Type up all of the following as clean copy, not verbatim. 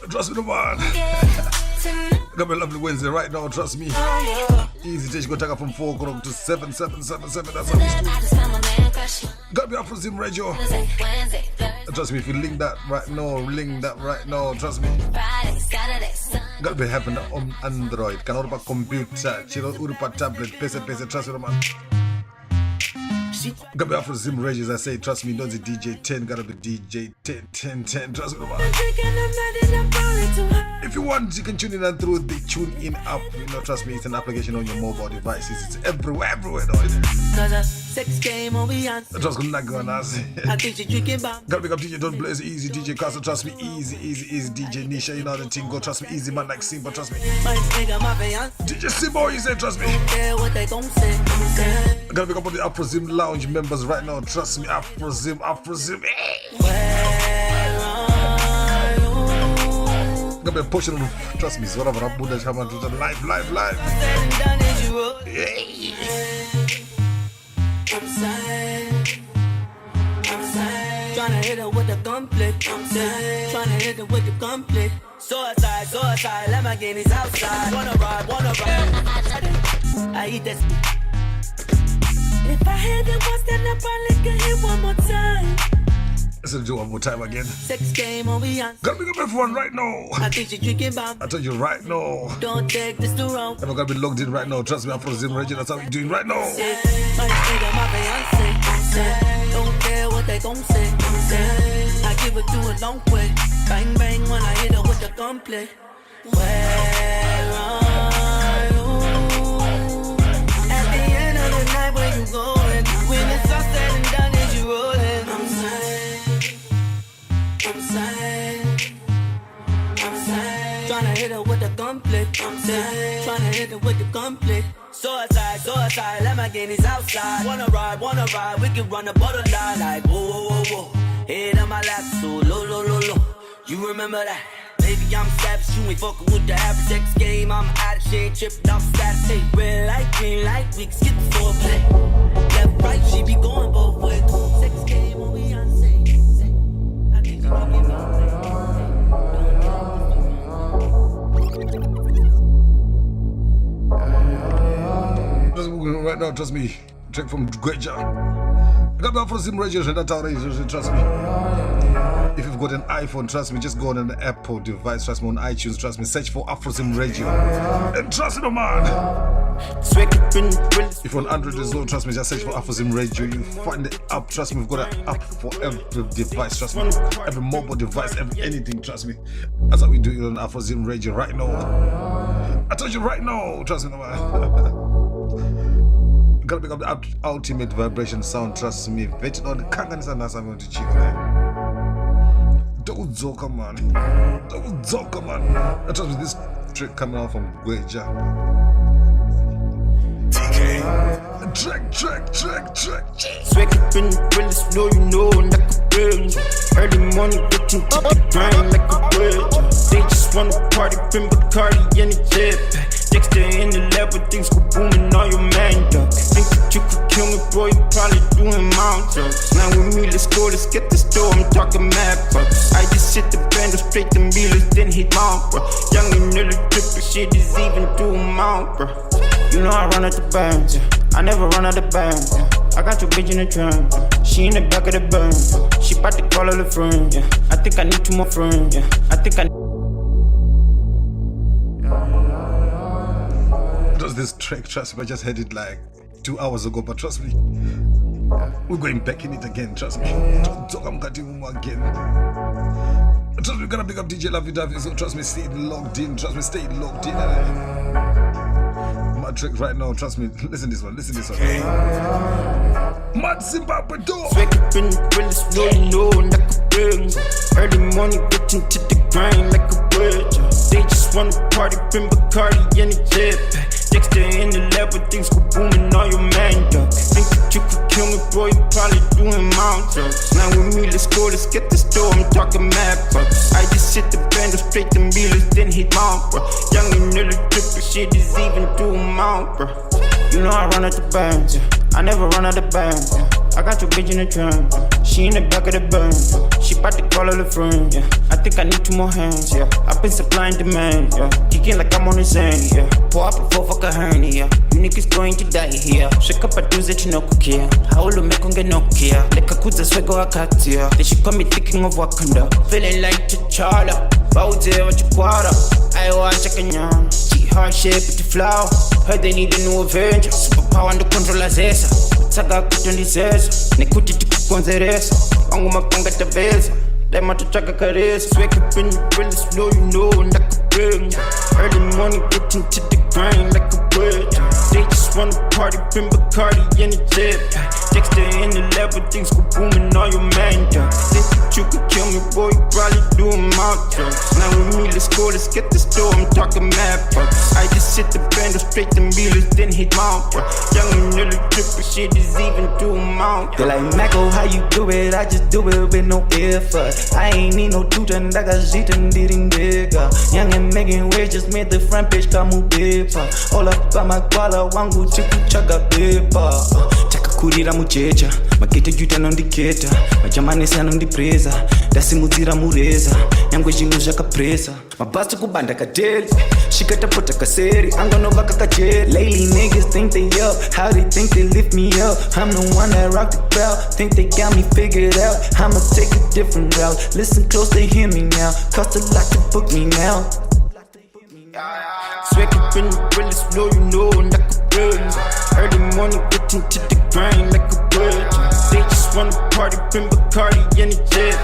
Trust me, the man. Got me a lovely Wednesday right now, trust me. Easy Tish, go take up from 4 o'clock to 7. That's how we do. Got me up for Zim Radio. Trust me, if you link that right now, trust me. Got me happen on Android. Can order computer, chiro urupa tablet, pese, trust me, the man. Got me up for Zim Radio, as I say, trust me, don't the DJ 10, gotta be DJ 10, trust me, the man. If you want, you can tune in and through the TuneIn app. You know, trust me, it's an application on your mobile devices. It's everywhere, though. Sex game on Beyonce. Trust me, not going to say. I think you're drinking bomb. Gotta pick up DJ Don't Blaze, Easy DJ Castle, trust me, easy DJ Nisha, you know the thing, go trust me, easy man like Simba, trust me. My nigga, my Beyonce. DJ Simba, you say, trust me. Don't care what they gon' say. Gotta pick up on the Afrozim Lounge members right now, trust me, Afrozim. Got me a portion of, trust me, it's one of our Buddha Shaman to the live. Yeah. I'm sad. Tryna hit her with the gunplay. I'm sad. Tryna hit her with the gunplay. Suicide, Lamborghini's outside. Wanna ride. I eat this. If I hit it once, then I probably can hit one more time. Let's do one more time again. Sex game on Beyonce. Gotta pick up everyone right now. I think you're drinking bomb. I tell you right now. Don't take this too wrong. I'm gotta be logged in right now. Trust me, I'm from Zim Radio. That's how we're doing right now. My nigga, my Beyonce. Don't care what they gon' say. I give it to a long way. Bang bang when I hit her with the gunplay. Where are you? At the end of the night, where you going? When it's all said and done, is you rolling? I'm sad. Tryna hit her with the gunplay. I'm sad. Tryna hit her with the gunplay. Suicide, Lamborghini's outside. Wanna ride, we can run the borderline like whoa. Head on my lap, so low. You remember that? Baby, I'm savage, you ain't fucking with the average sex game. I'm out of shit, tripping off status. Hey, red light, green light, we can skip the foreplay. Left, right, she be going both ways. Sex game on Beyonce. I think she be giving right now, trust me. Check from Gweja. I got my Zim Radio, trust me. If you've got an iPhone, trust me, just go on an Apple device, trust me, on iTunes, trust me, search for Afrozim Radio. And trust me, man. If you're on Android as well, trust me, just search for Afrozim Radio. You find the app, trust me, we've got an app for every device, trust me. Every mobile device, anything, trust me. That's how we do it on Afrozim Radio right now. I told you right now, trust me, man. Gotta pick up the ultimate vibration sound, trust me. Vetted on the kangan and I'm going to check that. Don't zoka, man. Trust me, this trick coming out from Gweja. TK. Track. Swag up in the realest flow, you know, like a bird. Early morning, get into the grind like a bird. They just wanna party, pin Bacardi in the jet. Dexter in the lab, but things go booming on your man, dog. Think that you could kill me, boy, you probably doing mount drugs. Now with me, let's get the store, I'm talking mad bucks. I just hit the band, straight the Millers, then hit mount, bro. Young and nearly triple shit is even doing mount, bro. You know I run out the bands, yeah. I never run out the bands, yeah. I got your bitch in the trunk, yeah. She in the back of the burn, yeah. She bout to call all her friends, yeah. I think I need 2 more friends, yeah. Does this track, trust me, I just heard it like 2 hours ago, but trust me, we're going back in it again, trust me. I'm cutting again. Trust me, we're gonna pick up DJ Lavi Davi, so trust me, stay logged in, My trick right now, trust me, listen this one. Mad Zimbabwe door. Wake up in the realest flow, you know, like a bird. Early morning, get into the grind like a bird. They just wanna party, pin Bacardi in the jet. Dexter in the lab, but things go booming on your man, dog. Think that you could kill me, boy, you probably doing mount drugs. Now with me, let's get the store, I'm talking mad bucks. I just hit the band, straight the Millers, then hit mount, bro. Young and nearly triple shit is even doing mount, bro. You know I run out the bands, yeah. I never run out the bands, yeah. I got your bitch in the trunk, yeah. She in the back of the burn, yeah. She bout to follow the friend, yeah. I think I need 2 more hands, yeah. I've been supplying demand, yeah. Kicking like I'm on the sand, yeah. Pour up before fuck a hernia, yeah. You niggas going to die here. Shake up a duze chinokukia. Haulo mekonge nokia. Leka kuza swego akatia. They should call me thinking of Wakanda. Feeling like T'Challa. Bauze wa chikwara. I watch a canyon. Hard shape with the flow. Heard they need a new Avenger. Superpower under control as esa. Saga kutondizeza. Nikuti tikukonzeresa. Wangu mapanga tabeza. Lema tuchaka karesa. Wake up in the really slow, you know, like a bring. Early morning, get into the grind like a bird. They just wanna party, bring Bacardi in the jet. Dexter in the level, things go booming, all your man done. Think that you could kill me, boy, you probably do them out drugs. Now with me, let's go, let's get the store, I'm talking mad bucks. I just hit the band up straight to Millers, then hit Mount, bro. Young and nearly triple shit is even do Mount. They're like, Mako, how you do it? I just do it with no effort. I ain't need no dude, and I got shit and didn't bigger. Young and making waves, just made the front page come paper. All up by my guala, wangu chiku chaga paper. Chakakurira muchecha, makete juta nondiketa. Majamane sana ndipreza, dasi muzira mureza. Yangwe jingu jaka presa, mabasta kubanda kadeli. Shikata pota kaseri, anganova kakajeli. Lately niggas think they up, how they think they lift me up. I'm the one that rock the crowd, think they got me figured out. I'ma take a different route, listen close, they hear me now. Cost a lot to book me now. Swag up in the really slow, you know, like a bird. Early morning, get into the grind like a bird. They just wanna party, bring Bacardi in the jet.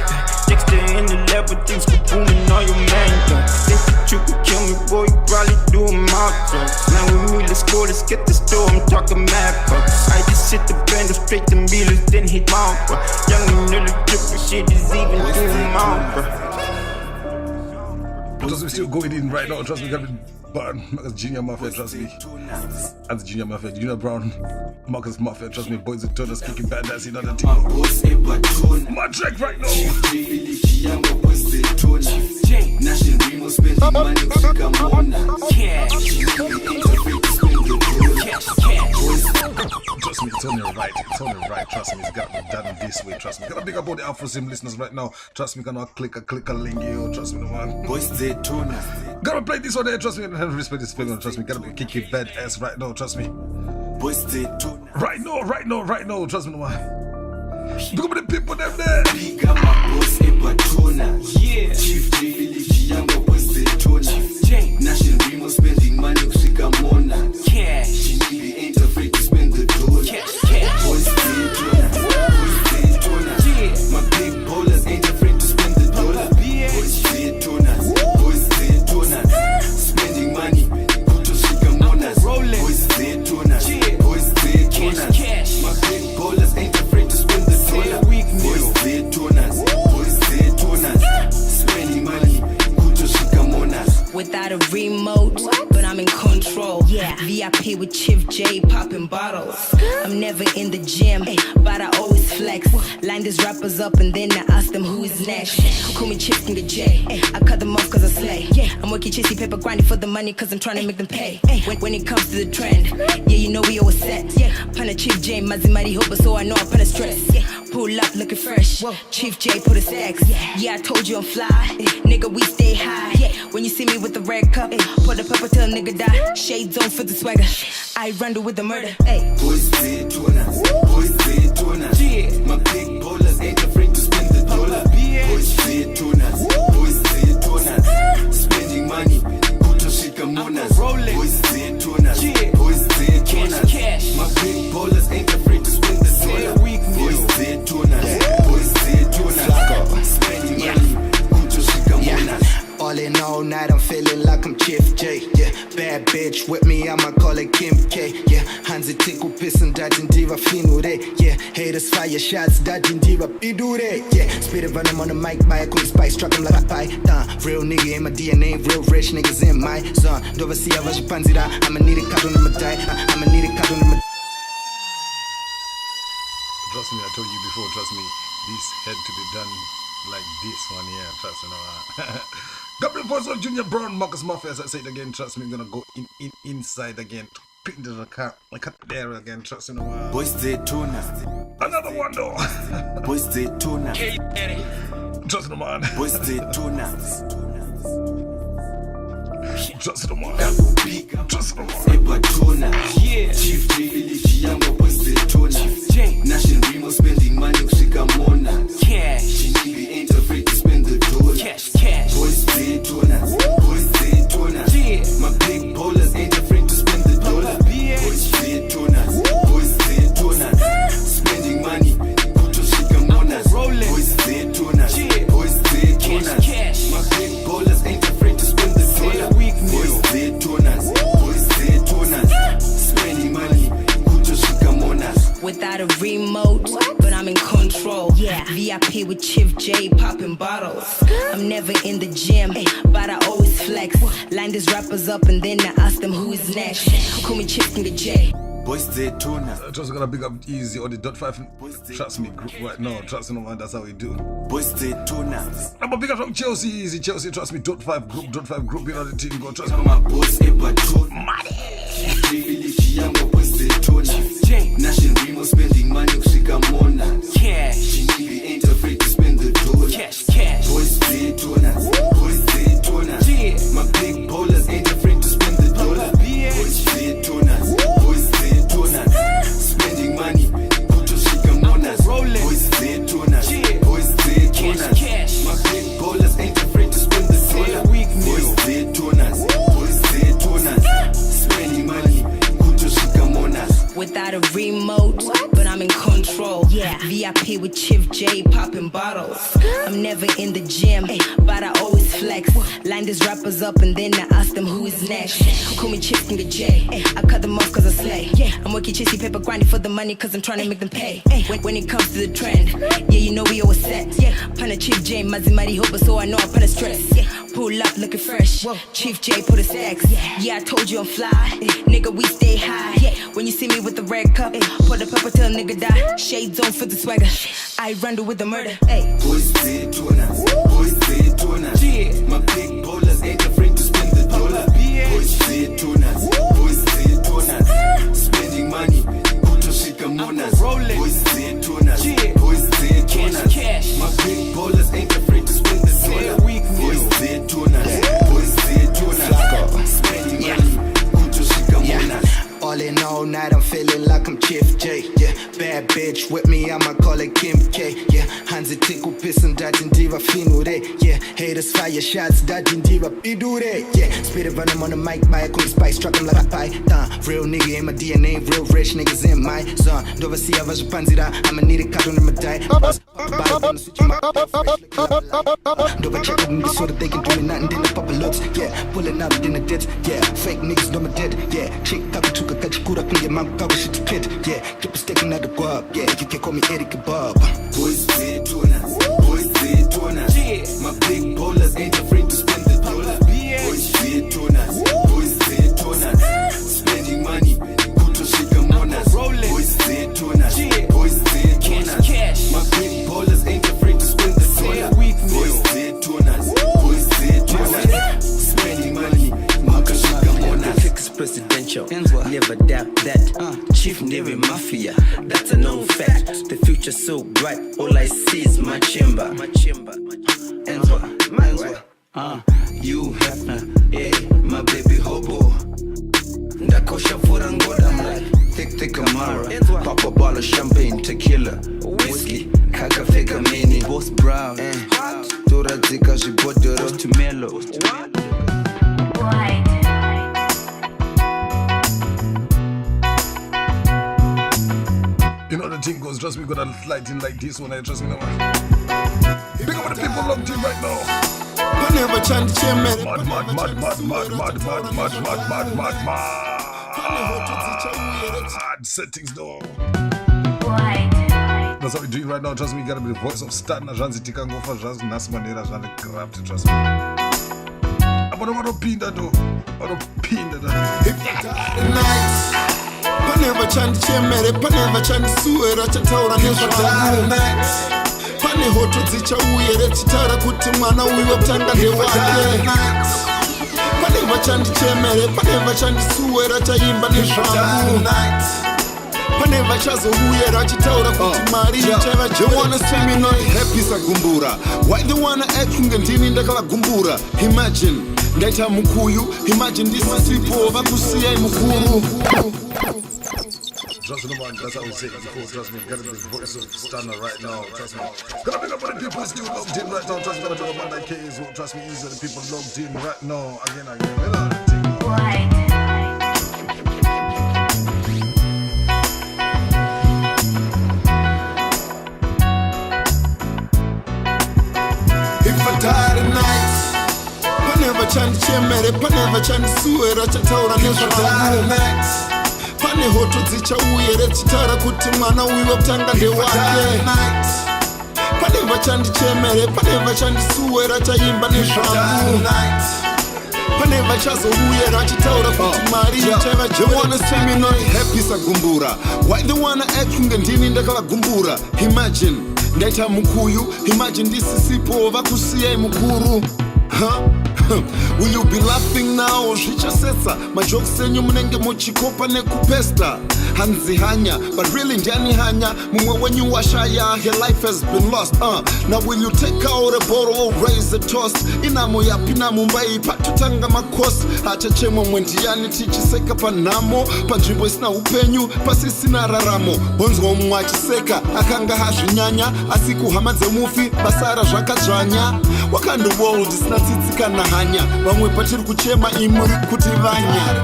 Dexter in the level, things go booming, all your man done. Think that you could kill me, boy, you probably do them out drugs. Now with me, let's go, let's get the store, I'm talking mad bucks. I just hit the band up straight to Millers, then hit Mount, bro. Young and nearly triple shit is even do them out, bro. Trust me, still going in right now. Trust me, got Marcus Junior Mafia, trust me. And the Junior Mafia, Junior Brown, Marcus Mafia, trust me. Boys and Tunners kicking bad ass in other team. My track right now. Trust me, it's on your right, trust me, it's got to be done this way, trust me. Gotta big up all the AfroZim listeners right now, trust me, gonna click a link, yo, trust me, no man. Gotta play this one there, trust me, and respect this film, trust me, gotta be kicking bad ass right now, trust me. Right now, trust me, no man. Look at the people them there. Yeah. Chief J, Yango Boys Daytona. National Remo spending money, Shika Mona. Cash. She ain't afraid to spend the dollar. Cash. Boys Daytona. My big ballers ain't afraid to spend the dollar. Boys Daytona. Spending money, go to Shika Mona. Boys Daytona. My big ballers ain't afraid to spend the dollar. Boys Daytona. Spending money, go to Shika Mona. Without a remote, but I'm in control. Yeah. VIP with Chief J, popping bottles. I'm never in the gym, but I always flex. Line these rappers up and then I ask them who is next. Call me Chief King J. I cut them off cause I slay. I'm working chasing paper, grinding for the money cause I'm trying to make them pay. When it comes to the trend, yeah, you know we always set. Pana Chief J, Mazimari Hoba, so I know I pana stress. Pull up looking fresh. Chief J put a sex. Yeah, I told you I'm fly. Nigga, we stay high. When you see me with the red cup, pour the pepper till a nigga die. Shades on for the swagger. I run with the murder. Boys Daytona. My big ballers ain't afraid to spend the dollar. Boys Daytona. Spending money, go to Shika Mona. Boys Daytona. My big ballers ain't afraid to spend the dollar. Boys Daytona. Spending money, go to Shika Mona. All in all night, I'm feeling like I'm Chief J. Yeah, bad bitch with me, I'ma call it Kim K. Yeah, Hansi Tiku pissin' dodging diva finure. Yeah, haters fire shots, dodging diva bidure. Yeah, spit of venom on the mic, buy a cool spice, struck him like a python. Real nigga in my DNA, real rich niggas in my zone. Dova see how she panzira, I'ma need a cut on my die. I'ma need a cut on my. Trust me, I told you before, trust me, this had to be done like this one here, trust me, no. Gabriel Voice of Junior Brown, Marcus Mafia, as I said again, trust me, I'm gonna go inside again, pin to the car, like cut there again, trust me, no. Boys Daytona. Another one though. Boys Daytona. Trust no man. Boys they tunas. Trust no man. Double big. Trust no man. Eba tuna. Chief J village yango boys they tuna. Nation Remo spending money kushika mona. Shinimbi ain't afraid to spend the dollar. Boys they tunas. Boys they tunas. My big ballers ain't afraid to spend the dollar. Boys they tunas. Boys they tunas. Spending money kushika mona. Boys they tunas. Boys they tunas. My big ballers ain't afraid to spend the dollar. Boys they tunas. Boys they tunas. Spending money kushika mona. Without a remote, but I'm in control. VIP with Chief J, popping bottles. I'm never in the gym, but I always flex. Line these rappers up and then I ask them who is next. Call me Chief in the J. Boys they tunas. Just gonna big up Easy on the .5 Trust Me group right now. Trust no man, that's how we do. Boys they tunas. I'm a big up from Chelsea Easy. Chelsea Trust Me .5 group. You know the team go. Trust me. My boss eba tuna. Village yango boys they tunas. Nation Remo spending money kushika mona. Shinimbi ain't afraid to spend the dollar. Boys they tunas. Boys they tunas. My big ballers ain't afraid to spend the dollar. Boys they tunas. Boys they tunas. Spending money kushika mona. Boys they tunas. Boys they tunas. My big ballers ain't afraid to spend the dollar. Boys they tunas. Boys they tunas. Spending money kushika mona. Without a remote, but I'm in control. VIP with Chief J, popping bottles. I'm never in the gym, but I always flex. Line these rappers up and then I ask them who is next. Call me Chief in the J. I cut them off cause I slay. I'm working chasing paper, grinding for the money cause I'm trying to make them pay. When it comes to the trend, you know we always set. Pana Chief J, Mazimari Hopa, so I know I put a stress. Pull up looking fresh. Chief J put a stacks. I told you I'm fly. Nigga, we stay high. When you see me with the red cup, pour the pepper till a nigga die. Shades on for the swagger. I run with the murder. Boys they tunas. Boys they tunas. My big ballers ain't afraid to spend the dollar. Boys they tunas. Boys they tunas. Spending money kushika mona. Boys they tunas. Boys they tunas. My big ballers ain't afraid to spend the dollar. Boys they tunas. Boys they tunas. Spending money kushika mona. All in all night, I'm feeling like I'm Chief J. Yeah, bad bitch with me, I'ma call it Kim K. Yeah, Hansi tickle pissin' datin diva finure. Yeah, haters fire shots, datin diva bidure. Yeah, spit it venom on the mic, my cool spice, struck him like a python. Real nigga in my DNA, real rich niggas in my zone. Dova see a vaja panzira, I'ma need a cut on my die. Dova check with me so that they can do me nothing, then the pop looks. Yeah, pulling up in the ditch. Yeah, fake niggas know me dead. Yeah, chick kakuchuka kachikura kunge mam kaku shit pit. Yeah, keep a sticking at the guap. Yeah, you can call me Eddie Kebab. Boys they tunas. Boys they tunas. My big ballers ain't afraid to spend the dollar. Boys they tunas. Boys they tunas. Spending money kushika mona. Boys they tunas. Boys they tunas. My big ballers ain't afraid to spend the dollar. Boys they tunas. Boys they tunas. Spending money kushika mona. Fix presidential, never doubt that. Chief Navy Mafia, that's a known fact. The future's so bright, all I see is my chamber. You Hefner, my baby hobo. Ndakosha fura ngoda, I'm like thick Amara. Pop a bottle of champagne, tequila, whiskey, kaka fika mini, Boss Brown, Dora Zika, Jibodoro, Tumelo. You know the thing goes, trust me, gonna light in like this one, I trust me no man. Big up the people locked in right now. Mad settings though. That's how we do it right now, trust me, you gotta be the voice of Stan, Janzi Tikangofa, Jazz, Nasmanera, Jan, Craft, trust me. I'm gonna pin that though. I'm gonna pin that. Paneva chandi chemere, paneva chandi suera, chataura nezvataura. Pane hoto dzichauye chitara kuti mwana uyu waputanga ndewake. Paneva chandi chemere, paneva chandi suera, chaimba nezvataura. pane vachazobuya rachitaura kuti mari ichava They wanna see me not happy sagumbura. Why they wanna act kunge ndini ndakavagumbura? Imagine ndaita mukuyu, imagine ndisisipo vakusiyai mukuru. Trust me, man, that's how we say it before. Trust me, getting the voice of Stunner right now. Trust me. Gonna pick up on the people still logged in right now. Trust me, gonna pick up on that case. Trust me, these are the people logged in right now. Again. If I die tonight, paneva chandichemere, paneva chandisuwera chataura nezvangu. Pane hoto dzichauye rechitaura kuti mwana uyu wekutanga ndewake. Pane vachandichemere, pane vachandisuwera chaimba nezvangu. Pane vachazouye rachitaura kuti mari ichava They wanna see me not happy sagumbura. Why they wanna act kunge ndini ndakavagumbura? Imagine ndaita mukuyu, imagine ndisisipo vakusiyai mukuru. Huh? Will you be laughing now? Zvichasetsa majokes enyu munenge muchikopa nekupesta. Hanzi hanya, but really ndiani hanya. Mumwe wenyu washaya, her life has been lost. Now will you take out a bottle or raise a toast? Inamo yapina Mumbai patutanga makosi. Achachemo mwendiani tichiseka panamo. Panzvimbo isina upenyu, pasisina raramo. Bonzwa mumwe achiseka, akanga hazvinyanya. Asi kuhama dzemufi, basara zvakadzvanya. Wakanda world isina tsitsi kana hanya. Vamwe patiri kuchema imuri kuti vanya.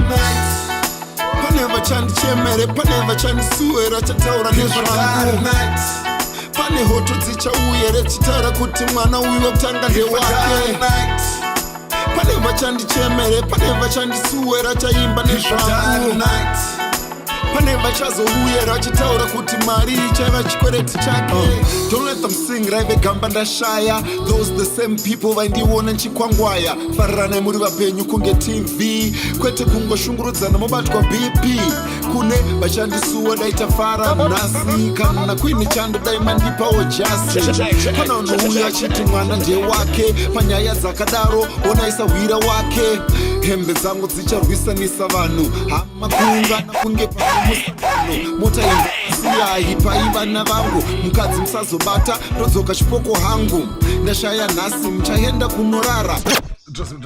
pane vachandichemere, pane vachandisuwera chataura nezvangu. Pane hoto dzichauye rechitaura kuti mwana uyu wekutanga ndewake. Pane vachandichemere, pane vachandisuwera chaimba nezvangu. Pane vachazouye rachitaura kuti mari ichava chikwereti chake. Don't let them sing raive gamba ndashaya. Those the same people vaindiona nchikwangwaya. Farana muri vapenyu kunge TV. Kwete kungoshungurudzana mobatwa BP. Kune vachandisuwa daita fara nasi. Kana kwini chando daima ndipawo jasi. Pana unouya achiti mwana ndiye wake. Panyaya dzakadaro onaisa wira wake. Hembe dzangu dzicharwisanisa vanhu. Hama kuungana kunge pamusano. Mota inzasiyahi paivana vangu. Mukadzi musazobata ndodzoka chipoko hangu. Ndashaya nhasi muchaenda kunorara. Trust me.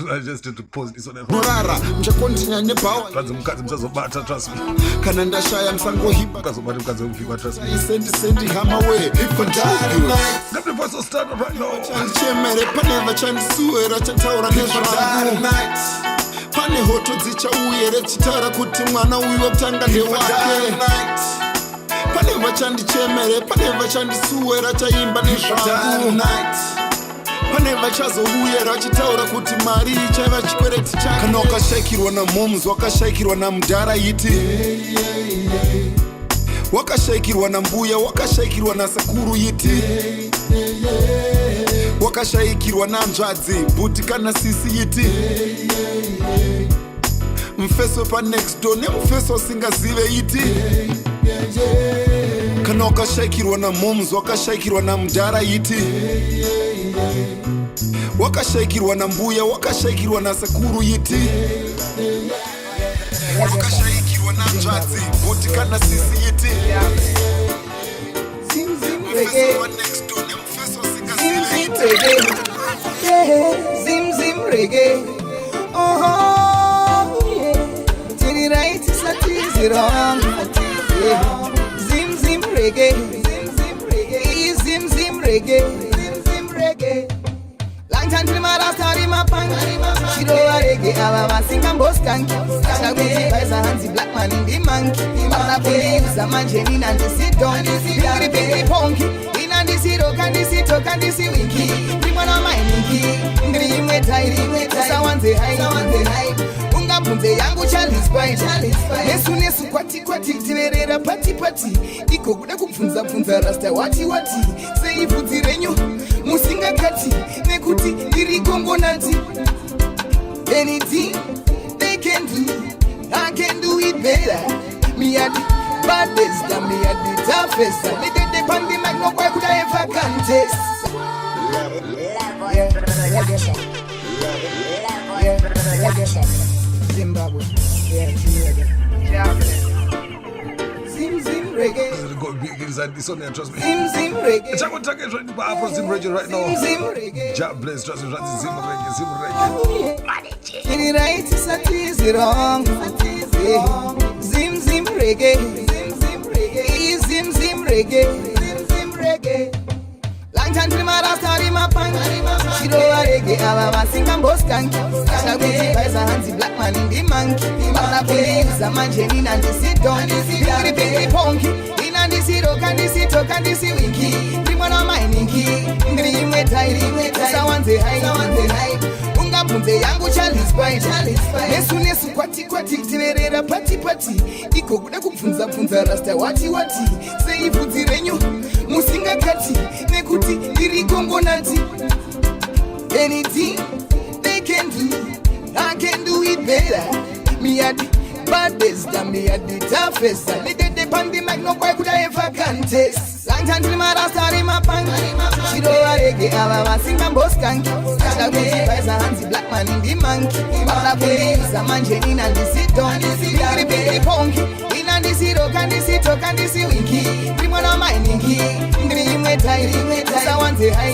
I just had to pause this on that. Norara muchakontinya nebhawa. Mukadzi musazobata, trust me. Kana ndashaya musangohiba. Mukadzi mufiba, trust me. Sendi hama we. If I die, Let me first start right now. Vachandichemere, pane vachandisuwera chataura nezvangu. Pane hoto dzichauye rechitaura kuti mwana uyu wekutanga ndewake. Pane vachandichemere, pane vachandisuwera chaimba nezvangu. Pane vachazouye rachitaura kuti mari ichava chikwereti chake. Kana wakashayikirwa namomuzi, wakashayikirwa namudhara iti. Wakashayikirwa nambuya, wakashayikirwa nasakuru iti. Wakashayikirwa nanzvadzi, bhuti kana sisi iti. Mufeso pa next door nemufeso singazive iti. Kana wakashayikirwa namomuzi, wakashayikirwa namudhara iti. Wakashayikirwa nambuya, wakashayikirwa nasakuru iti. Wakashayikirwa nanzvadzi, bhuti kana sisi iti. Mufeso pa next door nemufeso singazive iti. Zim zim reggae. Oh yeah. To the right is a to the wrong. Zim zim reggae. Zim zim reggae. Zim reggae. Long time till my last time in my punk. She do a reggae, I was singing boss kanky. Kasha gucci buys a handsy black man in the monkey. I'm not police, a man Jenny and the sit down. Biggie biggie punky. In the sit rock and the sit talk and the sit winky. Bring one on my winky. Green with tidy. Someone say hi. Unga punze yangu Charlie's Pride. Nesu kwati tiverera pati. Iko kuda kupfunza rasta wati. Sei vudzi renyu musinga kati. Nekuti iri kongo nati. Anything they can do, I can do it better. Me at the baddest, and me at the toughest. Me did the pandemic, no boy could I ever contest. Zimbabwe, yeah, zim reggae. Got big inside this one there, trust me. Zim reggae. Check what target right now, Afrozim Radio right now. Zim reggae. Jah bless, trust me, that's zim reggae. Get it right, it's a easy wrong. Zim reggae. Zim reggae. Zim reggae. Long time to my rasta, my punk. She do a reggae, I sing and boss kanky. Kasha gucci, buys a handsy black man in the monkey. Mata police, a man genin and the sit down. Bigri bigri punky. In and the sit rock and the sit talk and the sit winky. Bring one on my ninky. Ngri me tight, someone say hi. Unga punze yangu Charlie Spite. Nesu kwati tiverera pati. Iko kuda kufunza rasta wati. Say ifuti renyu, musinga kati. Nekuti iri Congo nati. Anything they can do, I can do it better. Me at the baddest, and me at the toughest. And they get the pandemic, no boy could I ever contest. Long time to my rasta, my punk. She do a reggae, I sing and boss kanky. Kasha gucci, buys a handsy black man in the monkey. Mata police, a man genin and the sit down. Bigri bigri punky. In and the sit rock and the sit talk and the sit winky. Bring one on my ninky. Ngri me tight, someone say hi.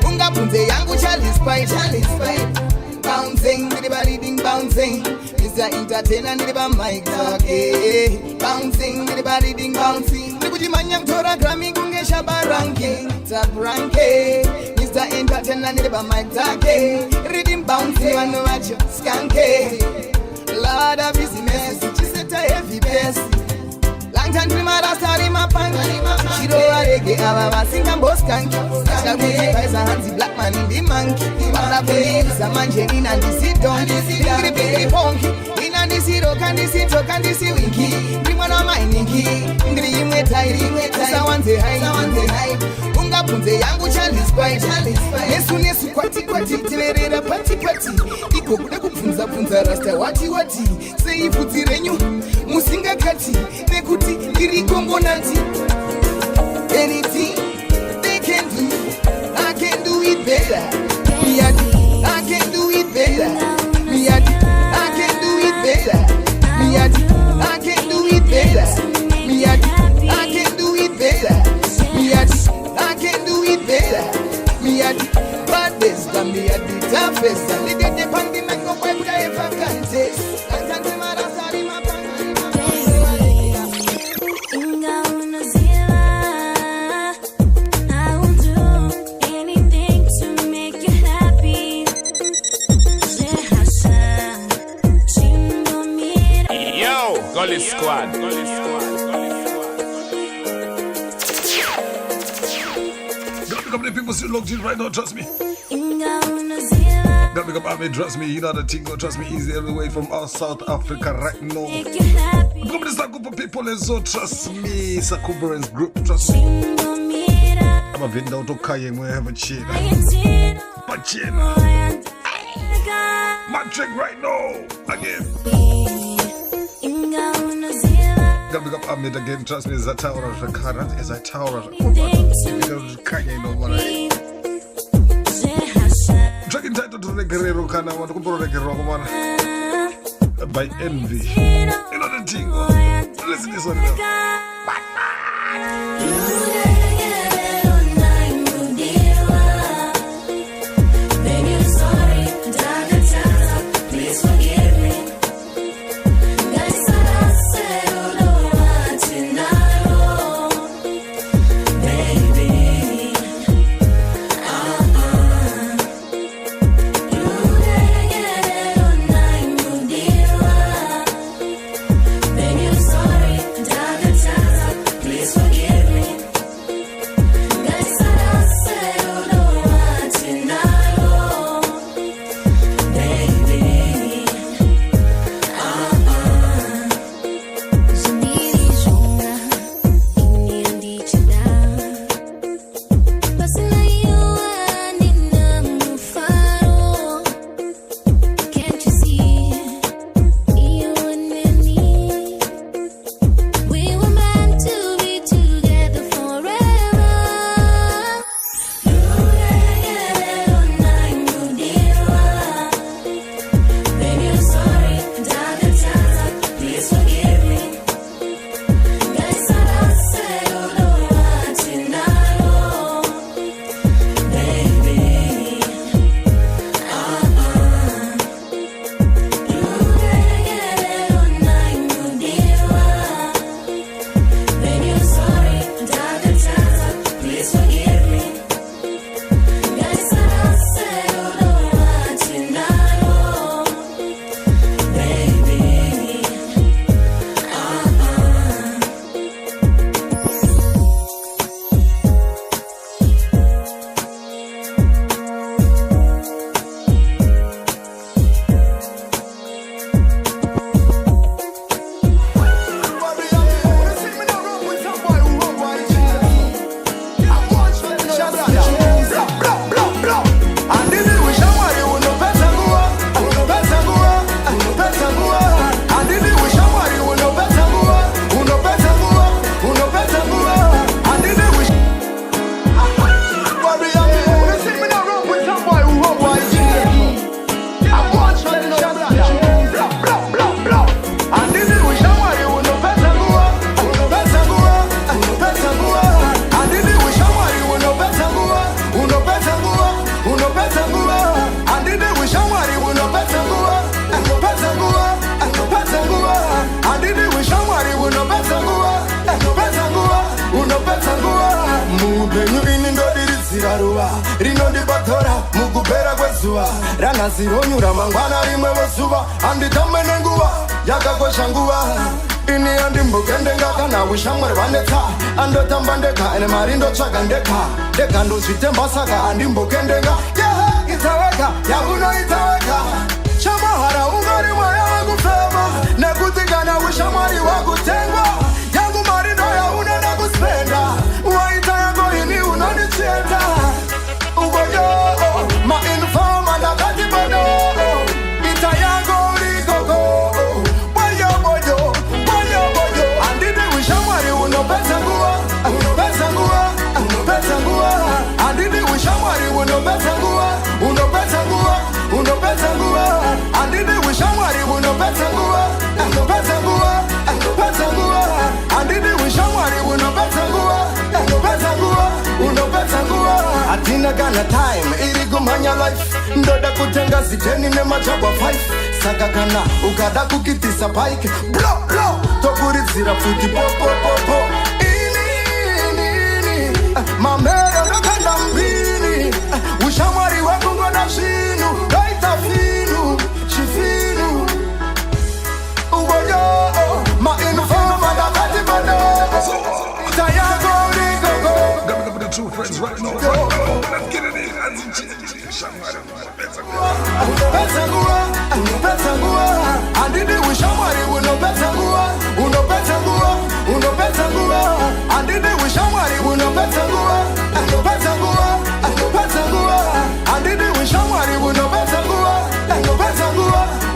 Unga punze yangu Charlie Spite. Bouncing, everybody ding bouncing. Mr. Entertainer, everybody mic talking. Bouncing, everybody ding bouncing. Ribuji manyam tora Grammy gunge shaba ranking. Top ranking. Mr. Entertainer, everybody mic talking. Rhythm bouncing, you know what you skanking. Lord of business, she set a heavy best. Long time to my rasta, my punk. She do a reggae, I sing and boss kanky. Kasha gucci, buys a handsy black man in the monkey. Mata police, a man genin and the sit down. Bigri punky. In and the sit rock and the sit talk and the sit winky. Bring one on my ninky. Ngri me tight, someone say hi. Unga punze yangu Charlie Spite. Nesu kwati tiverera pati. Iko kuda kufunza rasta wati. Say ifuti renyu, musinga kati. Nekuti iri Congo nati. Anything they can do, I can do it better. Me at I can do it better. Me at I can do it better. Me at I can do it better. Me at I can do it better. Me at I can do it better. Me at baddest, and me at the toughest. And they get the pandemic, no boy could I ever contest. And that's my rasta, my punk. Gully Squad. Gotta pick up the people still locked in right now, trust me. Gotta pick up Ahmed, trust me. You know the thing, trust me, easy every way from our South Africa right now. Pick up this group of people and so trust me. Sakuberans group, trust me. I'm a vendor to Kaya and we have a chain. My trick right now, again. Gotta pick up Ahmed again, trust me, it's a tower of the car, it's a tower of the Kanye, you know what I mean? Track entitled to the Guerrero Kana, I want to go to the Guerrero by Envy. You know the thing, listen to this one now. Mupenyu ini ndodiridzira ruva rinondibatora mukupera kwezuva ranhasironyura mangwana rimwe vozuva handitambe nenguva yakakosha nguva ini andimbokendenga kana ushamwari vanetsa andotamba ndega ene mari ndotsvaga ndega ndozvitemba saka andimbokendenga itaweka yakunoitaweka chamahara ungari mwaya wakufema nekuti kana ushamwari wakutengwa yangu mari ndoya unoda kuspenda waita yako ini unondichenda ugoyo mainfoma ndakati bado ita yango urikoko boyo andidi ushamwari unopesa nguwa andidi ushamwari unopesa nguwa andidi ushamwari unopesa nguwa andidi ushamwari unopesa nguwa atina kana time iri kumhanya life ndoda kutenga ziteni nemajagwa 5 saka kana ukada kukitisa bike blo tokuridzira futi popopopo ini mamero nokanda mbini ushamwari wakungona zvinu doita finu chifinu ugoyo mainfoma ndakati bado itayango urikoko. Two friends right now. Let's get it in. Unopesa nguwa andidi ushamwari unopesa nguwa andidi ushamwari unopesa nguwa andidi ushamwari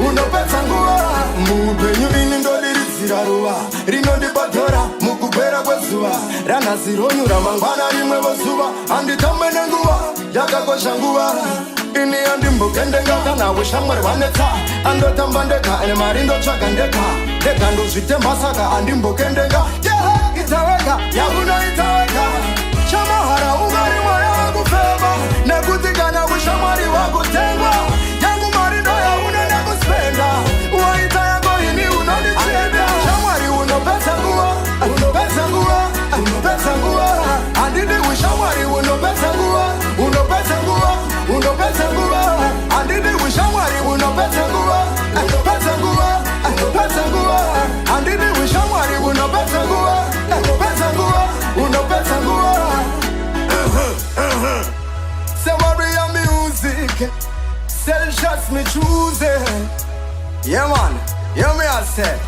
unopesa nguwa mupenyu ini ndodiridzira ruva rinondibadhora mukupera kwezuva ranhasironyura mangwana rimwe vozuva handitambe nenguva yakakosha nguva ini andimbokendenga kana ushamwari vanetsa andotamba ndega ene mari ndotsvaga ndega ndozvitemba saka andimbokendenga itaweka yakunoitaweka chamahara ungari mwaya wakufema nekuti kana ushamwari wakutengwa yangu mari ndoya unoda kuspenda waita yako ini unondichenda shamwari unopesa nguwa andidi ushamwari unopesa nguwa andidi ushamwari unopesa nguwa andidi ushamwari unopesa nguwa Say warrior music sell shots me choosing. Yeah man, hear me I say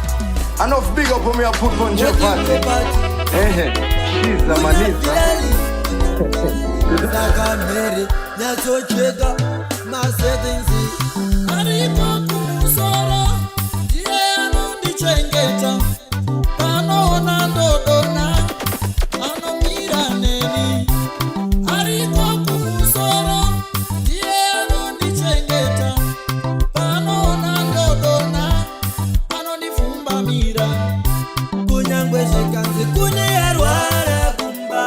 enough big up on me I put on Japan. She's a maniza. Nakamere nyatocheka masetenzi aripo kumusoro ndiye anondichengeta panoona ndodona anomira neni aripo kumusoro ndiye anondichengeta panoona ndodona anondifumbamira kunyangwe zvikanzi kune yarwara kumba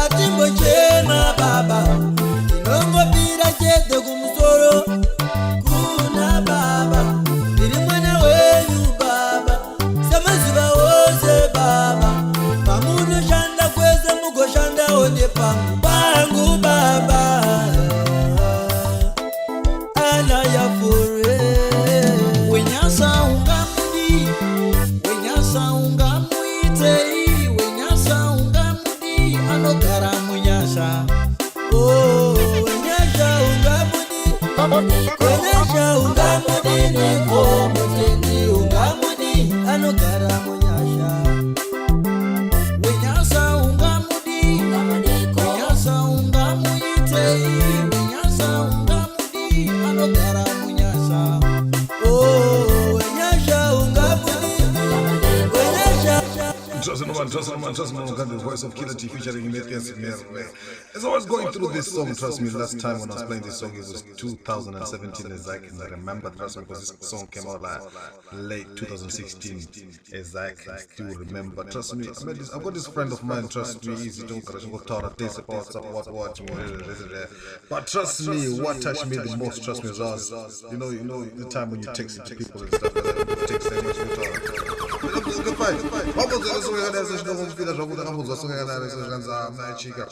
atimbochema baba ndinongopira chete kumusoro kuna baba ndiri mwana wenyu baba samaziva wose baba pamunoshanda kwese mugoshandawo nepangu pangu baba ana yafore wenyasa ungamuitei wenyasa ungamudi anogara munyasa wenyasha ungamudi niko mutendi ungamudi anogara munyasha wenyasa ungamuitei wenyasa ungamudi anogara munyasa wenyasha ungamudi Trust me, got the voice of Killer T featuring Ignatius Merwe. As I was going through this song, trust me, last time when I was playing this song, it was 2017, as I can remember, trust me, because this song came out like late 2016, as I can still remember. Trust me, I've got this friend of mine, trust me, easy to but trust me, what touched me the most, trust me, was, you know, the time when you text to people and stuff like that, text them much good fight. Vamos a hacer una de esas no vamos a filar jogo da vamos a hacer una de esas ganza na chica.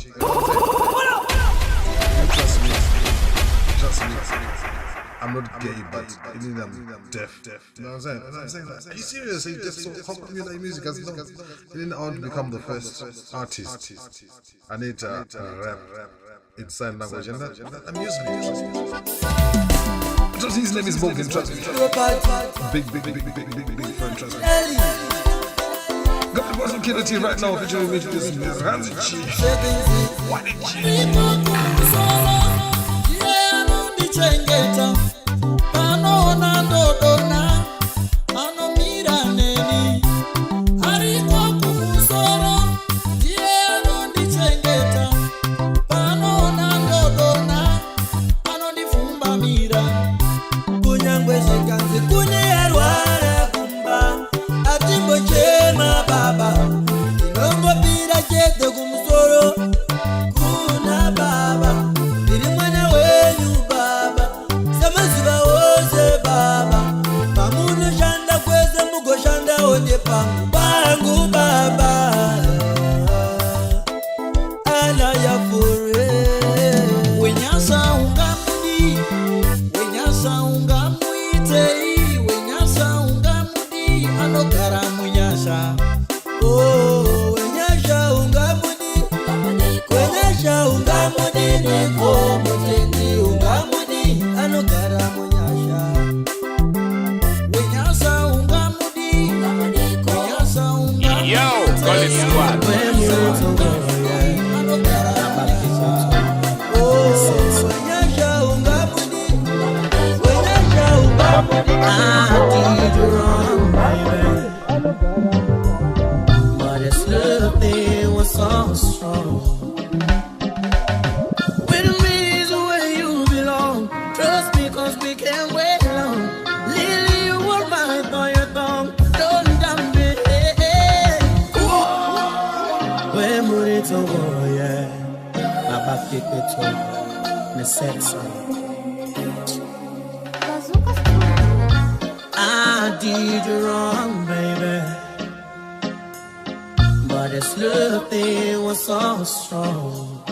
Trust me. I'm not gay, but I'm deaf. You know what I'm saying? Are you serious? Are you deaf? So how come you like music? I didn't want to become the first artist. I need to rap in sign language, and that amused me. Trust me, his name is Morgan, trust me. Big friend, trust me. Got the boss of Killer T right now, featuring me to this Ranzi. What did Chengeta, pano na dodona, ano mira neni, hariko kumusoro, ano di chengeta, pano na dodona, ano di fumba mira, kunyangwe shekanzi kunye yarwara kumba, atimbo chema baba, inongo pira chete kumusoro, kuna baba. Bangu baba ala ya fure wenyasa ungamuite wenyasa ungamudi anokara munyasa oh wenyasa ungamudi neko muteni ungamudi anokara munyasa wenyasa ungamudi. Yo, Gully Squad. But this love thing was so strong. With me is where you belong. Trust me, cause we can't wait long. Lily, you were my for your tongue. Don't damn me. When Murito war, yeah. My back kick it to the sex. I did you wrong, baby. But this love thing was so strong.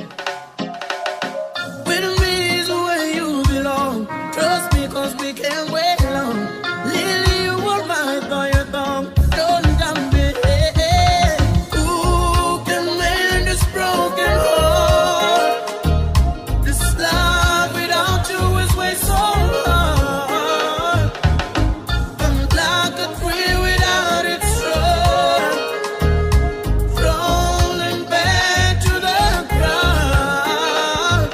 With me is where you belong. Trust me, cause we can't wait long. Lily, you were my for your tongue. Don't damn me. Who can mend this broken heart? This love without you is way so hard. I'm like a tree without its trunk, rolling back to the ground.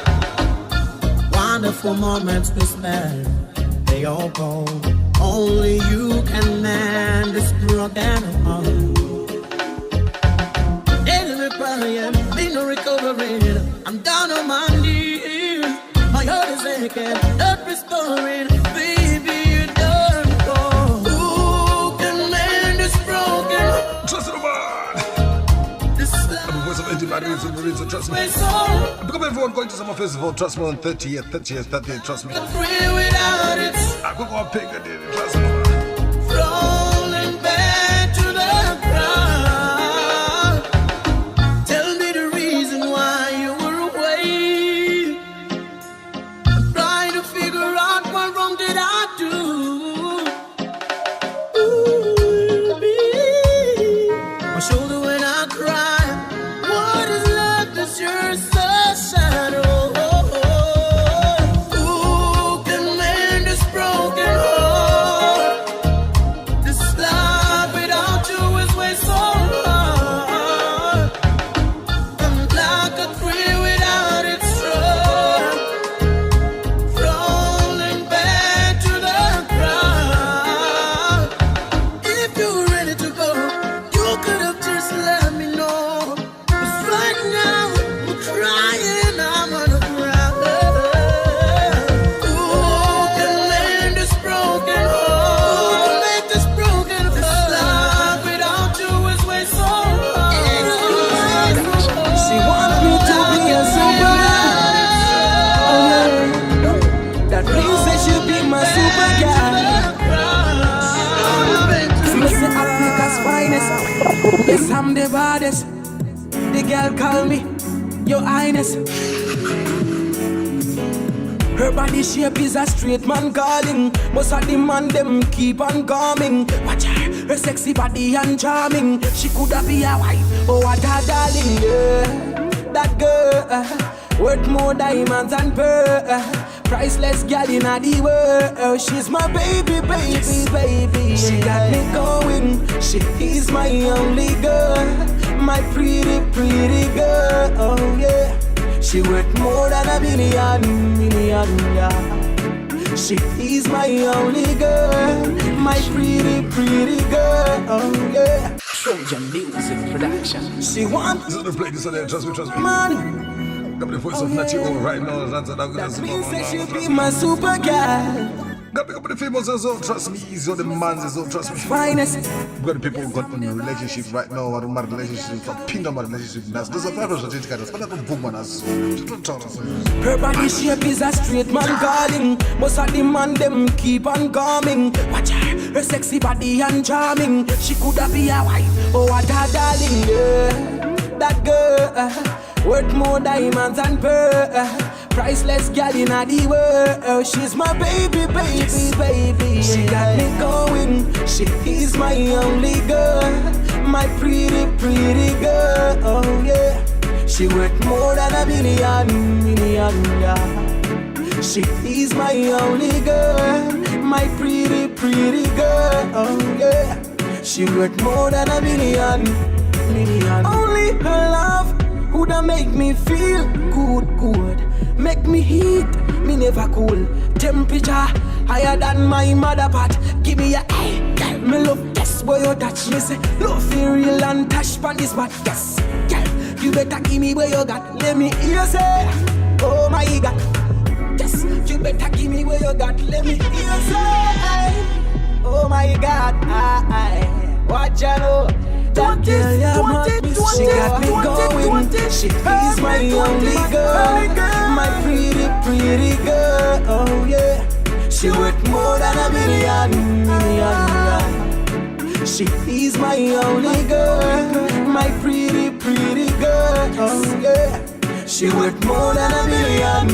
Wonderful moments we spent, they all gone. Only you can mend this broken heart. Ain't no crying, ain't no recovering. I'm down on my knees, my heart is aching, not restoring. Baby, you done gone. Who can mend this broken heart? Trust me, This I'm the voice of anybody who's in the reason, trust me. way so Become everyone going to summer festival, trust me, on 30th, trust me. free without its I go on Piccadilly, trust me. rolling back to the ground. Tell me the reason why you were away. I'm trying to figure out what wrong did I do. Ooh, baby. My shoulder when I cry. What is love this you're so sad? Who can mend this broken heart? Yes, I'm the baddest. The girl call me Your Highness. Her body shape is a straight man calling. Most of the man them keep on coming. Watch her sexy body and charming. She coulda be a wife or a darling. Yeah, that girl worth more diamonds and pearl. Priceless girl in the world. She's my baby, baby, baby. She got me going. She is my only girl. My pretty, pretty girl. Oh yeah. She worth more than a million, yeah. She is my only girl. My pretty, pretty girl. Oh yeah. Trojan Music Production. She wants. This is the play this on there, trust me. Man. Got the voice of Natty O right now. That means that she'll be my super girl. Got to pick up the famous as well, trust me. He's on the man's as well, trust me. Finest. We got the people who got in a relationship right now. I don't mind relationship from Pindom relationship. There's a private relationship. But I don't boom man as well. Her body shape is a straight man calling. Most of the man them keep on coming. Watch her sexy body and charming. She coulda be a wife or a darling. Yeah, that girl worth more diamonds and pearl. Priceless girl in the world. She's my baby, baby, baby. She got me going. She is my only girl. My pretty, pretty girl. Oh yeah. She worth more than a million, yeah. She is my only girl. My pretty, pretty girl. Oh yeah. She worth more than a million. Only her love woulda make me feel good. Make me heat, me never cool. Temperature higher than my mother pot. Give me a hey, girl, me love this boy you touch me say. Love feel real and touch pan this spot. Yes, girl, you better give me where you got. Let me hear say, oh my God. Yes, you better give me where you got. Let me hear say, oh my God. What you know? That girl, she got me going. She is my only girl. My pretty, pretty girl. Oh yeah. She worth more than a million, yeah. She is my only girl. My pretty, pretty girl. Oh yeah. She worth more than a million.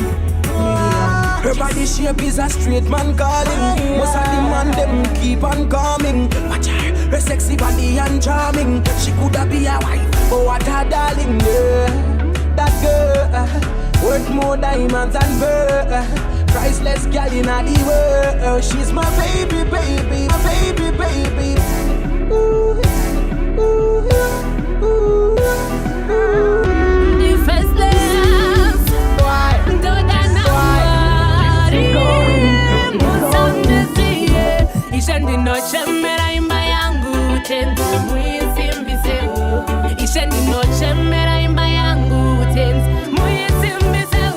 Her body shape is a straight man calling. Most of the man them keep on coming. Watch her sexy body and charming. She coulda be a wife or a darling. Yeah, that girl worth more diamonds and pearl. Priceless girl in the world. She's my baby, baby, my baby, baby. Ooh, ooh, ooh, ooh. The first love. Why? Ishendi noche mera imba yangu tenzi muisi mbiseo. Ishendi noche mera imba yangu tenzi muisi mbiseo.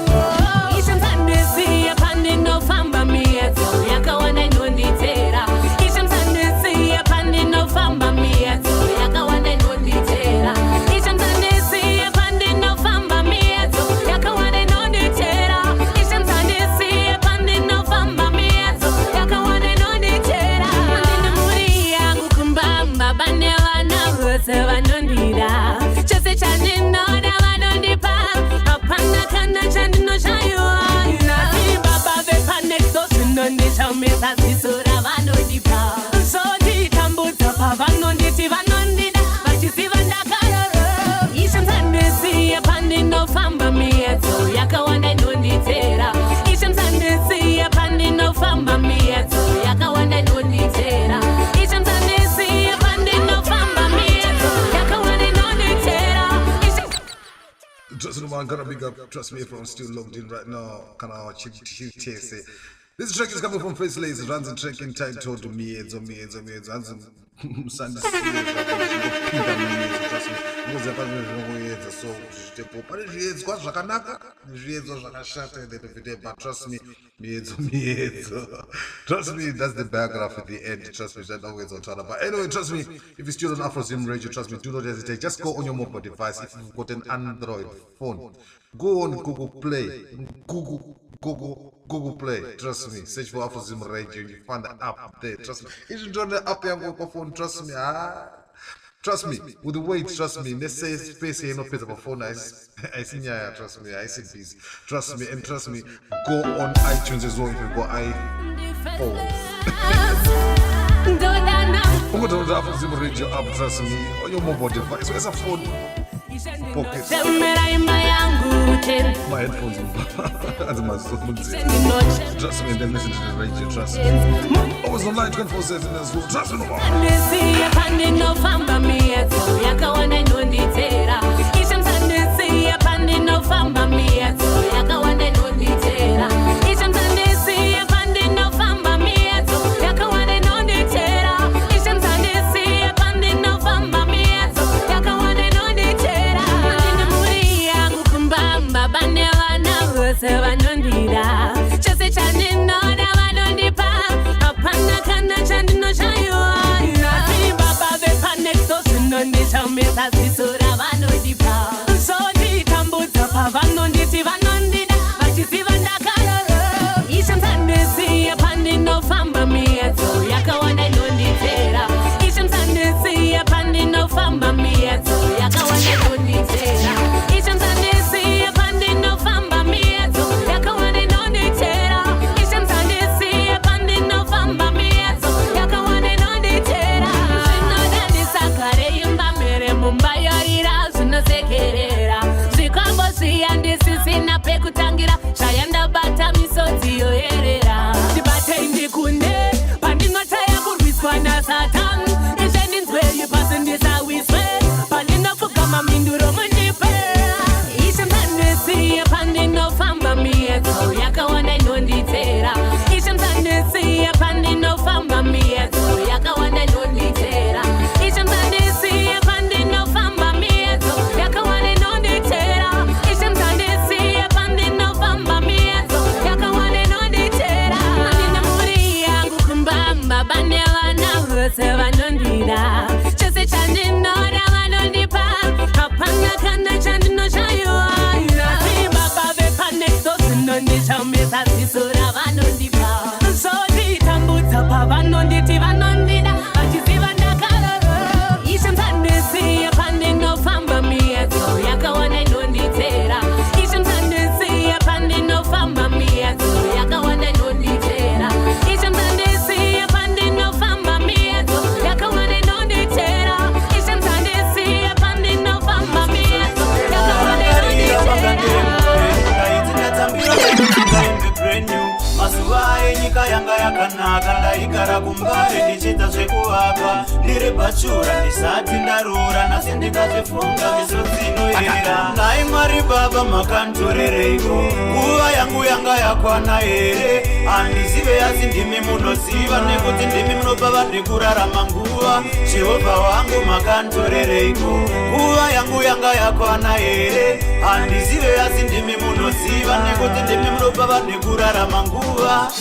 Ishamsandisi ya pandi no famba mieto yakawana inonditera. Ishamsandisi ya pandi no famba mieto yakawana inonditera. Ishamsandisi ya pandi no famba mieto yakawana inonditera. Ishamsandisi ya pandi no famba mieto yakawana inonditera. Bane wana rose vanondira chose chandinoda vanondipa apana kana chandinoshaiwa nasi baba vepanexo sinondichamisa zisura vanondipa soditambudza pavanonditi vanondida vachiziva ndakaroro ishamsandisi yapandinofamba miedzo yakawanda inonditera ishamsandisi yapandinofamba miedzo yakawanda inonditera. Trust me, man, gotta big up. Trust me, everyone's still logged in right now. Can I check TSA? This track is coming from Face Lace. It runs a track entitled Miedzo. Sunday. Trust me. Because the partner is so but it's quite Zakanaka. But trust me, Miedzo. Trust me, that's the paragraph at the end. Trust me, that always on Twitter. But anyway, trust me, if you're still on AfroZim Radio, trust me, do not hesitate. Just go on your mobile device. If you've got an Android phone, go on Google Play. Google Play, trust me. Search for AfroZim Radio, you find the app there. Trust me. If you join the app on your phone, trust me. Trust me, with the weight, trust me, let's say space here no pay for phone. I see yeah, trust me, I see peace. Trust me, and trust me, go on iTunes as well if you go iPhone. I'm going to Afrosim Radio app, trust me, on your mobile device. Where's a phone? Pocket. My headphones. Trust me, then listen to the radio, trust me. Always online 24/7 as well. Trust me, no more.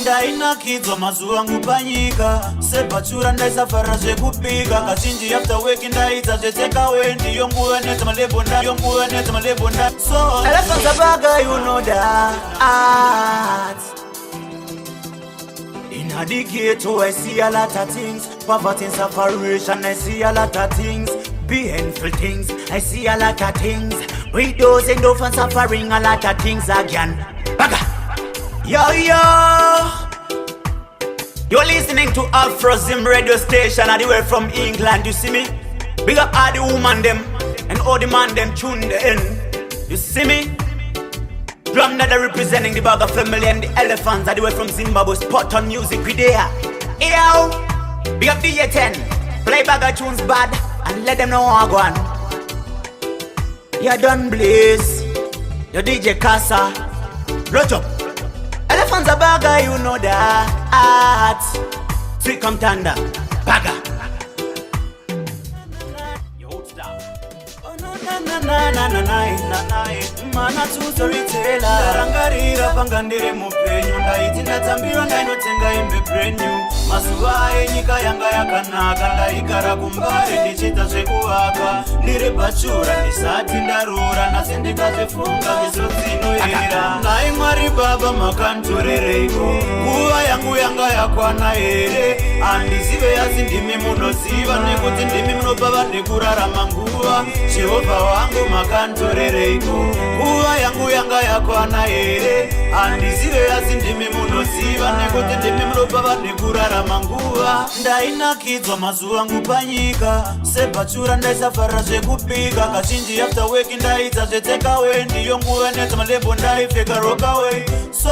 Ndainakidzwa mazuva angu panyika sebachura ndaisafara zvekupika kazhinji after work ndaidza zvetekawe ndiyo nguva neta malebo nda so Elefanzabaga, you know that in a ghetto I see a lot of things, poverty and separation I see a lot of things, painful things I see a lot of things, widows and orphans suffering a lot of things again. Baga. Yo, you're listening to Afrosim radio station all the way from England, you see me? Big up all the woman them and all the man them tuned in, you see me? Drum that are representing the Bagger family and the Elephants all the way from Zimbabwe, spot on music we there. Yo, big up DJ 10, play Bagger tunes bad and let them know how I go on. You done blaze, your DJ Casa, roach up. Elefanzabaga, you know that. Sweet come thunder, Bagger. Yo, stop. Oh no, na mana tuzoritela rangarira pangandire mupe upenyu ndaiti ndatambira ndainotenga imbe brand new mazuva enyika yanga yakanaka ndaigara kumbare ndichiita zvekuvaka ndiri bachura ndisati ndarura nasi ndikazvifunga misodzinoera nai Mwari Baba makandirereiko nguva yangu yanga yakwana here handizive asi ndimi munoziva nekuti ndimi munopa vanhu kurarama nguva Jehovha wangu makandirereiko nguva yangu yanga yakwana here handizive asi ndimi munoziva nekuti ndimi munopa vanhu kurarama nguva ndainakidzwa mazuva angu panyika sebachura ndaisafarira zvekupika kazhinji after work ndaita zvetekawe ndiyo nguva neta malebo ndaipfeka rokaway so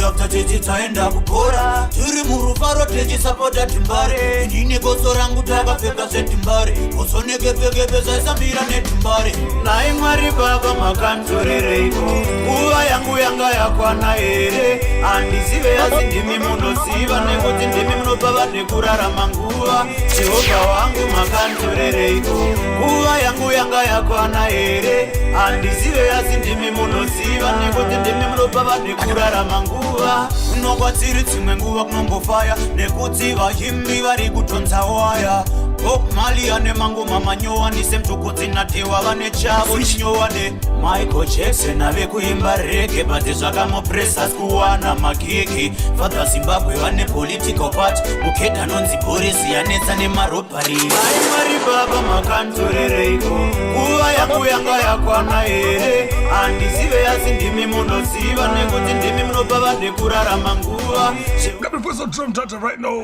after techi taenda kupora tiri murufaro techisapota timbare ndine goso rangu takapfeka zvetimbare gosonekepekepe zvaisambira netimbare nai Mwari Baba makandirereiko nguva yangu yanga yakwana here handizive asi ndimi munoziva nekuti ndimi munopa vanhu kurarama nguva Jehovha wangu makandirereiko nguva yangu yanga yakwana here handizive asi ndimi munoziva nekuti ndimi munopa vanhu kurarama nguva kunokwatiri dzimwe nguva kunombofaya nekuti vaimbi vari kutonza waya Bob Marley ane mangoma manyowane semtokoti natewa vane chavo chinyowane Michael Jackson ave kuimba reggae but zvakamopressas kuwana magigi Father Zimbabwe vane political party muketa nonzi Boris yanetsa nemarobhari ai Mwari Baba makandirereiko nguva yangu yanga yakwana here handizive asi ndimi munoziva nekuti ndimi munopa vanhu kurarama nguva Got me put some drum data right now.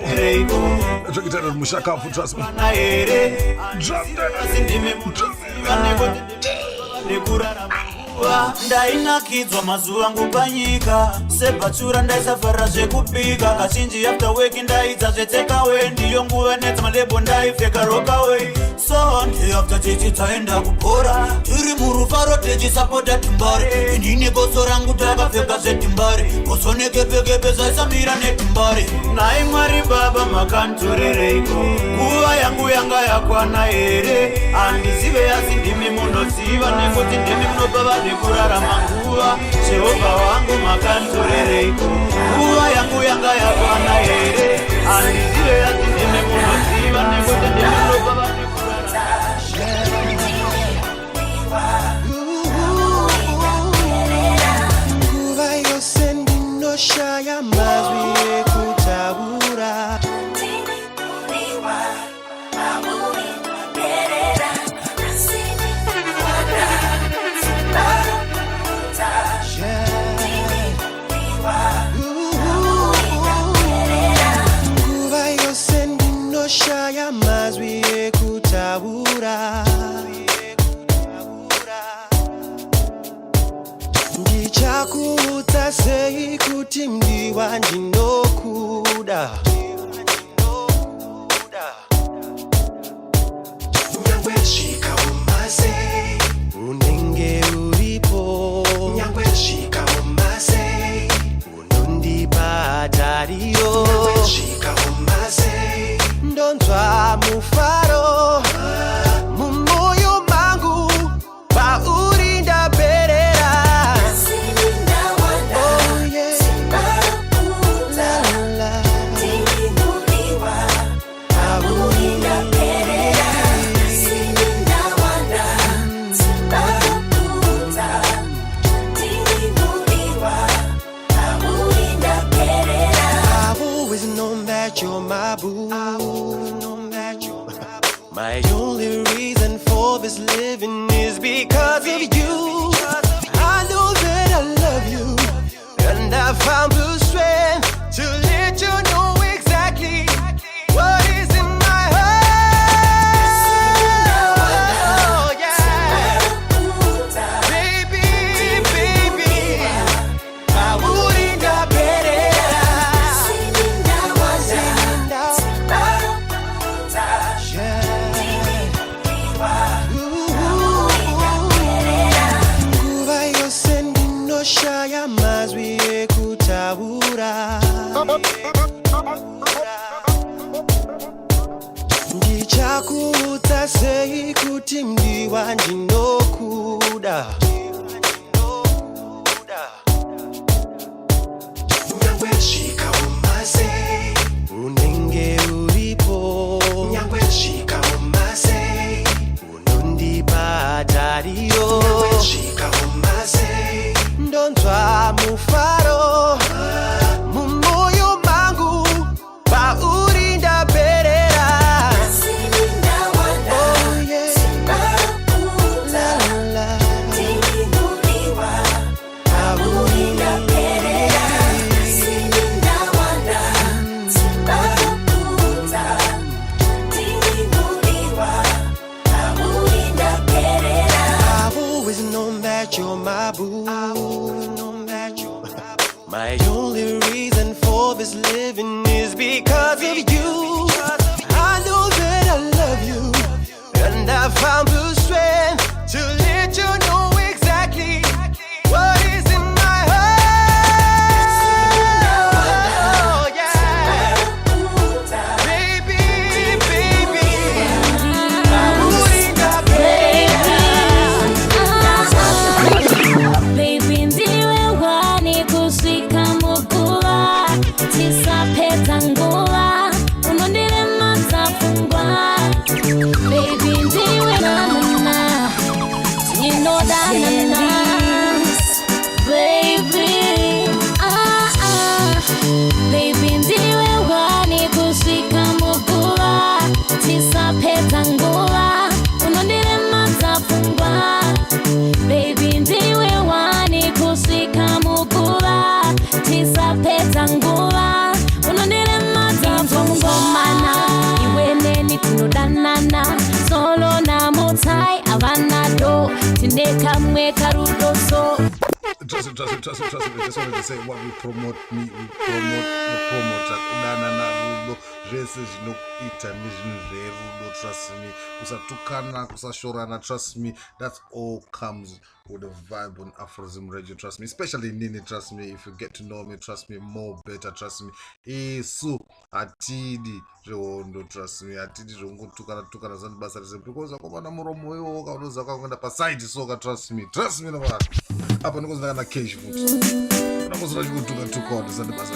Check it out, Mushakafu, trust me. Drum ndainakidzwa mazuva angu panyika sebachura ndaisafarira zvekupika kazhinji after work ndaita zvetekawe ndiyo nguva neta malebo ndaipfeka rokaway so after techi taenda kupora tiri murufaro techisapota timbare ndine goso rangu takapfeka zvetimbare gosonekepekepe zvaisambira netimbare nai Mwari Baba makandirereiko nguva yangu yanga yakwana here handizive asi ndimi munoziva nekuti ndimi munopa vanhu kurarama nguva Jehovha wangu makandirereiko nguva yangu yanga yakwana here handizive asi ndimi munoziva nekuti ndimi munopa vanhu nguva yose ndinoshaya mazwi ekutaura nguva yose ndinoshaya mazwi ekutaura ndichakuudza sei kuti mdiwa ndinokuda nyangwe svika umasei unenge uripo nyangwe svika umasei unondipa tariro nyangwe svika umasei ndonzwa mufaro mumoyo mangu pauri ndaperera You're my boo. My only reason for this living is because of you. I know that I love you, and I found the strength to let you know exactly what is in my heart. Oh, yeah. Baby, baby, I wouldn't have better. Shaya mazwi ekutaura ndichakuudza sei kuti mdiwa ndinokuda mukova unondire madzapo mungomana iwe neni tinodanana solo na motai avanado tine kamwe karudoso. Trust me. I just wanted to say what we promote like zvese zvinoita nezvinhu zverudo. Trust me, kusatukana kusashorana. Trust me, that all comes with the vibe on Aphorism Radio. Trust me, especially Nini. Trust me, if you get to know me, trust me more better. Trust me, Isu atidi zvehondo. Trust me, atidi zvongotukana zandibasa rese because akomana muromo wewo kaunoza kwenda paside soka. Trust me no man. Apa ndikozana na cash food. Nakozana kutuka on zandibasa.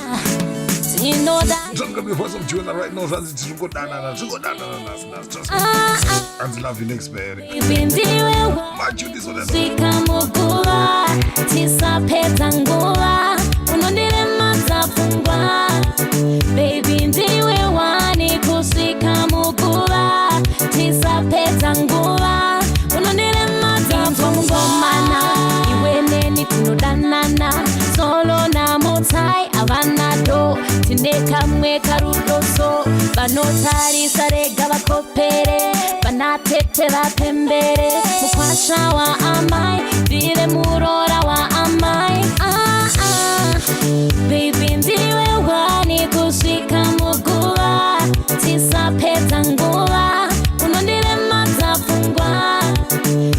You know that. Just got me voice of Juana right now. Trust me. Trust me. And love you next baby. Machu this one. Sikamukula tisapeta nguva unondire mazapungwa baby ndiwe wani kusikamukula tisapeta nguva unondire mazapungomana iwe neni tinodanana solo na motai avanado tine kamwe karudoso vanotarisa rega vakopere vanatete vapembere mukwasha wa amai ndire murora wa amai baby ndiwe wani kusvika muguva tisapedza nguva unondire madzapfungwa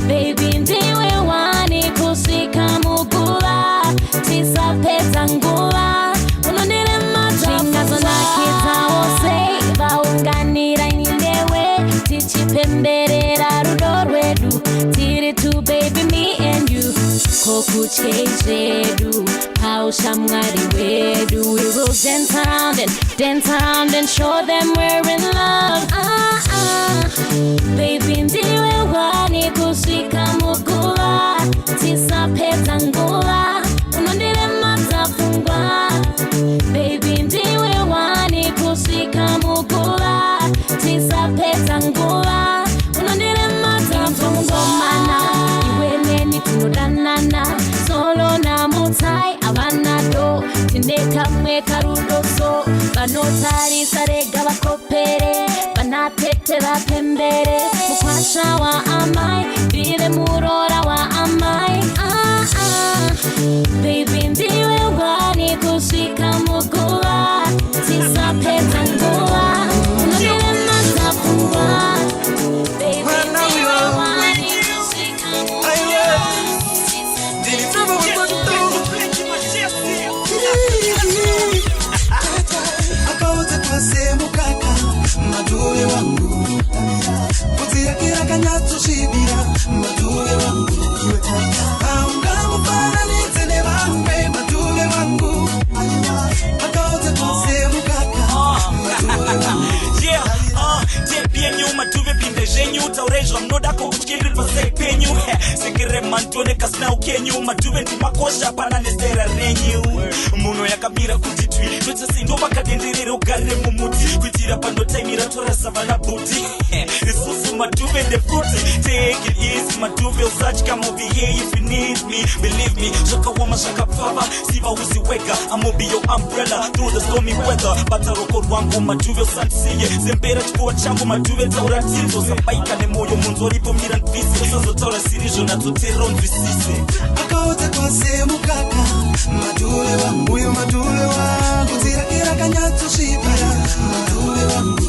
baby ndiwe wani kusvika muguva tisapedza nguva unondire madzapfungwa sei vaunganira inindewe tichipemberera rudo rwedu tiri tu baby me and you kokuchezedu paushamwari wedu we will dance around and show them we're in love baby ndiwe wani kusvika muguva tisapedza nguva unondire madzapfungwa baby ndiwe wani kusvika muguva tisapedza nguva unondire madzapfungomana iwe neni tinodanana solo na motai avanado tine kamwe karudoso vanotarisa rega vakopere vanatete vapembere mukwasha wa amai ndire murora wa amai baby ndiwe wani kusvika muguva tisapedza nguva unondire madzapfungwa baby ndiwe wani kusvika muguva akaote kwase mukaka maduwe wangu kutiakira kanyatsoshibira maduwe wangu aungamufananidze nevamwe maduwe wangu akaote kwase mukaka maduwe wangu maduve pinde zvenyu taurezva munodako kutyiriri pasei penyu sekeremantone kasina ukenyu maduve ndimakosha pana nezera renyu muno yakamira kuti twi totesindo vakadenderera ugarire mumuti kuitira pandotaimira torasa vana bhuti isusu maduve ndefruti take it easy maduve usatya movie here if you need me believe me zvakawoma zvakapfava siva usi wega amobi your umbrella through the stormy weather bataroko rwangu maduve usandisiye zembera chikuva changu maduve taura tinzo sabaika nemoyo munzo ripomira ndvisi usazotaura siri zvona toteera unzwisise akaote kwase mukaka maduve wangu uyo maduve wangu tirakira kanyatsoshibira maduve wangu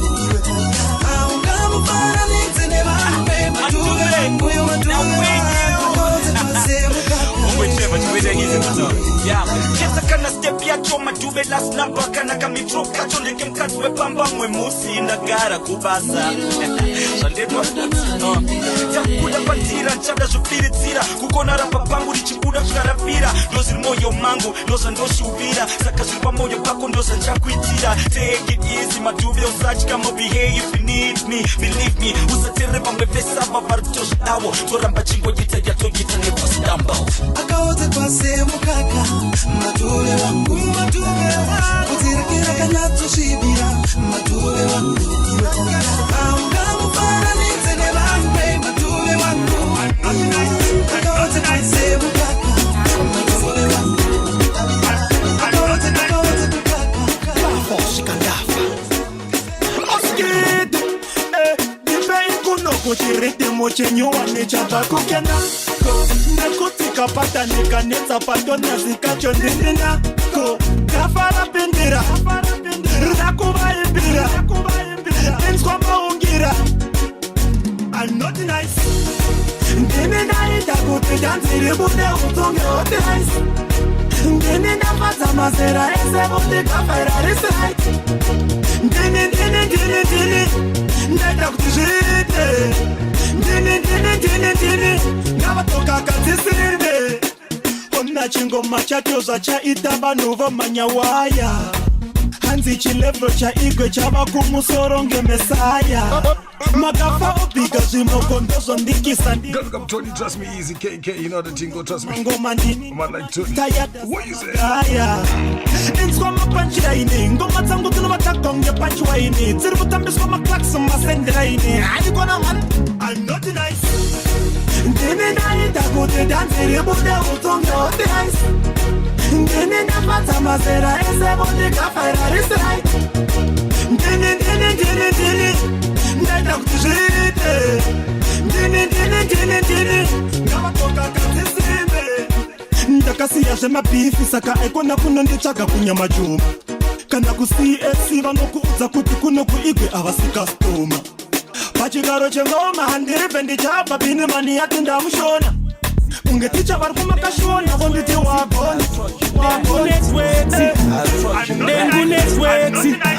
aungamufananidze nevamwe maduve wangu uyo maduve wangu akaote kwase mukaka kesakana step yacho maduve last number kana kamitro kacho ndeke mukadzi wepamba mwe musi ndagara kubasa zvandetwa takuda patira nchada zvopiritsira kukona rapa pangu richikuda zvikarapira ndozviri moyo mangu ndozvandoshuvira saka zviri pamoyo pako ndozvanchakuitira take it easy maduve usatya mobehave if you need me believe me usateerere vamwe vesava vari kutozvidavo toramba chingoita yatoita nepasdambo akaote kwase mukaka maduve wangu maduve wangu tirakira kanyatsoshibira maduve wangu aungamufananidze nevamwe maduve wangu akaote kwase mukaka maduve wangu akaote mukaka chiritimo chenyowa nechapakukenako nekutika patanika netsapato nazikacho ndindinako kafara pindira rakuvaimbira enzwa maungira I'm not nice ndini ndaita kuti danziri bude utonge oti nice ndini ndafadza mazera ese kuti kafaira risright ndini ndaita kuti zviite ndini ngavatoka kadzisinde ona chingoma chatozva chaita vanhu vomanyawaya hanzi chilevho chaigwe chava kumusoro ngemesaya makafa obhiga zvimoko ndozvondikisa trust me easy KK, you know the thing go trust me ngoma man like Tony what you say enzwa mapanchiraini ngoma dzangu dzinovatagongye panchwaini dziri kutambiswa maklaksa masenderaini haikona man I'm not nice ndini ndaita kuti danziri bude utonge oti nice ndini ndafadza mazera ese kuti kafaira risright ndini ndaita kuti zviite ndini ngavatoka kadzisimbe ndakasiya zvemabhifi saka aikona kunonditsvaga kunyama juma kana kucsc vanokuudza kuti kuno kuigwe avasikastoma pachigaro chengoma handiripe ndichabva bini mani yati ndamushona unge ticha vari kumakashona vonditi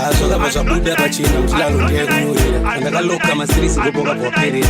azvakabva zvabuda pachena kuti lanondekunyorera andakaloka masirisi ngobokabvaperera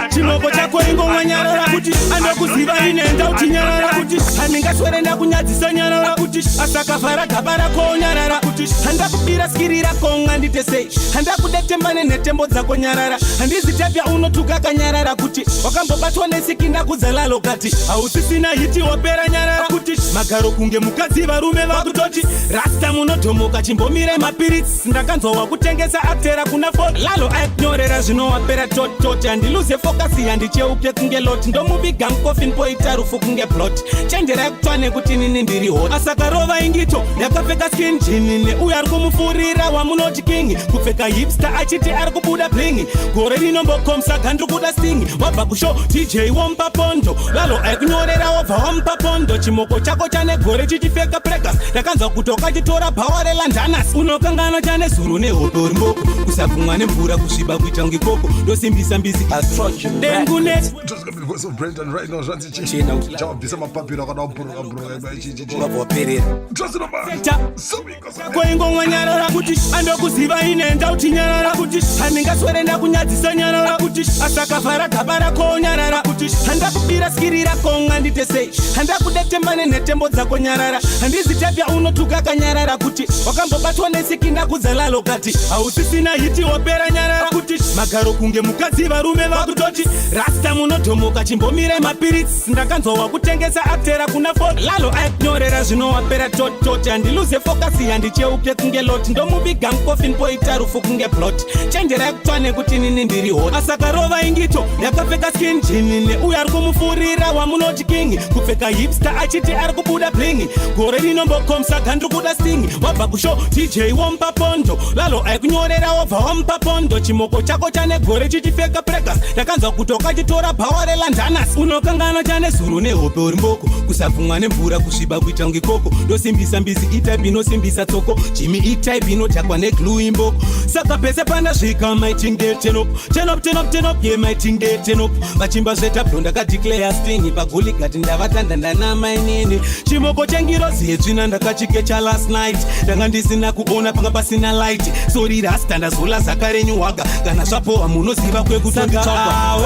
chimoko chako ingomwanyarara kuti anokuziva inenda kuti nyarara kuti handingaswerenda kunyadzisa nyarara kuti asakavhara gaba rako nyarara kuti handakubira skiri rako ngandite sei handakudetembane netembo dzako nyarara handizitapya unotuka kanyarara kuti wakambobatwa nesikinda kudzalalo kati hausisina hiti wapera nyarara kuti magaro kunge mukadzi varume vakutoti rasta munotomoka chimbomire mapiritsi ndakanzwa wakutengesa atera kuna fo lalo aikunyorera zvinowapera tototi handiluze fokasi handicheuke kunge loti ndomuviga mukofin poita rufu kunge plot chenderai kutwa nekuti nini ndiri hot asakarova ingito yakapfeka skin jinine uyo ari kumufurira wamunoti kingi kupfeka hipster achiti ari kubuda blingi gore rinombokomsa gandri kuda stingi wabva kusho dj wompa pondo lalo aikunyorera wabva wampa pondo chimoko chako chane gore chichifeka pregas ndakanzwa kutoka chitora bhawa relandanas unokangana chane zuru nehope uri mboko kusabvumwa nemvura kusviba kuita kunge koko ndosimbisa mbizi dengune chavabvisa mapapiro akadawaperera koingomwa nyarara kuti andokuziva inenda kuti nyarara kuti handingaswerenda kunyadzisa nyarara kuti asakavhara gaba rako nyarara kuti handakubira skiri rako ngandite sei handakudetembane netembo dzako nyarara handizitapya unotuka kanyarara kuti wakambobatwa nesikinda kudzalalo kati hausisina hiti wapera nyarara kuti magaro kunge mukadzi varume vakutoti rasta munotomoka chimbomire mapiritsi ndakanzwa wakutengesa atera kuna fo lalo aikunyorera zvinowapera tototi handiluze fokasi handicheuke kunge loti ndomuviga mukofin poita rufu kunge plot chenderai kutwa nekuti nini ndiri hot asakarova ingito yakapfeka skin jinine uyo ari kumufurira wamunoti kingi kupfeka hipster achiti ari kubuda blingi gore rinombokomsa gandri kuda stingi wabva kusho dj wompa pondo lalo aikunyorera wabva wampa pondo chimoko chako chane gore chichifeka pregas ndakanzwa kutoka chitora bhawa relandanas unokangana chane zuru nehope uri mboko kusabvumwa nemvura kusviba kuita kunge koko ndosimbisa mbizi itype inosimbisa tsoko jimi itype inotakwa neglue imboko saka pese pandasvika maiting day tenop ye maiting day tenop vachimba zvetaplo ndakadeclare sting paguligati ndavatanda ndanamainini chimoko chengirozi yetsvina ndakachikecha last night ndanga ndisina kuona panga pasina light sori rasta ndazola zaka renyu waga kana zvapohwa munoziva kwekutonditsvaka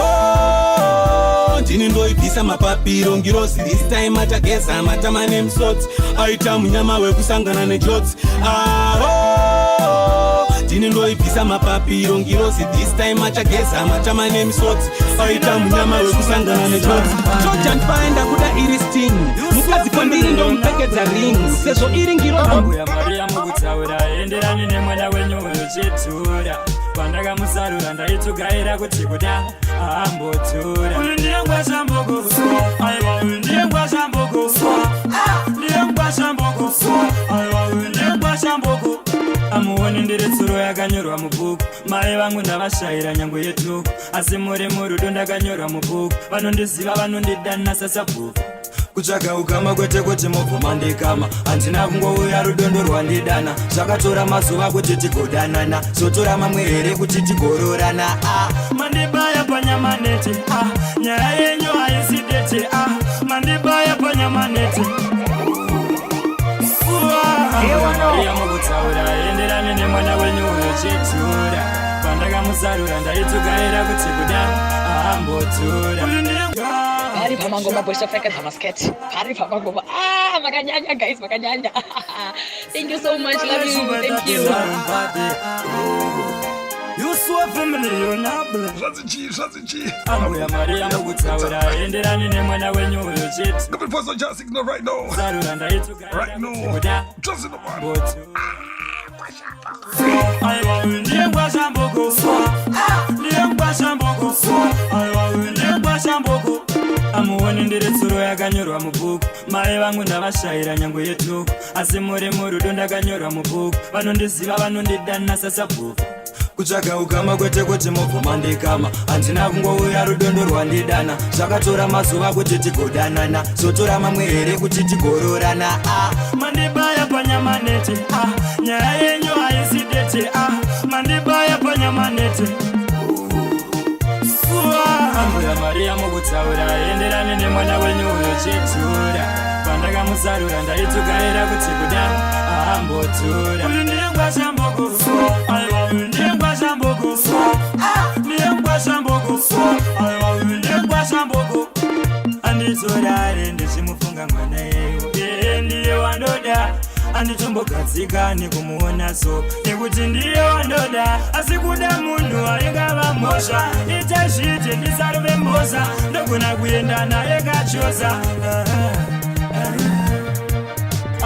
ndini ndoibvisa mapapiro ngirozi this time atageza matama nemusotsi aita munyama wekusangana nejotsi ndini ndoibvisa mapapiro ngirozi this time achageza matama nemusotsi aita munyama wekusangana nejotsi chojanfaenda kuda iri sting mukadzi kwandiri ndomupfekedza ring sezvo iri ngiroambuya mariya mukutaura enderani nemwana wenyu unochitura pandakamusarura ndaitugaira kuti kuda ambotura uyu ndiye ngwashamboko aiwa uyu ndiye ngwashamboko ndiye ngwashamboko aiwa uyu ndiye ngwashamboko amuone ndiri tsuro yakanyorwa mubhuku mai vangu ndavashaira nyangu yetuku asi muri murudo ndakanyorwa mubhuku vanondiziva vanondidana sasabhuku kutsvaga ukama kwete kuti mubvuma ndikama handina kungouya rudondo rwandidana zvakatora mazuva kuti tigodanana zotora mamwe here kuti tigororana mandibaya panyamanete nyaya yenyu haisidete mandibaya panyamanete Maria mukutaura enderane nemwana wenyu uyo chitura pandakamusarura ndaitugaira kuti kuda ambotura Pari pamangoma boys of Africa basket. Pari pamangoma. Makanyanya guys, makanyanya. Thank you so much. Love you. Thank you. You so family, you're not blessed. Shazichi. Amuya Maria mukutaura enderane nemwana wenyu uyo chitura. Come for some just signal right now. Right now. Just in the one. I want ndiye ngwashamboko. Ndiye ngwashamboko. I want ndiye ngwashamboko. Amuone ndiri tsuro yakanyorwa mubhuku mai vangu ndavashaira nyangu yetuku asi muri murudo ndakanyorwa mubhuku vanondiziva vanondidana sasabhuku kutsvaga ukama kwete kuti mubvuma ndikama handina kungouya rudondo rwandidana zvakatora mazuva kuti tigodanana zotora mamwe here kuti tigororana mandibaya panyamanete nyaya yenyu haisidete mandibaya panyamanete Amuya Maria mukutaura enderane nemwana wenyu uyo chitura pandakamusarura ndaitugaira kuti kuda ambotura uyu ndiye ngwashamboko aiwa uyu ndiye ngwashamboko ndiye ngwashamboko aiwa uyu ndiye ngwashamboko anditorare ndichimufunga mwana yeyu ndiye wandoda anditombogadzikani kumuona so nekuti ndiye wandoda asi kuda munhu aingava mhosva itazviti ndisarove mhoza ndogona kuenda naye kachoza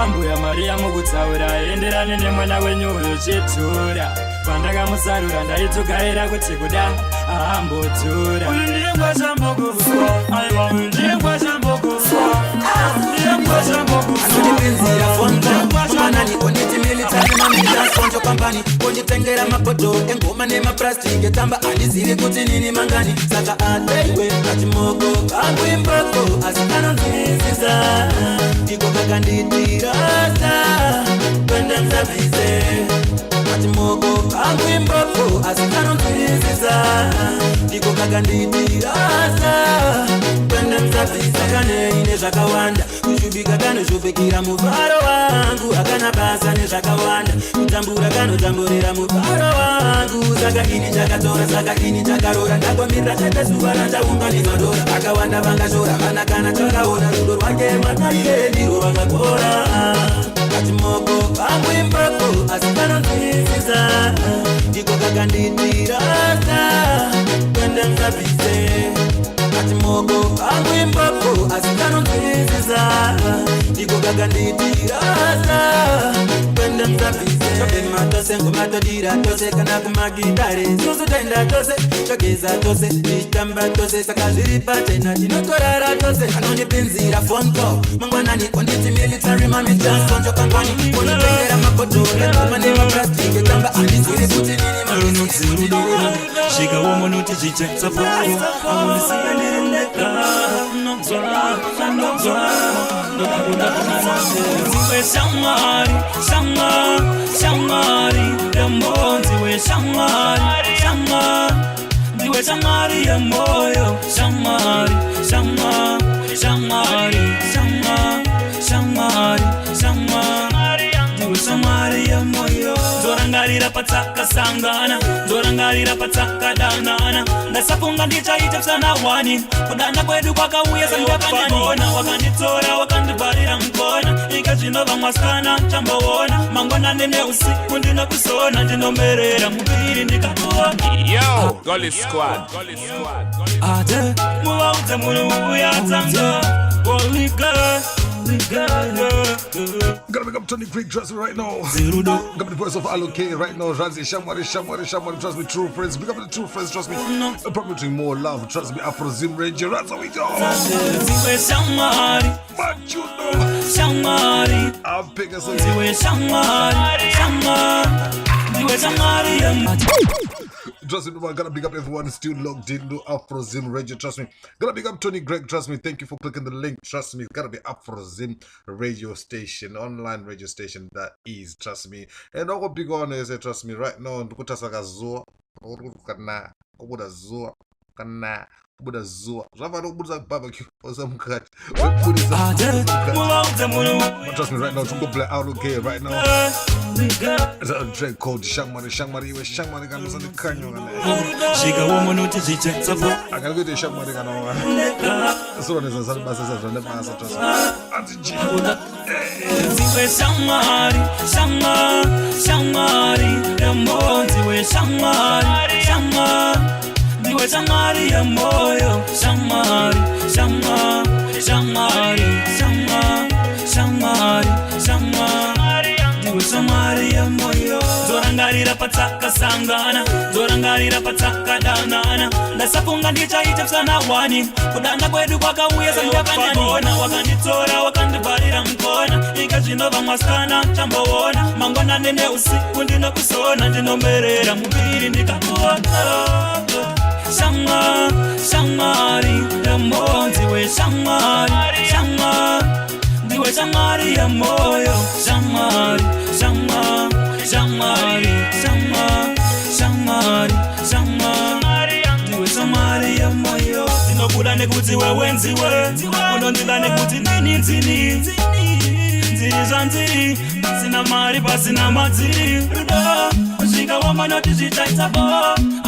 ambuya Maria mukutaura enderane nemwana wenyu uyo chitura pandakamusarura ndaitugaira kuti kuda ambotura uyu ndiye ngwashamboko aiwa uyu ndiye ngwashamboko ndiye ngwashamboko anondipinzira fonko kumanani konditi military mamija sonjo kampani konditengera mapoto engoma nemaplastiki tamba andizivi kuti nini mangani saka ataiwe kachimoko kanguimboko asi kanonzwisisa ndiko kakanditirasa kwenda msabize kachimoko kanguimboko asi kanonzwisisa ndiko kakanditirasa kwenda msabize kane ine zvakawanda kushubika kanoshubikira muvharo wangu akana basa nezvakawanda kutambura kanotamburira muvharo wangu saka ini chakatora saka ini chakarora ndakomirira chete zuva randaunganidzwa dora akawanda vangashora kana kana chakaona rudo rwake mwanaiye ndiro vakakora kachimoko kanguimboko asi kanonzwisisa ndiko kakanditirasa kwenda msabize kachimoko kanguimboko asi kanonzwisisa ndiko kakanditirasa kwenda msabize chokeni matose ngomatodira tose kana kumagitare susutenda tose chogeza tose tichitamba tose saka zviri patena tinotorara tose anondipinzira fonko mangwanani konditi military mamijansonjo kampani konditengera mabhodhoro engoma nemaplastiki tamba andizviri kuti nini marunodzirudo svika womonoti zvichetsapoo amunisiya ndirindeka nonzwa ndiwe shamwari shamwari yembonzi we ndiwe shamwari yemoyo shamwari ndiwe shamwari yemoyo ndorangarira patakasangana ndorangarira patakadanana ndasafunga ndichaita msana wani kudana kwedu kwakauya sandakandibona wakanditora wakandibharira mukona ika zvinova mwaskana chamboona mangwana nene usiku ndinokusona ndinomerera muviri ndikatoa Yo, Gully Squad. ate muvaudze munhu uya tanga Holy God. Gotta make up Tony Creek, trust me right now. Got the voice of Allocated right now. Razi, Shamwari, trust me, true friends. Big up the true friends, trust me. Promoting more love, trust me. Afrozim Ranger, that's how we go. But you know, Shamwari, I'm picking some. Shamwari, Trust me, gotta big up everyone still logged in to Afrozim Radio. Trust me, gotta big up Tony Greg. Trust me, thank you for clicking the link. Trust me, gotta be Afrozim Radio Station, online radio station that is. Trust me, and all big on is trust me right now. Kutasakazoa, kana, kubudazoa, kana. Buddha Zoa. Rava no Buddha barbecue or some cut. Trust me right now, to go play out okay right now. There's a drink called Shangmari. Shangmari, where Shangmari can listen to Kanyo. She got woman who is it. I can go to Shangmari. So there's a son of Massa from the Massa. Trust me. Diwe Shamari ya moyo, Shamari, Shamari, Shamari, Shamari, Shamari, Diwe Shamari ya moyo. Zorangarira pataka sangana, zorangarira pataka danana. Ndasapunga ndichaita sana wani, kudanda kwedu kwaka uya sanja kanibona. Wakanditora, wakandibarira mkona, ikajinova maskana, chambowona. Mangona nene usiku ndino kusona, ndinomberera mubiri ndikakuona. Shangma, Shangmari, ya monzi we Shangmari, Shangmari, diwe Shangmari ya moyo, Shangmari, Shangmari, Shangmari, Shangmari, Shangmari, Shangmari, diwe Shangmari ya moyo. Ndinobuda nekuti wewe nziwe, unondida nekuti nini nzini, nziri zanziri, sina mari pasina madziri, rudo. Shika woman not is it I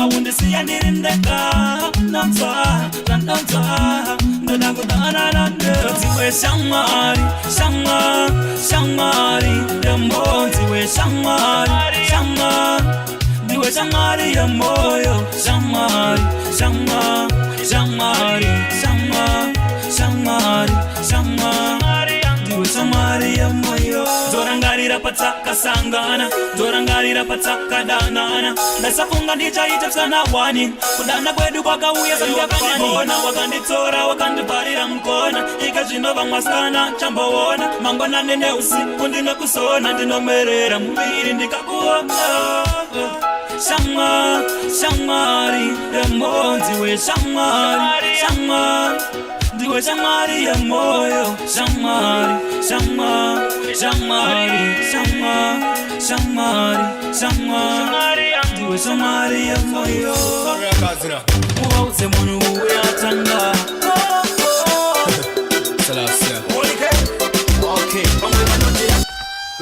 want to see and in the car. Nanta, no Shangmari, Shangmari, Shangmari, the monty way Shangmari, Shangmari, diwe Shangmari ya moyo, Shangmari, Shangmari, Shangmari, Shangmari, Shangmari, diwe Shangmari ya moyo. Zorangarira pataka sangana, zorangarira pataka danana. Ndasafunga ndichaita sana wani, kudana kwedu kwaka uya sanja kanibona. Wakanditora, wakandibarira mkona, ikajinova maskana, chambowona. Mangona nene usiku ndino kusona, ndinomerera mubiri ndikakuona. Shangmari, Shangmari, ya monzi we Shangmari, Shangmari, diwe Shangmari ya moyo, Shangmari, Shangmari, Shangmari, Shangmari, Shangmari, Shangmari, diwe Shangmari ya moyo. Uwauze munu uwe atanga. Selassie. Okay.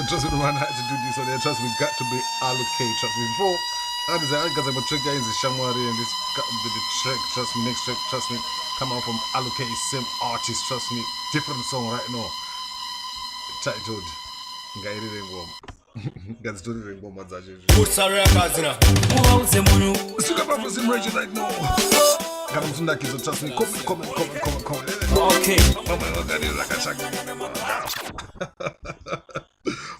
Trust me, man, I had to do this on there. Trust me, got to be allocated. Trust me, before I decided because I'm a trick guy in the Shangmari and this got to be the track. Trust me, next track, trust me, come out from allocate, same artist. Trust me, different song right now. Titled Gairi Ringwom. Got story Ringwom Mazaji. What's our records now? Still got rappers in region right now. Got them from that kids, so trust me, comment. Okay.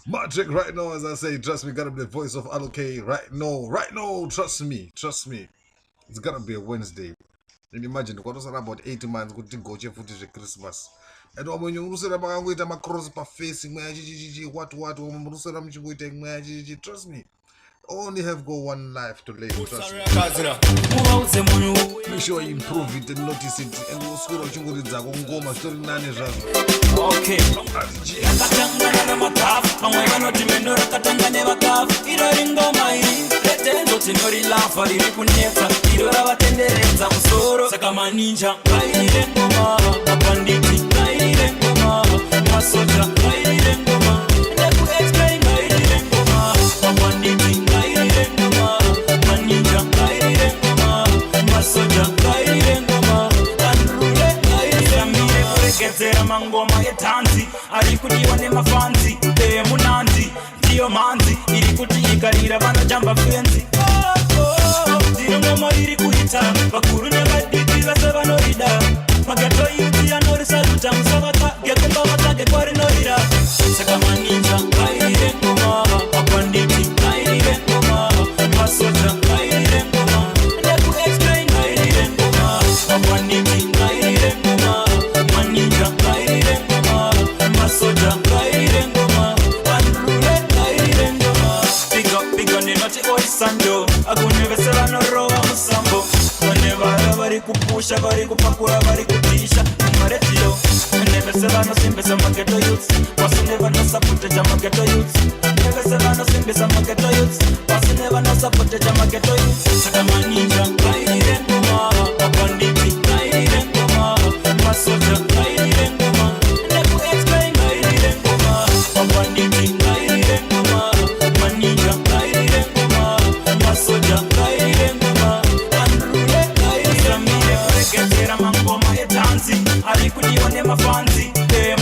Magic right now, as I say, trust me, gotta be the voice of Allocate right now, trust me. It's gotta be a Wednesday. And imagine, what was about 80 months good to go footage of Christmas. And when you say about wait, I'm across by facing my what, trust me. Only have go one life to live, trust me. Make sure you improve it and notice it and we'll school out you with the story nane jazo. Okay. Mangoma ya tanzi alikudiwa ne mafanzi munanzi ndiyo manzi ilikuti ikarira bana jamba fenzi ndiyo ngoma iri kuita bakuru ne baditi basaba no ida magato yuti ya no risaluta musabata gekumba batage kwari no ida sakama ninja kaire ngoma abanditi kaire ngoma masoja kaire ngoma leku explain kaire ngoma abanditi kaire ngoma maninja kaire ngoma masoja kaire ngoma andrule kaire ngoma big up noti kupusha vari kupakura vari kutisha mumaredio nevese vanosimbisa mageto youths pasine vanosapoteja mageto youths nevese vanosimbisa mageto youths pasine vanosapoteja mageto youths saka maninja ngairire ngoma mabanditi ngairire ngoma masoja ngairire ngoma nekuexplain ngairire ngoma mabanditi ngairire ngoma maninja ngairire ngoma masoja ngairire ngoma andrule ngairire mire kureketera mangoma etanzi arikudiwa nemafanzi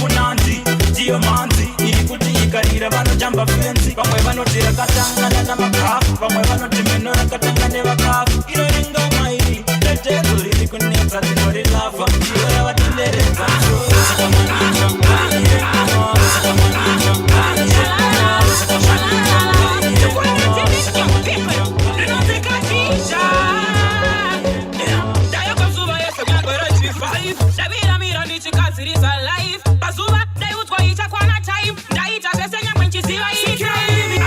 munanzi jiyo manzi iri kuti ikarira vanojamba fenzi vamwe vanotira katangana namakafu vamwe vanoti meno rakatanga nevakafu iro ringoma iri retezo riri kunetsa tinorilava iro ravatenderedza saka maninja ngairire ngoma saka maninja ngairire ngoma saka maninja ngairire ngoma saka maninja rinozikatija dayo kazuva yese mwagwera G5 shavira mira nichikazirisa life pazuva daiudzwa ichakwana time ndaita zvese nyangwe nchiziva ikaivi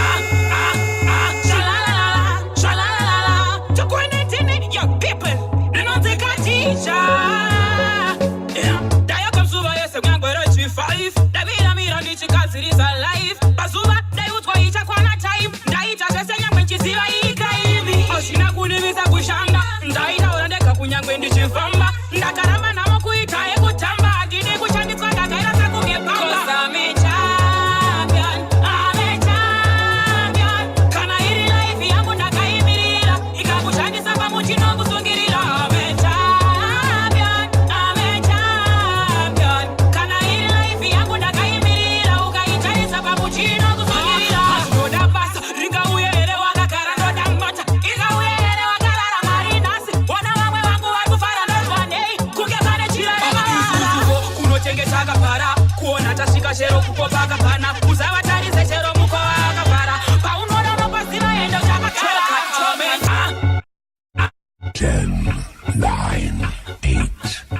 shalalala shalalala tokuenetini ya people rinonzikatija dayo kazuva yese mwagwera G5 davira mira nichikazirisa life pazuva daiudzwa ichakwana time ndaita zvese nyangwe nchiziva ikaivi osina kunivisa kushanda ndaitaura ndega kunyangwe ndichifamba ndakaramba navo kuita yekutamba handidi kushandiswa ndagaira sakungepamba kana iri life yangu ndakaimirira ikakushandisa pamuchinokusungirira kana iri life yangu ndakaimirira ukaitarisa pamuchinokusungirira hazvinoda basa ringauye here wakagara ndoda mota ikauye here wakarara marinasi ona vamwe vangu vari kufara ndozvanei kunge pane chiraivo kunotengesa akabhara kuona tasvika chero kupopa akapana uzavatarise chero mukova akabhara paunoda unopaziva endo chakakara 10, 9, 8,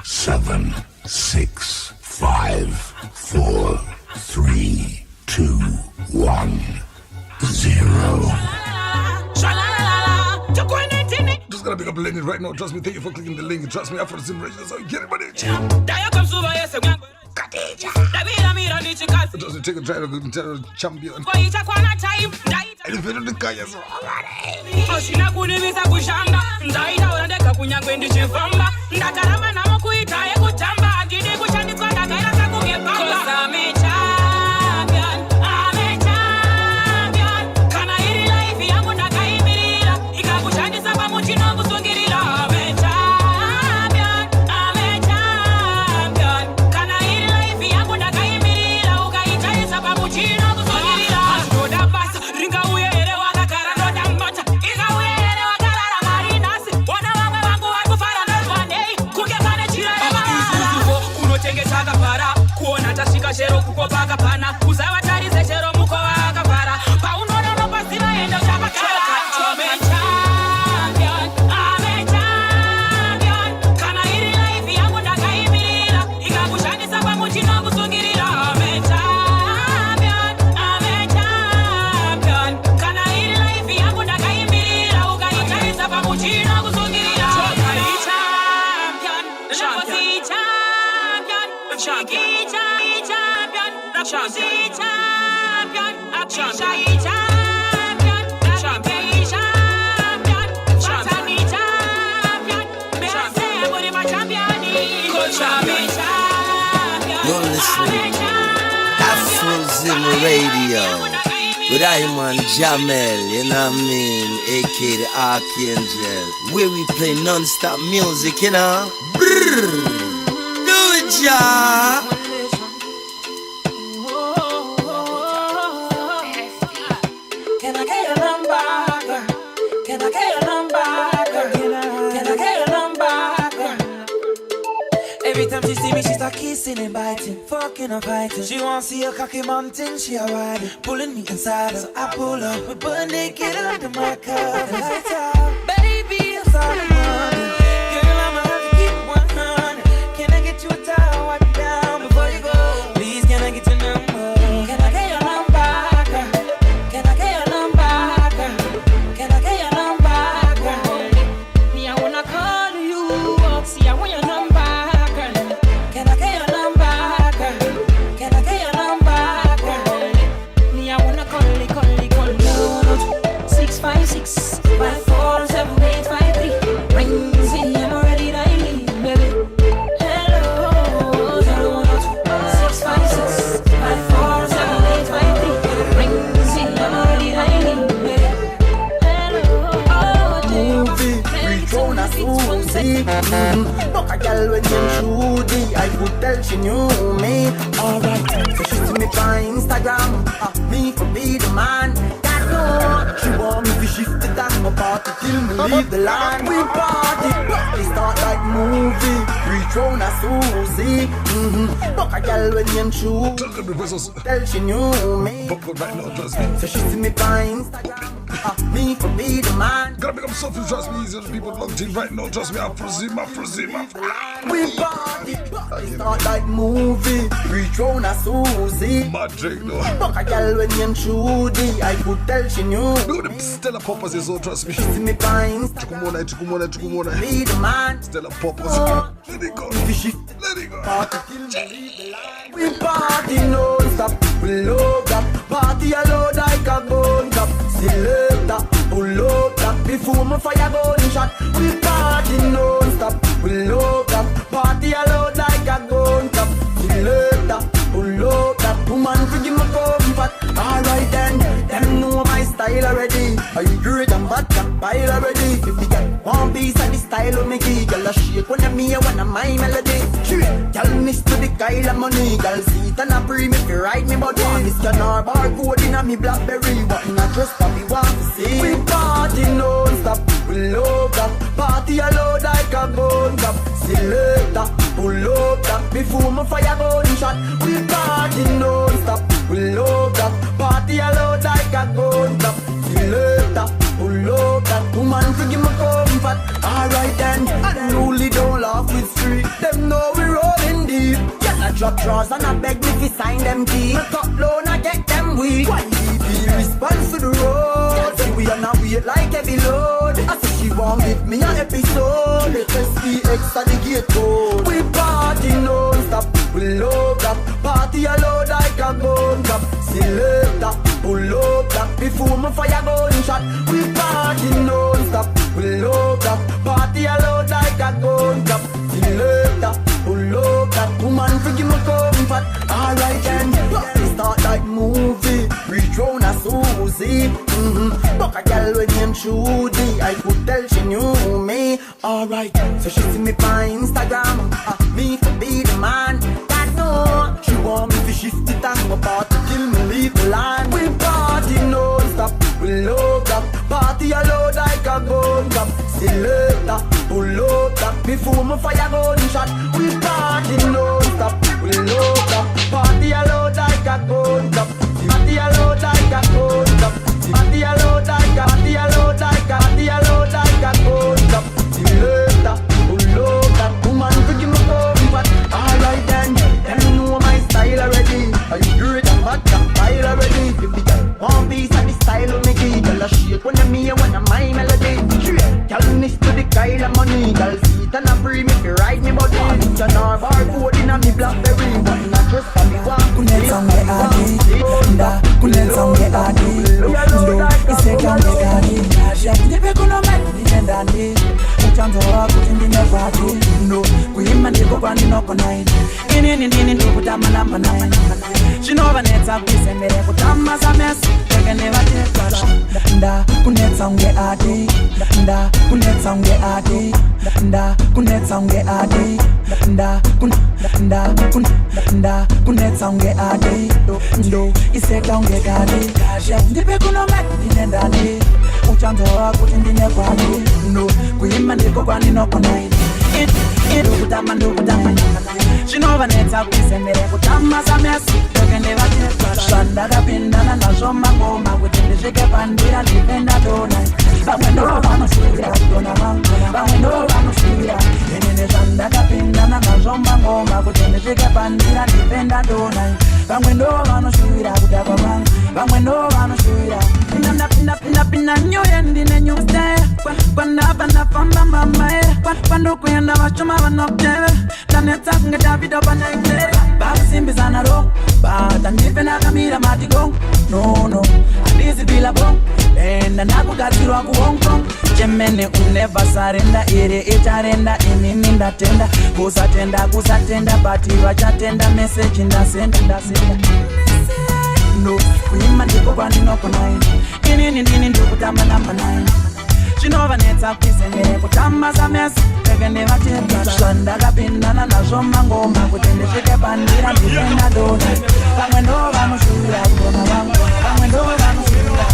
7, 6, 5, 4, 3, 2, 1, 0. Just gonna pick up Lenny right now. Trust me, thank you for clicking the link. Trust me, Afrosim Radio, that's how you get it, buddy. Just take a try to champion. osina kunivisa kushanda ndaitaura ndega kunyangwe ndichifamba ndakaramba navo kuita yekutamba handidi kushandiswa ndagaira sakungepamba kana iri life yangu ndakaimirira ikakushandisa pamuchinokusungirira kana iri life yangu ndakaimirira ukaitarisa pamuchinokusungirira hazvinoda basa ringauye here wakagara ndoda mota ikauye here wakarara marinasi ona vamwe vangu vari kufara ndozvanei kunge pane chiraivo kunotengesa akabhara kuona tasvika chero kukopa akapana uzavatarise chero mukova akabhara paunoda unopaziva endo chapakara kana iri life yangu ndakaimirira ikakushandisa pamuchinokusungirira kana iri life yangu ndakaimirira ukaitarisa pamuchinokusungirira You're listening Afrosim Radio with Ayman Jamel, you know what I mean, aka the Archangel, where we play non-stop music, you know. Brrr. Do it, ja. Can I get your number, girl? Can I get your number, girl? Can I get your number, girl? Every time she see me, she start kissing and biting, fucking and fighting. She won't see a cocky mountain, she a riding, pulling me inside her. So I pull up, we butt naked under my cover. Lights out, baby, that's all I want. Girl, I'ma have to keep it 100. Can I get you a towel, wipe it down before you go? Please, can I get your number? Can I get your number, girl? Can I get your number, girl? Can I get your number, girl? Me, I wanna call you up. Susie. But a girl when them Judy, I could tell she knew me. Alright, so she see me on Instagram, me for be the man. God know, she want me to shift it and go party till me leave the land. We party, but it start like movie. Reach round a Susie. But a girl when them Judy, tell she knew me. Right now, trust me. So she see me on Instagram, me for be the man. Gotta make up something, trust me. These people locked in right now, trust me. I presume. We party, but it start like movie. Reach round a Susie. Mad drink, no. But a girl when named Judy, I could tell she knew. No, the Stella Poppers is so, trust me. She see me on Chukumona. Be the man. Stella Poppers. Let it go. Let it go. Party till we leave the line. We party non-stop. We love that. Party alone like a gun cup. Selector, pull up that. Before my fire gun shot. We party non-stop. We love that. Party alone like a gun cup. Selector, pull up that. Woman forgive my comfort. Alright then, them know my style already. Are you great and bad can pile already? If we get one piece of the style of me key, girl a shake when I'm me, I wanna my melody. Girl miss to the Kyle of money, girl see it and a pre me fi ride me body. Miss Canard barcode in a me Blackberry, but not just for me want to see. We party non-stop, we love that. Party alone like a gun cup. Selector, pull up that. Before my fire gun shot. We party non-stop, we love that. Party alone like a gun cup. Selector, pull up that. Woman forgive my comfort. Alright then, unruly don't laugh with street. Them know we rolling deep. I drop drawers and I beg me to sign them key. Me cut loan, I get them weak. One DP response to the road. See we on a wait like heavy load. I say she won't give me an episode. Let us see extra the gate code. We party non-stop, we love that. Party alone like a gun cup. Selector, pull up that. Before my fire gun shot. We party non-stop, we love that. Party alone like a gun cup. Selector, pull up that. Woman forgive my comfort. Alright then, we start like movie. Reach round a Susie. But a girl with named Judy, I could tell she knew me. Alright, so she see me on Instagram, me for be the man. God know, she want me to shift it and go party till me leave the land. We party non-stop, we love that. Party alone like a gun cup. Selector, pull up that. Before my fire gun shot. We party non-stop, we love that. Party alone like a gun cup. Party alone like a gun cup. Party alone like a, party alone like a, party alone like a gun cup. Selector, pull up that. Woman forgive me comfort. Alright then, them know my style already. Are you great and bad can pile already? If we get one piece of the style of me key, girl a shake when I'm me, when I'm my melody. Girl miss to the Kyle of money, girl see it and a free me fi ride me body. It's an R barcode in a me Blackberry, but not just for me walk. Kunetsa nge adi, nda kunetsa nge adi, ndo iseka nge adi. Ndipe kuno mali ndendani, uchanzo wako ndine kwati, ndo kuima ndiko kwa ninoko nine. Ini ndo kutama namba 9. Shinova netsa kwisendere kutama za mess, teke never take that. Nda kunetsa nge adi, nda kunetsa nge adi, nda kunetsa nge adi, nda kunetsa nge adi, ndo iseka nge adi. Ndipe kuno mali ndendani, uchanzo wako ndine kwati, ndo kuima ndiko kwa ninoko nine. Ndo kutama Shinova netsa kwisendere kutama za mess, teke never take that. Shanda kapindana na zoma ngoma, kuti ndishike pandira ndipenda dona. Bamwendo vanoshuira dona vangu, bamwendo vanoshuira. Nene shanda kapindana na zoma ngoma, kuti ndishike pandira ndipenda dona. Bamwendo vanoshuira kudakwa vangu, bamwendo vanoshuira. Pina nyoya ndine nyustaya, kwanda famba mamaera, kwando kuyenda vachuma vanokutera. Tanetsa kunge Davido panaitera, bakusimbizana ro, bata ndipenda kamira matigo. No, adizi bila bong, enda nakugadzirwa ku Hong Kong. Chemene never surrender, ere echarenda, inini ndatenda. Kusatenda, bati vachatenda, message ndasenda. No, kuima ndiko kwa ndinoko 9. Inini ndini ndikutama namba 9. chinovanetsa kuisengere kutamba samesi peke ndivatebva ndakapindana nazvo mangoma kuti ndisvike pandira nditenda dona pamwe ndo vanoshuvira kugona vangu pamwe ndo vanoshuvira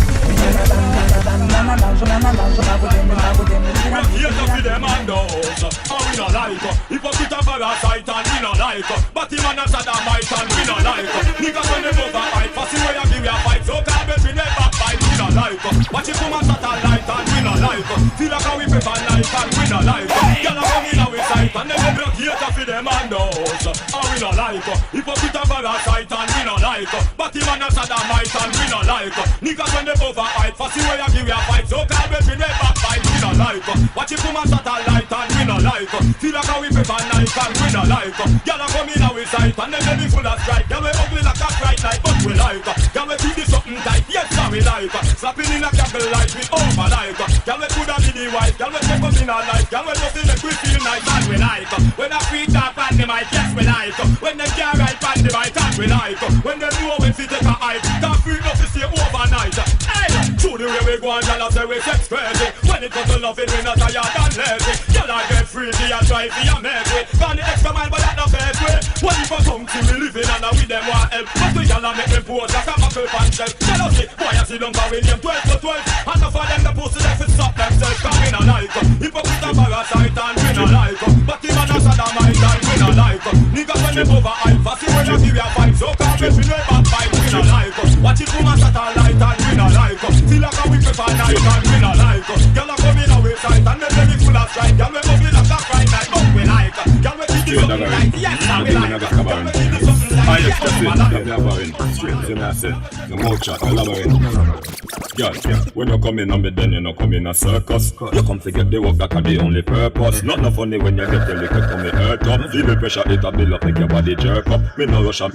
but him and a Saddamite and we not like niggas when they over fight for see where you give your fight so can't be never fight we not like watch it come a satellite and we not like feel like how we prefer life and we not like girl a come in our sight and they block here to feed them and us and we not like if we put a parasite and we not like but him and a Saddamite and we not like niggas when they over fight for see where you give your fight so can't be never fight we not like watch it come a satellite and we not like feel like how we prefer life and we not like girl a come in our sight and then they full of strike girl we ugly like a bright light but we like girl we keep this something tight yes that we like slapping in a candle light we over like girl we coulda be the wife girl we take us in our life girl we just make we feel nice and we like when a freak talk on the mic yes we like when they can't write on the mic and we like when they know when we take a hype can't freak up to stay overnight hey through the way we go and girl say we sex crazy when it comes to loving we not tired and lazy girl I get freaky and try for your make way find the extra mile but that the best way when you come to me living and with them want help but we shall make them pose like a muscle pancel jealousy boy I see them for William 12 to 12 and enough of them the pussy that fit stop themselves cause we not like hypocrite and parasite and we not like but him and a Saddamite and we not like niggas when them over hype for see when you give your fight so can't be never fight we not like watch it from a satellite and we not like feel like how we prefer night and we not like girl a come in our sight and then they full of strike girl we ugly like a fright night but we like girl we keep this something like yes we like girl we keep this something like yes we like the mouth chat, when you come in on me, then you no come in a circus. You come to get the work, that the only purpose. Not no funny when you get your liquor from me hurt up. Feel the pressure, it a build up, make your body jerk up. Me no rush up,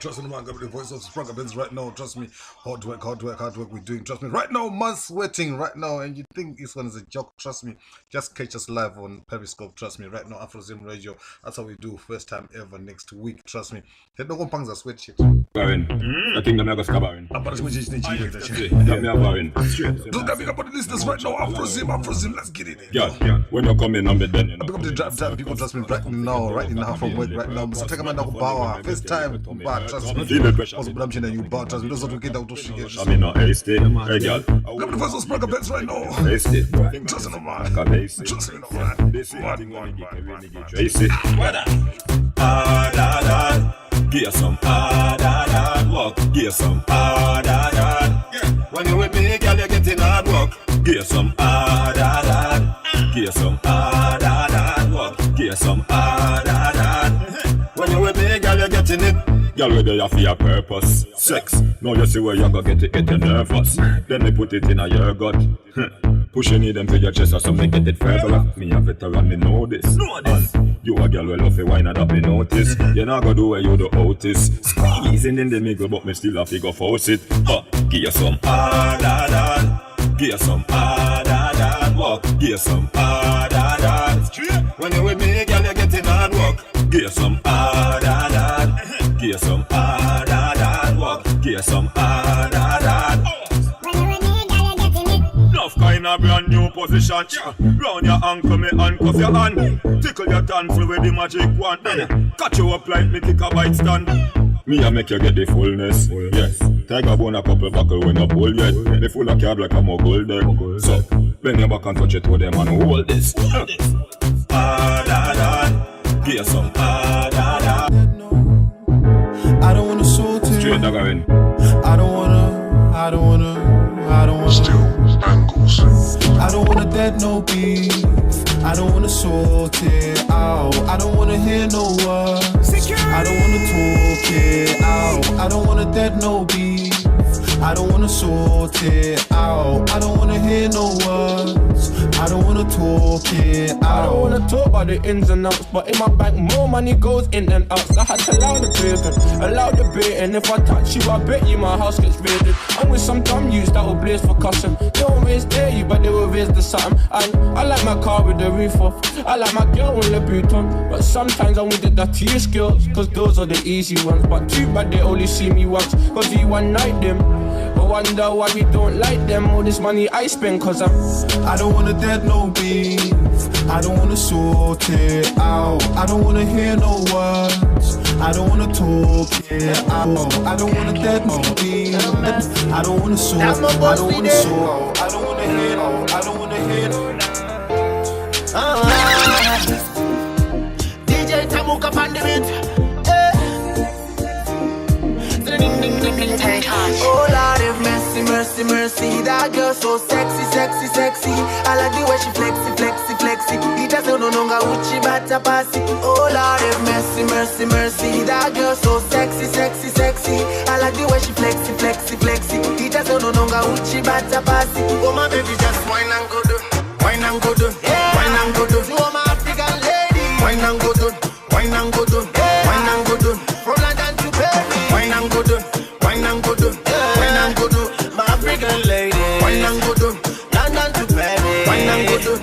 Trust me, man, got the voice of Sprung Benz right now. Trust me, hard work we're doing. Trust me, right now, months waiting right now, and you think this one is a joke. Trust me, just catch us live on Periscope. Trust me, right now, AfroZim Radio. That's how we do. First time ever next week. Trust me. They don't want punks that sweat shit. Barin, I think I'm going I'm about to make it. Don't get me up on the listeners right now. AfroZim, let's get it. Yeah. When you come in on me, then you know. Pick up the drive people. Trust me, right now from work right now. So take a man out power. First time back. Trust me. Feel the pressure. Also, but I'm saying you bought. Trust me. Those are to get out of shit. I mean, no, hasty. Hey, girl. Grab the voice of Sprung Benz right now. Hasty. Trust me, man. Trust me, man. Tracy. Give some hard work. Give some hard. When you with me, girl, you getting hard work. Give some hard. Give some hard work. Give some hard. When you with me, girl, you getting it. Girl, where they have for your purpose. Sex. Now you see where you go get you nervous. Then they put it in your gut. Pushing it them to your chest or something, get it further. Me a veteran, me know this. You a girl will love it, why not have me notice? You not gonna do where you the outest. Squeezing in the middle, but me still have to go force it. Give you some hard. Give you some hard work. Give you some hard. When you with me, girl, you getting hard work. Give you some hard. Give you some hard work. Give you some hard. Enough kind of brand new position. Round your ankle, me handcuff your hand. Tickle your tonsil with the magic wand. Catch you up like me kick a bite stand. Me a make you get the fullness. Yes. Tiger bone a couple buckle when you pull yet. Me full of cab like a mogul deck. So bend your back and touch it to them and hold this. Hard. Give you some hard. I don't wanna shoot it. Straight dagger in. I don't wanna. Still angles. I don't wanna dead no beef. I don't wanna sort it out. I don't wanna hear no words. I don't wanna talk it out. I don't wanna dead no beef. I don't wanna sort it out. I don't wanna hear no words. I don't wanna talk it out. I don't wanna talk about the ins and outs, but in my bank more money goes in and out. So I had to allow the pavement, allow the bait, and if I touch you, I bet you my house gets raided. I'm with some dumb youths that will blaze for custom. They won't raise dare you, but they will raise the something. And I like my car with the roof off. I like my girl with the boot on. But sometimes I want the dirty skills, cause those are the easy ones. But too bad they only see me once, cause you one night them. But wonder why we don't like them. All this money I spend, cause I don't wanna dead no beef. I don't wanna sort it out. I don't wanna hear no words. I don't wanna talk it out. I don't wanna dead no beef. I don't wanna sort. I don't wanna sort. I don't wanna hear no. I don't wanna hear no. DJ Tamuka Pandemit. Oh Lord have mercy, mercy, mercy. That girl so sexy, sexy, sexy. I like the way she flexy, flexy, flexy. It doesn't no longer uchi bata pasi. Oh Lord have mercy, mercy, mercy. That girl so sexy, sexy, sexy. I like the way she flexy, flexy, flexy. It doesn't no longer uchi bata pasi. Oh my baby, just wine and go do, wine and go do, wine and go do. Oh my African lady, wine and go do, wine and go do, wine and go do. From London to Paris, wine and go do. Wine and go do, wine and go do, my African lady. Wine and go do, London to Paris. Wine and go do,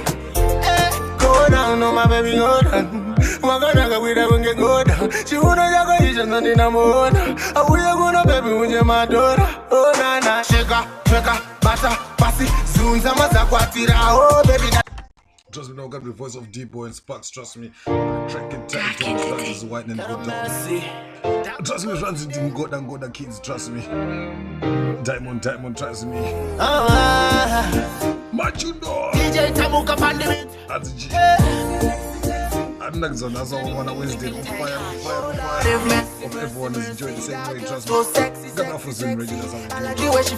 go down, no my baby, go down. Magana with her when you go down. She wanna jaga you just not in a mood. I will you gonna baby with your daughter. Oh na na, shaka, shaka, bata, passy, soon zamasa kwatira. Oh baby. Trust me, now got the voice of D-Boy and Sparks. Trust me, track and time is white and go down. Trust me, runs didn't go down, kids. Trust me, Diamond, trust me. Machundo. DJ Tamuka Pandemit. That's G. I'm not gonna. That's all I wanna Wednesday. Fire. Hope everyone is enjoying the same way. Trust me. Got off with Zim Radio. That's how we do it. The way she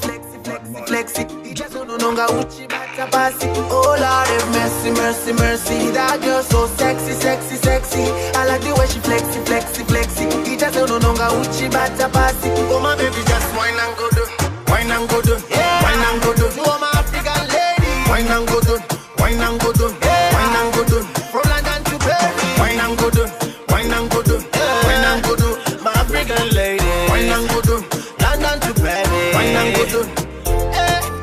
flexy. Just no longer uchi bata pasi. Oh Lord have mercy, mercy, mercy. That girl so sexy, sexy, sexy. I like the way she flexy, flexy, flexy. It just no longer uchi bata pasi. Oh my baby, just wine and go do, wine and go do, wine and go do. Oh my African lady, wine and go do, wine and go do, wine and go do. From London to Paris, wine and go do, wine and go do, wine and go do. My African lady, wine and go do, London to Paris, wine and go do.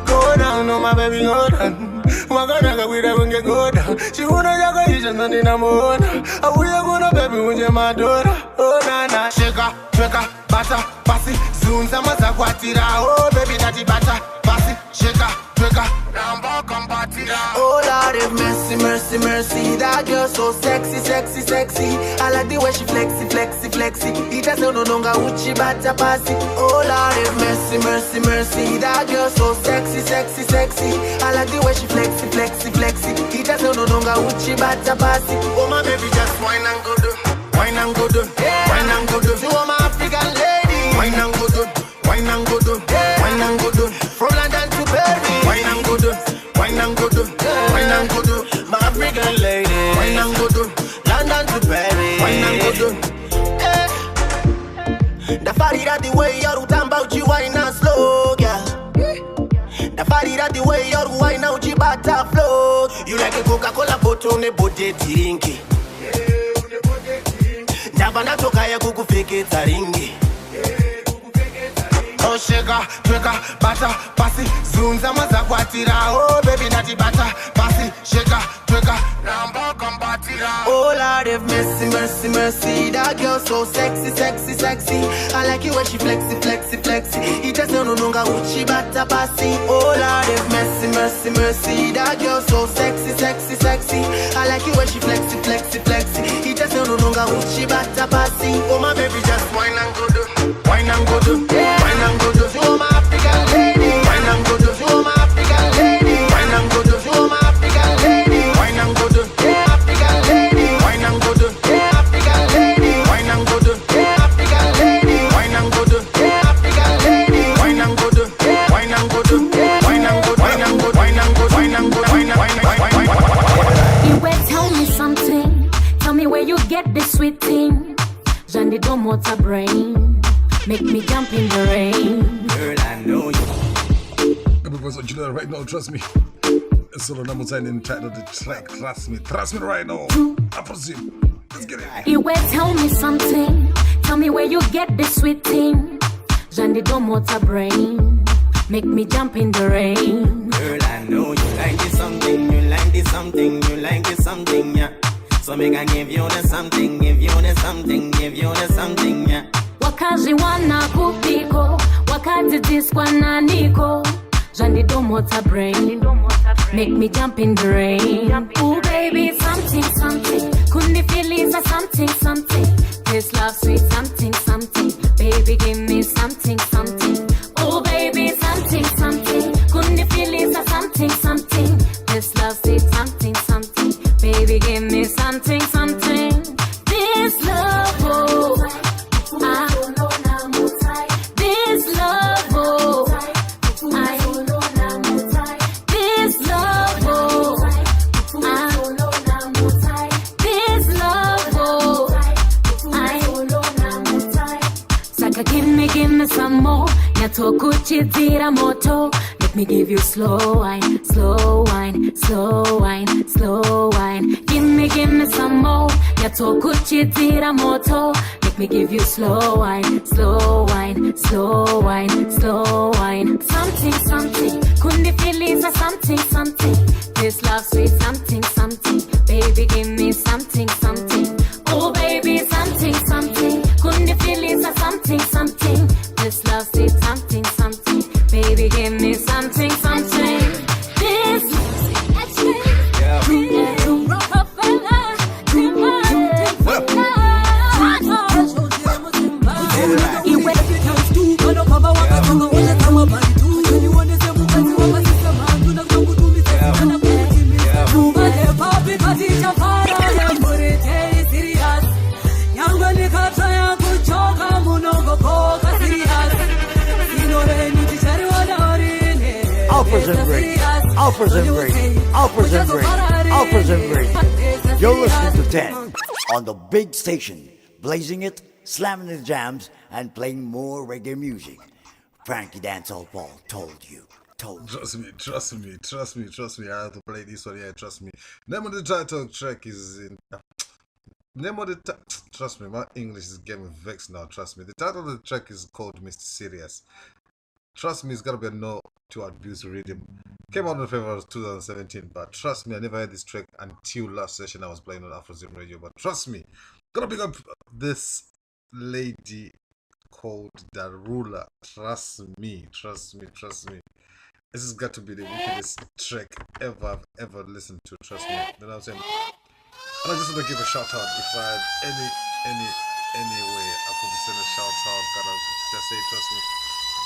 Go down, no my baby, go down. Magana with her when you go down. She wanna jaga you just not in a mood. I will you gonna baby with your daughter. Oh na na, shaka, shaka, bata, passy, soon zamasa kwatira. Oh baby, natty bata, passy, shaka, shaka, ramba compatira. Oh Lord have mercy, mercy, mercy. That girl so sexy, sexy, sexy. I like the way she flexy, flexy, flexy. It doesn't no longer uchi bata pasi. Oh Lord have mercy, mercy, mercy. That girl so sexy, sexy, sexy. I like the way she flexy, flexy, flexy. It doesn't no longer uchi bata pasi. Oh my baby, just wine and go do, wine and go do, wine and go do. Oh my African lady, wine and go do, wine and go do, wine and go do. From London to Paris, wine and go do, wine and go do, wine and go do. My African lady, wine and go do, London to Paris, wine and go do. The party that the way you're talking about you wine and slow, girl. The party that the way you're wine out you butter flow. You like a Coca-Cola bottle on a body drinky. Jabana toka ya kuku fake taringi. Oh shaka, shaka, bata, passy, soon zamaza kwatira. Oh baby natty bata, passy, shaka, shaka, ramba combatira. Oh Lord have mercy, mercy, mercy. That girl so sexy, sexy, sexy. I like it when she flexy, flexy, flexy. It just no longer uchi bata passy. Oh Lord have mercy, mercy, mercy. That girl so sexy, sexy, sexy. I like it when she flexy, flexy, flexy. It just no longer uchi bata passy. Oh my baby, just wine and go do, wine and go do, wine and go do. Oh my African lady, wine and go do. Oh my African lady, wine and go do. Oh my African lady, wine and go do. African lady, wine and go do. African lady, wine and go do. African lady, wine and go do. African lady, wine and go do. Wine and go do. Wine and go. Wine and go. Wine and go. Wine and go. Wine and go. You better tell me something. Tell me where you get this sweet thing. Jandy don't want a brain. Make me jump in the rain. Girl, I know you. Everybody's on Julia right now, trust me. It's all number 10 in title the track. Trust me right now. Afrosim. Let's get it. You better tell me something. Tell me where you get this sweet thing. Jandy don't want a brain. Make me jump in the rain. Girl, I know you like it something, you like it something, you like it something, yeah. So me can give you the something, give you the something, give you the something, yeah. What wakazi wana kupiko wakati diswa na niko Jandidomota brain make me jump in the rain. Ooh baby, something, something. Couldn't feel is a something, something. This love sweet something, something. Baby, give me something, something. Oh baby, something, something. Couldn't feel is a something, something. This love sweet something, something. Baby, give me something, something. This love, oh, this love, oh, this love, oh, this love, oh, Saka, give me some more. Nyatokuchitira moto. Let me give you slow wine, slow wine, slow wine, slow wine. Give me some more. Nyatokuchitira moto. Let me give you slow wine, slow wine, slow wine, slow wine. Something, something. Couldn't feel is a something, something. This love sweet something, something. Baby, give me something, something. Oh baby, something, something. Couldn't feel is a something, something. This love sweet something, something. Baby, give me something, something. This Alphas and Great. You're listening to 10 on the big station, blazing it, slamming the jams, and playing more reggae music. Frankie Dancehall Paul told you. Trust me. I have to play this one. Yeah, trust me. Name of the title track is in. Trust me, my English is getting vexed now. Trust me. The title of the track is called Mr. Serious. Trust me, it's gonna be a no to abuse rhythm. Came out in February of 2017, but trust me, I never heard this track until last session I was playing on AfroZim Radio. But trust me, gonna pick up this lady called Darula. Trust me. This has got to be the wickedest track ever listened to. Trust me. You know what I'm saying? And I just want to give a shout out. If I had any way I could send a shout out, gotta just say trust me.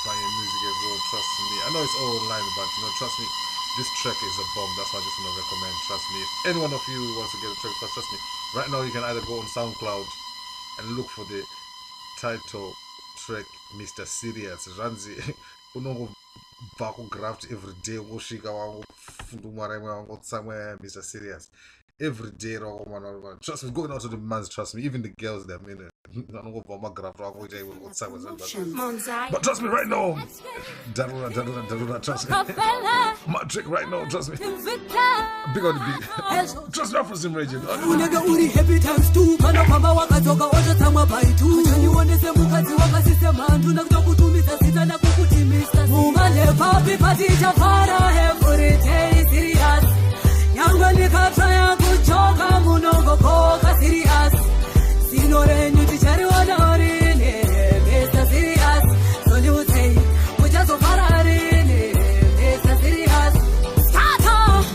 Buying music as well, trust me. I know it's all online, but trust me, this track is a bomb. That's why I just want to recommend. Trust me. If any one of you wants to get a track, trust me. Right now, you can either go on SoundCloud and look for the title track, Mr. Serious. Ranzi, unongo bako graft every day. Woshika wango fundumare wango somewhere, Mr. Serious. Every day, trust me, going out to the man's, trust me, even the girls, them in it. But trust me right now, Darula, trust me. My trick right now, trust me. Big on the beat. Trust me, AfroZim Radio. Signore, ti c'eri odorine, Mr. Serious. So you say, we just so fararine, Mr. Serious. Start!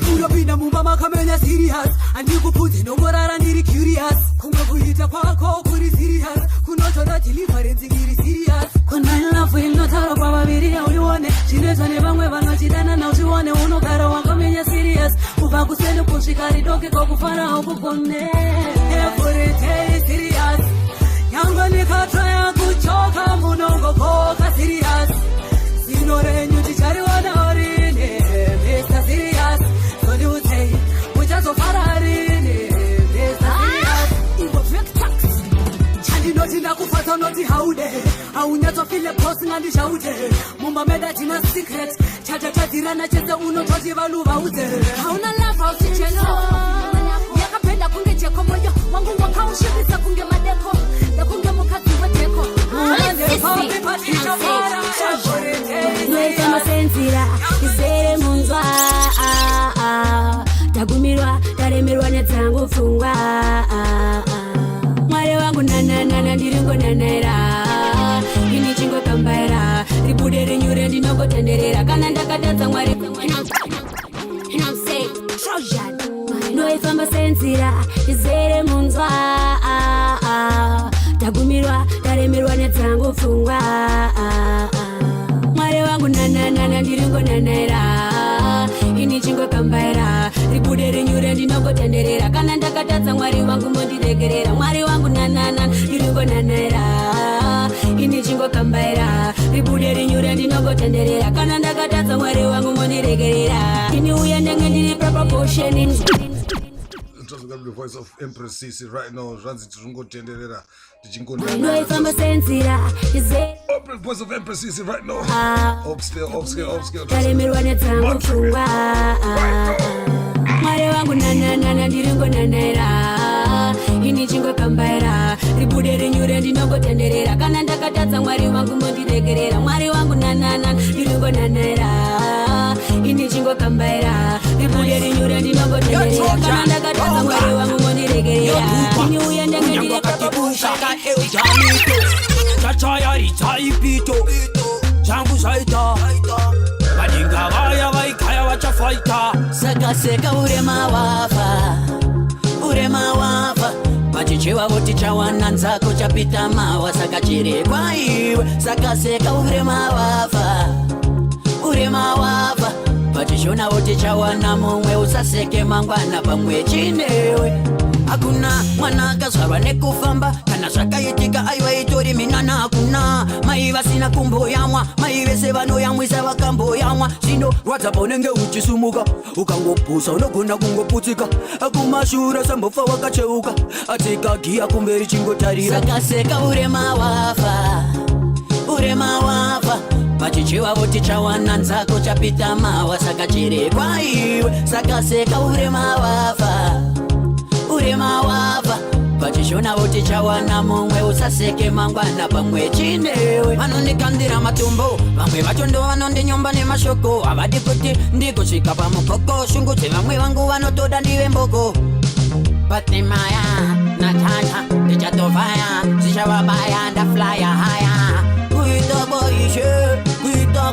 Puro bina mumba kamenya serious. And you could put in over and you're curious. Kunga kuhita kwako kuri serious. Kunoto na deliverance ngiri serious. Kuna love in no taro probability ulione. Chineza ne bangwe banochidana na usione uno kara wakamenya serious. Kuva kusene kushikari doke kwa kufana ukupone. Everything serious. Yango nikataya kuchoka munongo koka serious. Signore nyuti chari wanaorine, Mr. Serious. So you say, we just so fararine, Mr. Serious. Iwo fake tax. Chandi noti na kufata noti haude. Haunyato file post ngandi shaude. Mumba meda tina secret. Chacha chatira na chese uno toji valu vaude. Hauna love house cheno. Yakapenda kungeje komoyo. Wangu wakaushibisa kunge madeko. Ya kunge mukati weteko. Nweza masenzira Isere munzwa Tagumirwa Taremirwa netangu fungwa Mware wangu na ndiringo nanera ini chingo kambaira ribude renyure ndinogotenderera kana ndakatadza mwari ndoifamba senzira izere munzwa tagumirwa taremerwa nedzangu pfungwa mwari wangu nananana ndiringo nanera ini chingo kambaira ribude renyure ndinogotenderera kana ndakatadza mwari wangu mondiregerera mwari wangu nanana ndiringo nanera ini chingo kambaira ribude renyure ndinogotenderera kana ndakatadza mwari wangu mondiregerera ini uya ndenge ndiri proper portion The voice of Empress Sisi right now. Ranzi Turungotenderera. Open voice of Empress Sisi right now. Upscale. Mwari wangu nanana ndiringo nanera ini chingo kambaira ribude renyure ndinogotenderera kana ndakatadza mwari wangu mondiregerera mwari wangu nanana ndiringo nanera ini chingo kambaira ribude renyure ndinogotenderera kana ndakatadza mwari wangu mondiregerera ini uya ndenge ndiri shaka eujamito chachaya ritaipito changu zaita Badinga vaya vaikaya wachafaita Seka urema wafa Machichewa voti chawana nzako chapita mawa Saka chirekwa iwe Seka urema wafa Pachishona voti chawana mumwe Usaseke mangwana pamwe chinewe Hakuna mwana kazarwa nekufamba Kana zvakaitika aiwa itori minana hakuna Maiva sina kumboyamwa Maive sevano yamwisa vakamboyamwa Zvino rwadza paunenge uchisumuka Ukangopusa unogona kungoputsika Kumashura sambofa wakacheuka Atsika giya kumberi chingotarira Seka urema wafa Machichewa voti chawana nzako chapita mawa Saka chirekwa iwe Seka urema wafa Pachishona voti chawana mumwe Usaseke mangwana pamwe chinewe Vanondikandira matumbo Vamwe vachondo vanondinyomba nemashoko Havadi kuti ndikusvika pamukoko Shungudze vamwe vangu vanotoda ndive mboko Patimaya natanya ndichatovaya Zichavabaya ndaflya haya Kuita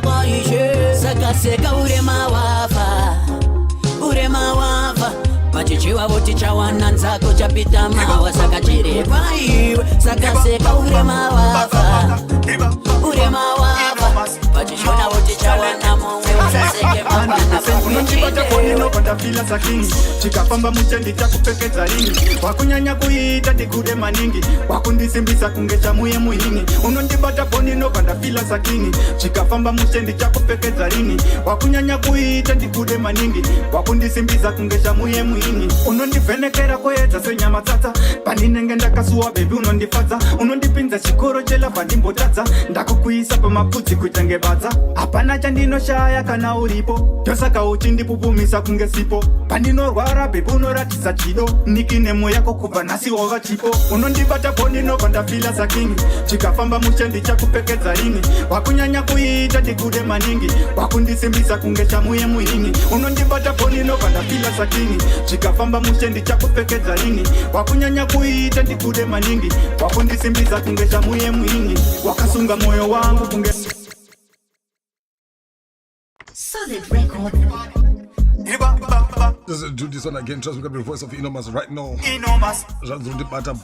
kwa ishe Seka urema wafa Machichewa voti chawana nzako chapita mawa Saka chirekwa iwe Seka urema wafa Pachishona voti chawana mumwe Usaseke mangwana pamwe chinewe Fila sakini chikafamba muchendi chakupfekedza rini wakunyanya kuita ndikude maningi wakundisimbisa kunge chamuye muhini unondibata poni nobva ndafila sakini chikafamba muchendi chakupfekedza rini wakunyanya kuita ndikude maningi wakundisimbisa kunge chamuye muhini unondivhenekera koedza senyama tsatsa pandinenge ndakasuwa bebi unondifadza unondipinza chikoro chelavha ndimbotadza ndakukuisa pamapfudzi kuita ngebadza hapana chandinoshaya kana uripo ndosaka uchindipupumisa kunge sipo pandinorwara bebi unoratidza chido nikinemo yako kubva nhasi wava chipo unondibata pondinobva ndafila sakini chikafamba muchendi chakupfekedza rini wakunyanya kuita ndikude maningi wakundisimbisa kunge chamuye muhini unondibata pondinobva ndafila sakini chikafamba muchendi chakupfekedza rini wakunyanya kuita ndikude maningi wakundisimbisa kunge chamuye muhini wakasunga moyo wangu kunge Solid record. Let's do this one again. Trust me, got the voice of Enormous right now. Unondibata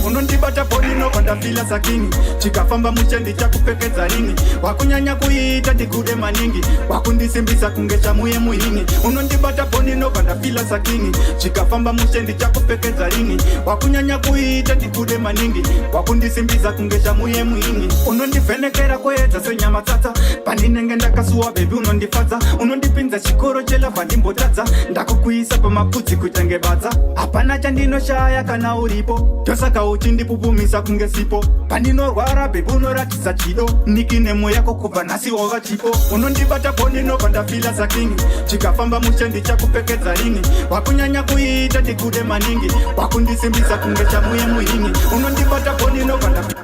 unondibata pondinobva ndafila sakini chikafamba muchendi chakupfekedza rini wakunyanya kuita ndikude maningi wakundisimbisa kunge chamuye muhini unondibata pondinobva ndafila sakini chikafamba muchendi chakupfekedza rini wakunyanya kuita ndikude maningi wakundisimbisa kunge chamuye muhini unondivhenekera koedza senyama tsatsa pandinenge ndakasuwa bebi unondifadza unondipinza chikoro chelavha ndimbotadza ndakukuisa pamapfudzi kuita ngebadza hapana chandinoshaya kana uripo ndosaka uchindipupumisa kunge sipo pandinorwara bebi unoratidza chido nikinemo yako kubva nhasi wava chipo unondibata pondinobva ndafila sakini chikafamba muchendi chakupfekedza rini wakunyanya kuita ndikude maningi wakundisimbisa kunge chamuye muhini unondibata pondinobva ndafila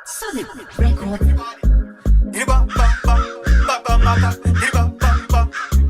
Solid record.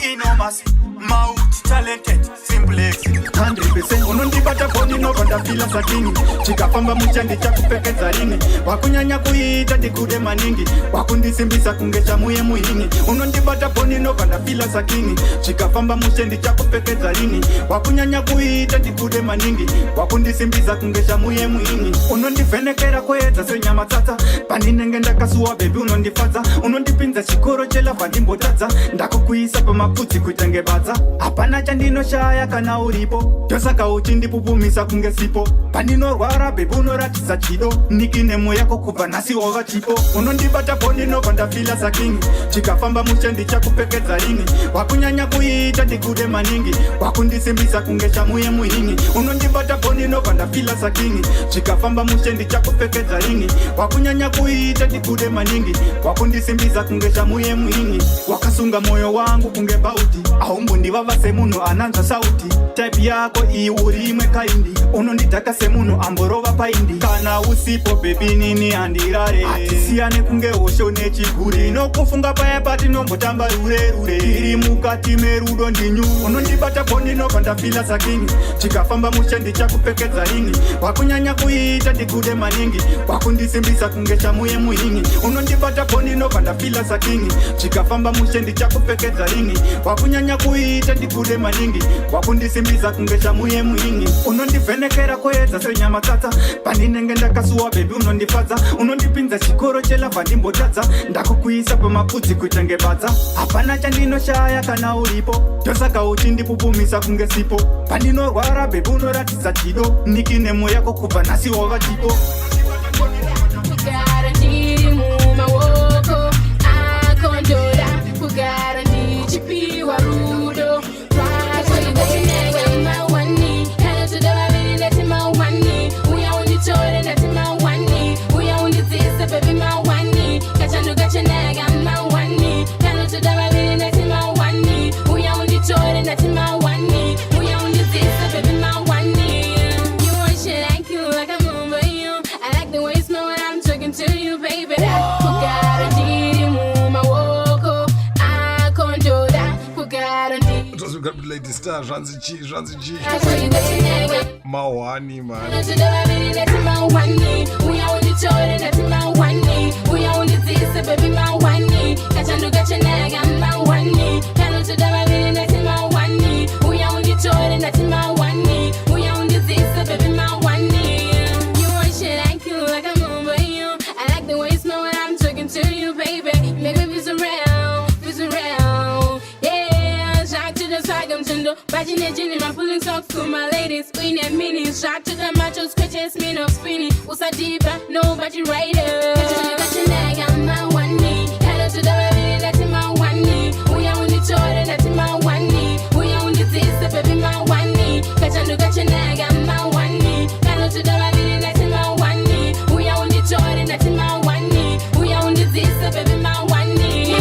Enormous, mouth talented, simplex 100% unondibata pondinobva pandafila sakini chikafamba muchandi chakupfekedza rini wakunyanya kuita ndikude maningi wakundisimbisa kunge chamuye muhini unondibata ponino pandafila sakini chikafamba muchandi chakupfekedza rini wakunyanya kuita ndikude maningi wakundisimbisa kunge chamuye muhini unondivhenekera kwedza senyama tsatsa pandinenge ndakasuwa bebi unondifadza unondipinza chikoro chelavha ndimbotadza ndakukuisa pamapfudzi kuita ngebadza hapana chandinoshaya kana uripo ndosaka uchindipupumisa kunge sipo pandinorwara bebi unoratidza chido nikinemo yako kubva nhasi wava chipo unondibata pondinobva ndafila sakini chikafamba muchendi chakupfekedza rini wakunyanya kuita ndikude maningi wakundisimbisa kunge chamuye muhini unondibata pondinobva ndafila sakini chikafamba muchendi chakupfekedza rini wakunyanya kuita ndikude maningi wakundisimbisa kunge chamuye muhini wakasunga moyo wangu kunge bauti aumbundivava semunhu ananzva sauti type yako iyi uri imwe kaindi unondidhaka semunhu amborova paindi kana usipo bebi nini handirare hatisiyane kunge hosho nechiguri inokufunga paya patinombotamba rure iri mukati merudo ndinyu unondibata pondinobva ndafila sakini chikafamba muchendi chakupfekedza rini wakunyanya kuita ndikude maningi wakundisimbisa kunge chamuye muhini unondibata pondinobva ndafila sakini chikafamba muchendi chakupfekedza rini wakunyanya kuita ndikude maningi wakundisimbisa kunge chamuye muhini unondivhenekera kwedza senyama tsatsa pandinenge ndakasuwa bebi unondifadza unondipinza chikoro chelavha ndimbotadza ndakukuisa pamapfudzi kuita ngebadza hapana chandinoshaya kana uripo ndosaka uchindipupumisa kunge sipo pandinorwara bebi unoratidza chido nikinemo yako kubva nhasi wava chipo kugara ndiri mumaoko akondora kugara ndichipiwa rudo mawani kana toda vaviri ndati mawani uya unditore ndati mawani uya undidzise bebi mawani kachando kachenaka mawani kana toda vaviri ndati mawani uya unditore ndati mawani uya undidzise bebi mawani you want shit like you like I'm over you I like the way you smell when I'm talking to you baby kugara ndiri mumaoko akondora kugara ndiri Just we got the lady star Ranzi G Mawani man I'm pulling socks to my ladies, we need minis. Shock to the machos, scratches, mean of spinning. Usa deeper, nobody rider. I'm my one knee. Hello to the baby, that's my one knee. We are only told that's my one knee. We are only this, baby, my one knee. Kachando kachanag, I'm my one knee. Hello to the baby, that's my one knee. We are only told that's my one knee. We are only this, baby, my one knee.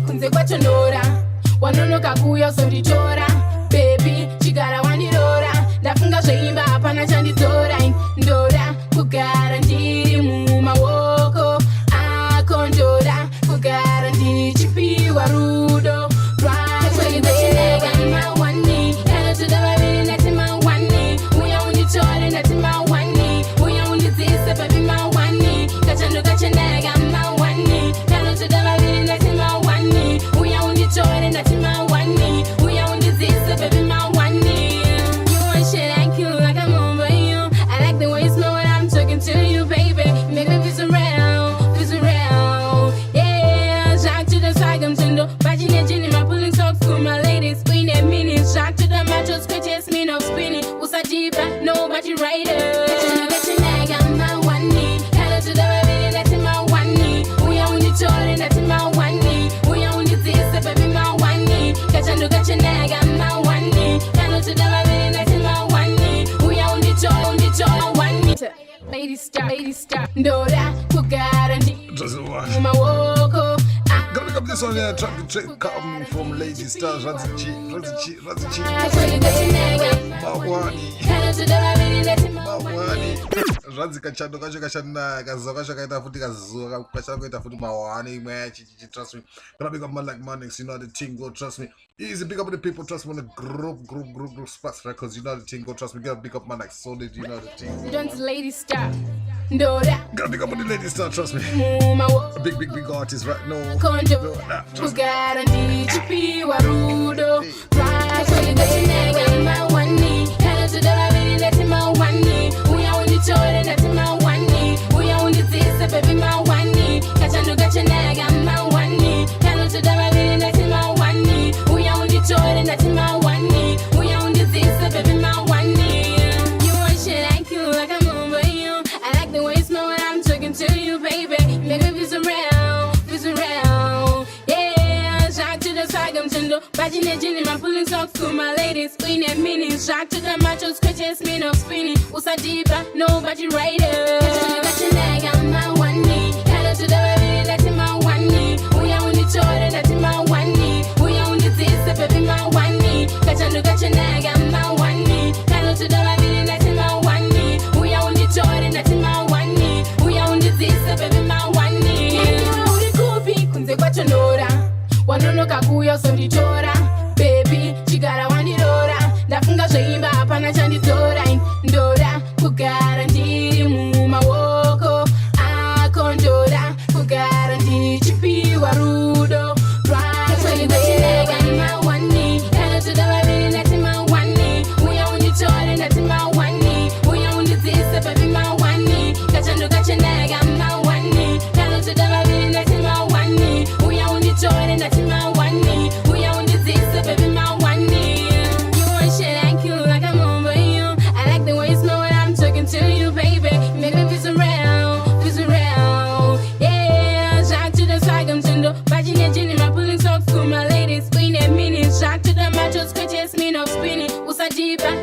Kunze kwachonora, wanonoka kuya sonditora. Baby, chigara wandirora ndafunga zveimba hapana chanditora ndora kugara ndiri mumaoko akondora kugara ndichipiwa rudo rwachenega mawani kana toda vaviri ndati mawani uya unditore ndati mawani uya undidzise baby mawani kachando kachenega mawani kana toda vaviri ndati mawani uya unditore ndati mawani uya undidzise baby mawani you want shit like you like I'm over you I like the way you smell when I'm talking to you baby make me feel surreal yeah shock to the side I'm tindo bajin engine my pulling socks to my ladies we need minis shock to the machos scratches me no spinning usa deeper nobody rider I'm my one knee hello to the baby that's my one knee uya unditore that's my one knee uya undidzise baby my one knee kachando kachenega my one knee hello to the baby that's my one knee uya unditore one knee lady star ndora kugara ndi Just mumaoko this one here, track coming from Lady Star, Razichi. Mawani. Ranzi kachando kacho kachana kazoka kaita futi kazoka kachana kaita futi mawani man. Trust me. Gonna big up man like Manix, you know the thing go. Trust me. Easy big up the people. Trust me on the group spots records. You know the thing go. Trust me. Gotta big up man like Solid. You know the thing. Don't Lady Star. Gotta big up on the Lady Star. Trust me. A big artist right now. Trust me. I'm pulling socks to my ladies, queen and mini. Shock to the macho, scratches, mean of spinning. Usa deeper, nobody rider. Got your leg on my one knee. Hello to the baby, that's in my one knee. We are on the Jordan, that's in my one knee. We are on the this, baby, my one knee. Got your leg on my one knee. Hello to the baby, that's in my one knee. We are on the Jordan, that's in my one knee. We are on the this, baby, my one knee. Uri kupi, kunze kwa chonora. Wanono kakuyo so di chora. Baby, chigara wandirora. Ndafunga zveimba hapana chanditora. Ndora kugara ndiri mumawoko ako. Ndora kugara ndichipiwa rudo.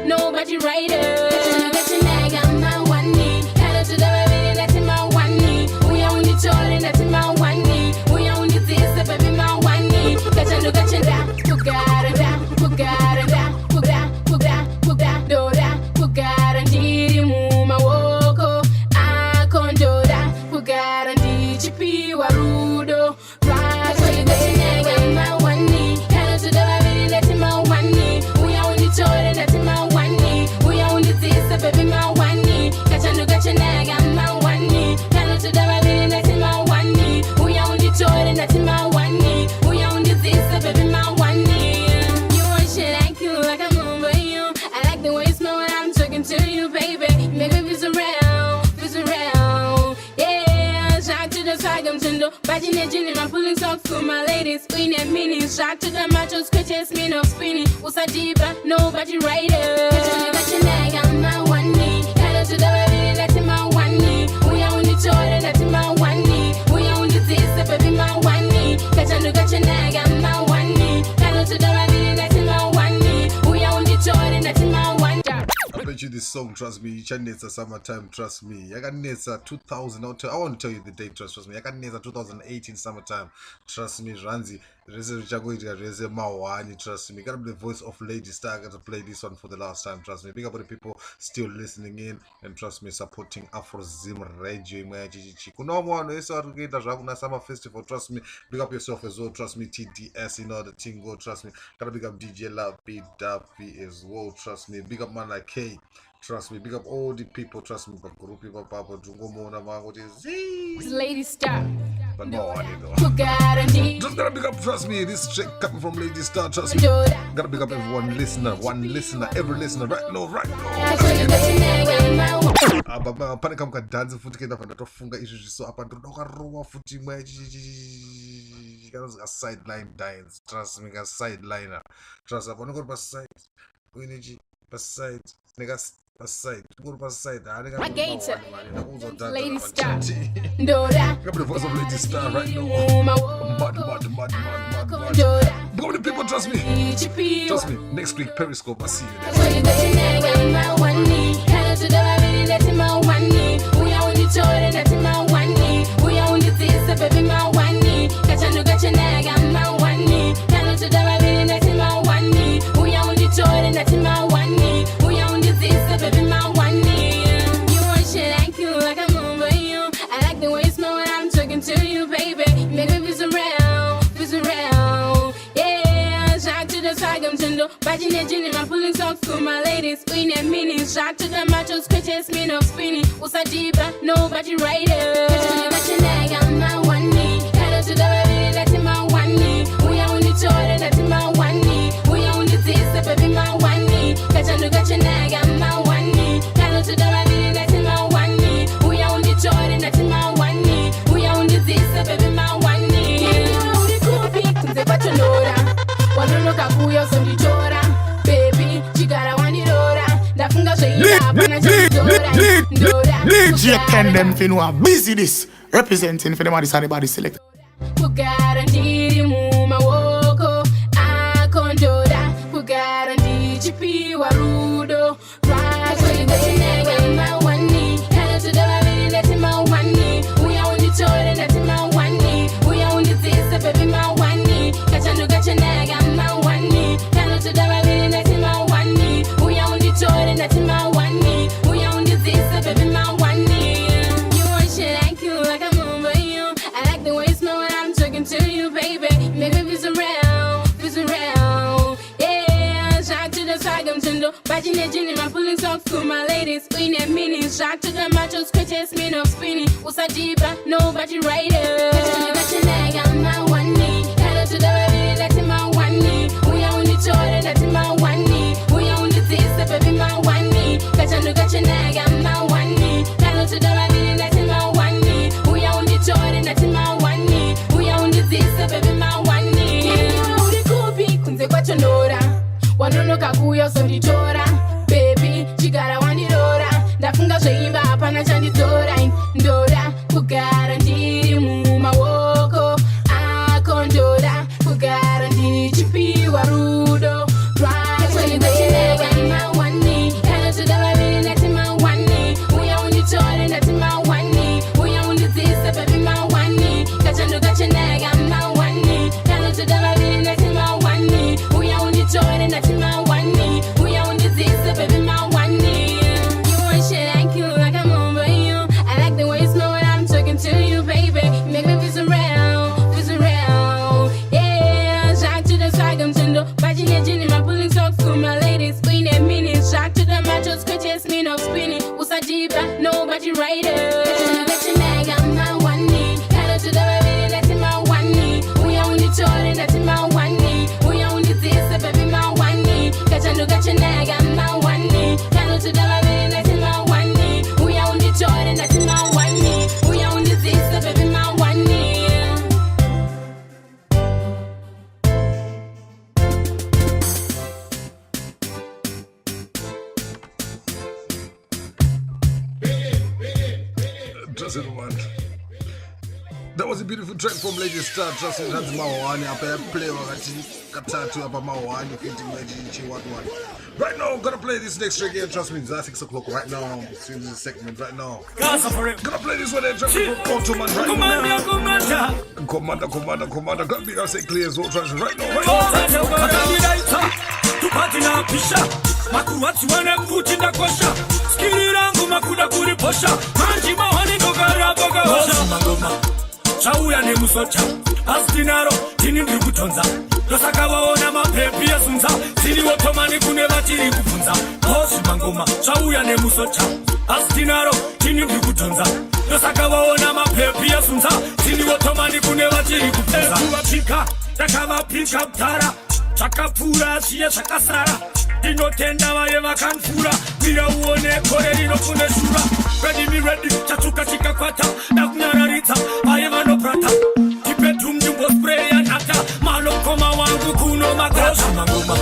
Nobody rider. Got your leg on my one knee. Hello to the baby, that's in my one knee. We are on the Jordan, that's in my one knee. We are on the this, baby, my one knee. Got your da, Dora, Pugara, Diri, Muma, Woko, Akondora, Pugara, Dichipi, Warudo, right. So you got your leg on my one knee. Hello to the baby, that's in my one knee. We are on the Jordan, that's in my one knee. We are on the this, baby, my one knee. Got your leg on my one knee. Hello to the baby, that's in my one knee. We are on the Jordan, that's in my one knee. We are on the this, baby, my one knee. You want shit like you, like I'm over you. I like the way you smell when I'm talking to you, baby. Maybe visit around. Yeah, shock to the swag, I'm tendo. Bajin and Jilly, I'm pulling socks to my ladies. Queen and mini, shock to the macho, scratches, mean of spinning. Usa deeper, nobody rider. Got your leg on my one knee. Hello to the baby, that's in my one knee. We are on the Jordan, that's in my one knee. We are on the this, baby, my one knee. Got your leg on my one knee. Hello to the baby, that's in my one knee. We are on the Jordan, that's in my one knee. I bet you this song, trust me, Chanetsa summertime, trust me. Yakanetsa 2000, I want to tell you the date, trust me. Yakanetsa 2018 summertime, trust me, Ranzi. Reze Mawani, trust me. Gotta be the voice of Lady Star. I gotta play this one for the last time, trust me. Big up for the people still listening in and trust me, supporting Afrozim Radio. Summer Festival, trust me. Big up yourself as well, trust me. TDS, you know the thing go, trust me. Gotta big up DJ Love, B Duffy as well, trust me. Big up man like K. Trust me, big up all the people, trust me, but group people, Papa, Jungo Mona, Mango, Lady Star. But no, I don't. Just gotta big up, trust me, this check coming from Lady Star, trust me. Gotta big up every listener, every listener, right now. But Panic come dance foot get up and funga issues so up and rowa footy a sideline dance, trust me, a sideliner. Trust up on go beside. Beside, niggas. Aside, go aside. I gate it. Lady Star. Dora. Got the voice of Lady Star right now. Mad. Go the people, trust me. Trust me. Next week, Periscope, I see you there. chendo. Bajine jini, I'm pulling songs to my ladies. Queen and meaning, shock to the machos, scratches, mean of spinning. Usajiba, nobody right here. I'm my one knee. Hello to the baby, that's in my one knee. We are on the chore, that's in my one knee. We are on the taste, baby, my one knee. Kachando, kachanega, I'm my one knee. Hello to the baby, that's in my one knee. We are on the chore, that's in my one knee. We are on the taste, baby, my one knee. Uri kupi, tunze pachonora. Wanono kakuyo, so the chora. Baby, chigara wanirora. Dafunga shayira, pana chandora. DJ Ken them finwa busy this. Representing for them all this anybody select. Kugarantiri muma woko akondora. Kugarantiri chipi warudo. Right, so you got your name in my one knee. Hello to the baby, that's in my one knee. We are on the chore, that's in my one knee. We are on the taste, baby, my one knee. Kachando got your name in my one knee. Hello to the baby, that's in my one knee. We are on the chore, that's in my one knee. We are on the taste, baby, my one knee. You want shit like you, like I'm over you. I like the way you smell when I'm talking to you, baby. Maybe it's around. Yeah, shock to the swag, I'm chendo. Bajine jini, I'm pulling songs to my ladies. Queen and meaning, shock to the machos, scratches, mean of spinning. Usajiba, nobody right here. I'm my one knee. Hello to the baby, that's in my one knee. We are on the chore, that's in my one knee. We are on the taste, baby, my one knee. Kachando, kachanega, I'm my one knee. Hello to the baby, that's in my one knee. We are on the chore, that's in my one knee. We are on the taste, baby, my one knee. Uri kupi, kunze kwachonora. Wanono kakuyo, so the chora. Baby, chigara wanirora. Dafunga shayimba, apana chanditora. Ndora, kugarantiri muma woko akondora. Kugarantiri chipi warudo. Right, so you got your name in my one knee. Hello to the baby, that's in my one knee. We are on the chore, that's in my one knee. We are on the taste, baby, my one knee. Kachando got your name in my one knee. Hello to the baby, that's in my one knee. We are on the chore, that's in my one knee. We are on the taste, baby, my one knee. You want shit like you, like I'm over you. I like the way you smell when I'm talking to you, baby. Make me feel surround, feel surround. Yeah, shock to the swag, I'm chendo. Bajine jini, I'm pulling socks to my ladies. Queen and meaning, shock to the machos, scratches, mean of spinning. Usajiba, nobody right here. I'm my one knee. Hello to the baby, that's in my one knee. We are on the chore, that's in my one knee. We are on the taste, baby, my one knee. Kachando got your nag, I'm my one knee. Hello to the baby, that's in my one knee. We are on the chore, that's in my one knee. We are on the taste, baby, my one knee. Trust it, man. That was a beautiful track from Lady Star. Trust it, that's Mawani. I play Katatu up Mawani, fitting Lady what. Right now, gonna play this next track here. Trust me, it's at 6 o'clock right now. Between this segment right now. Gonna play this one there. Track from Ottoman right now. Commander. Got me, I say clear as well. Trust me, right now. Makuwati wana kutinda kosha skiri rangu makuda kuriposha manji mahani dogara boga osha mangoma chauya ne musocha astinaro tini ndikutonza dosaka waona mapepi ya sunza tini wotomani kune batiri kufunza oshi mangoma chauya ne musocha astinaro tini ndikutonza dosaka waona mapepi ya sunza tini wotomani kune batiri kufunza kuwachika takama pinka mtara chakapura siya chakasara inotenda vaye vakanfura mira uone kore rinofune shura ready me ready chatuka chikakwata nakunararitsa vaye vanoprata tipetu mjumbo spray ya nata malokoma wangu kuno magrata mangoma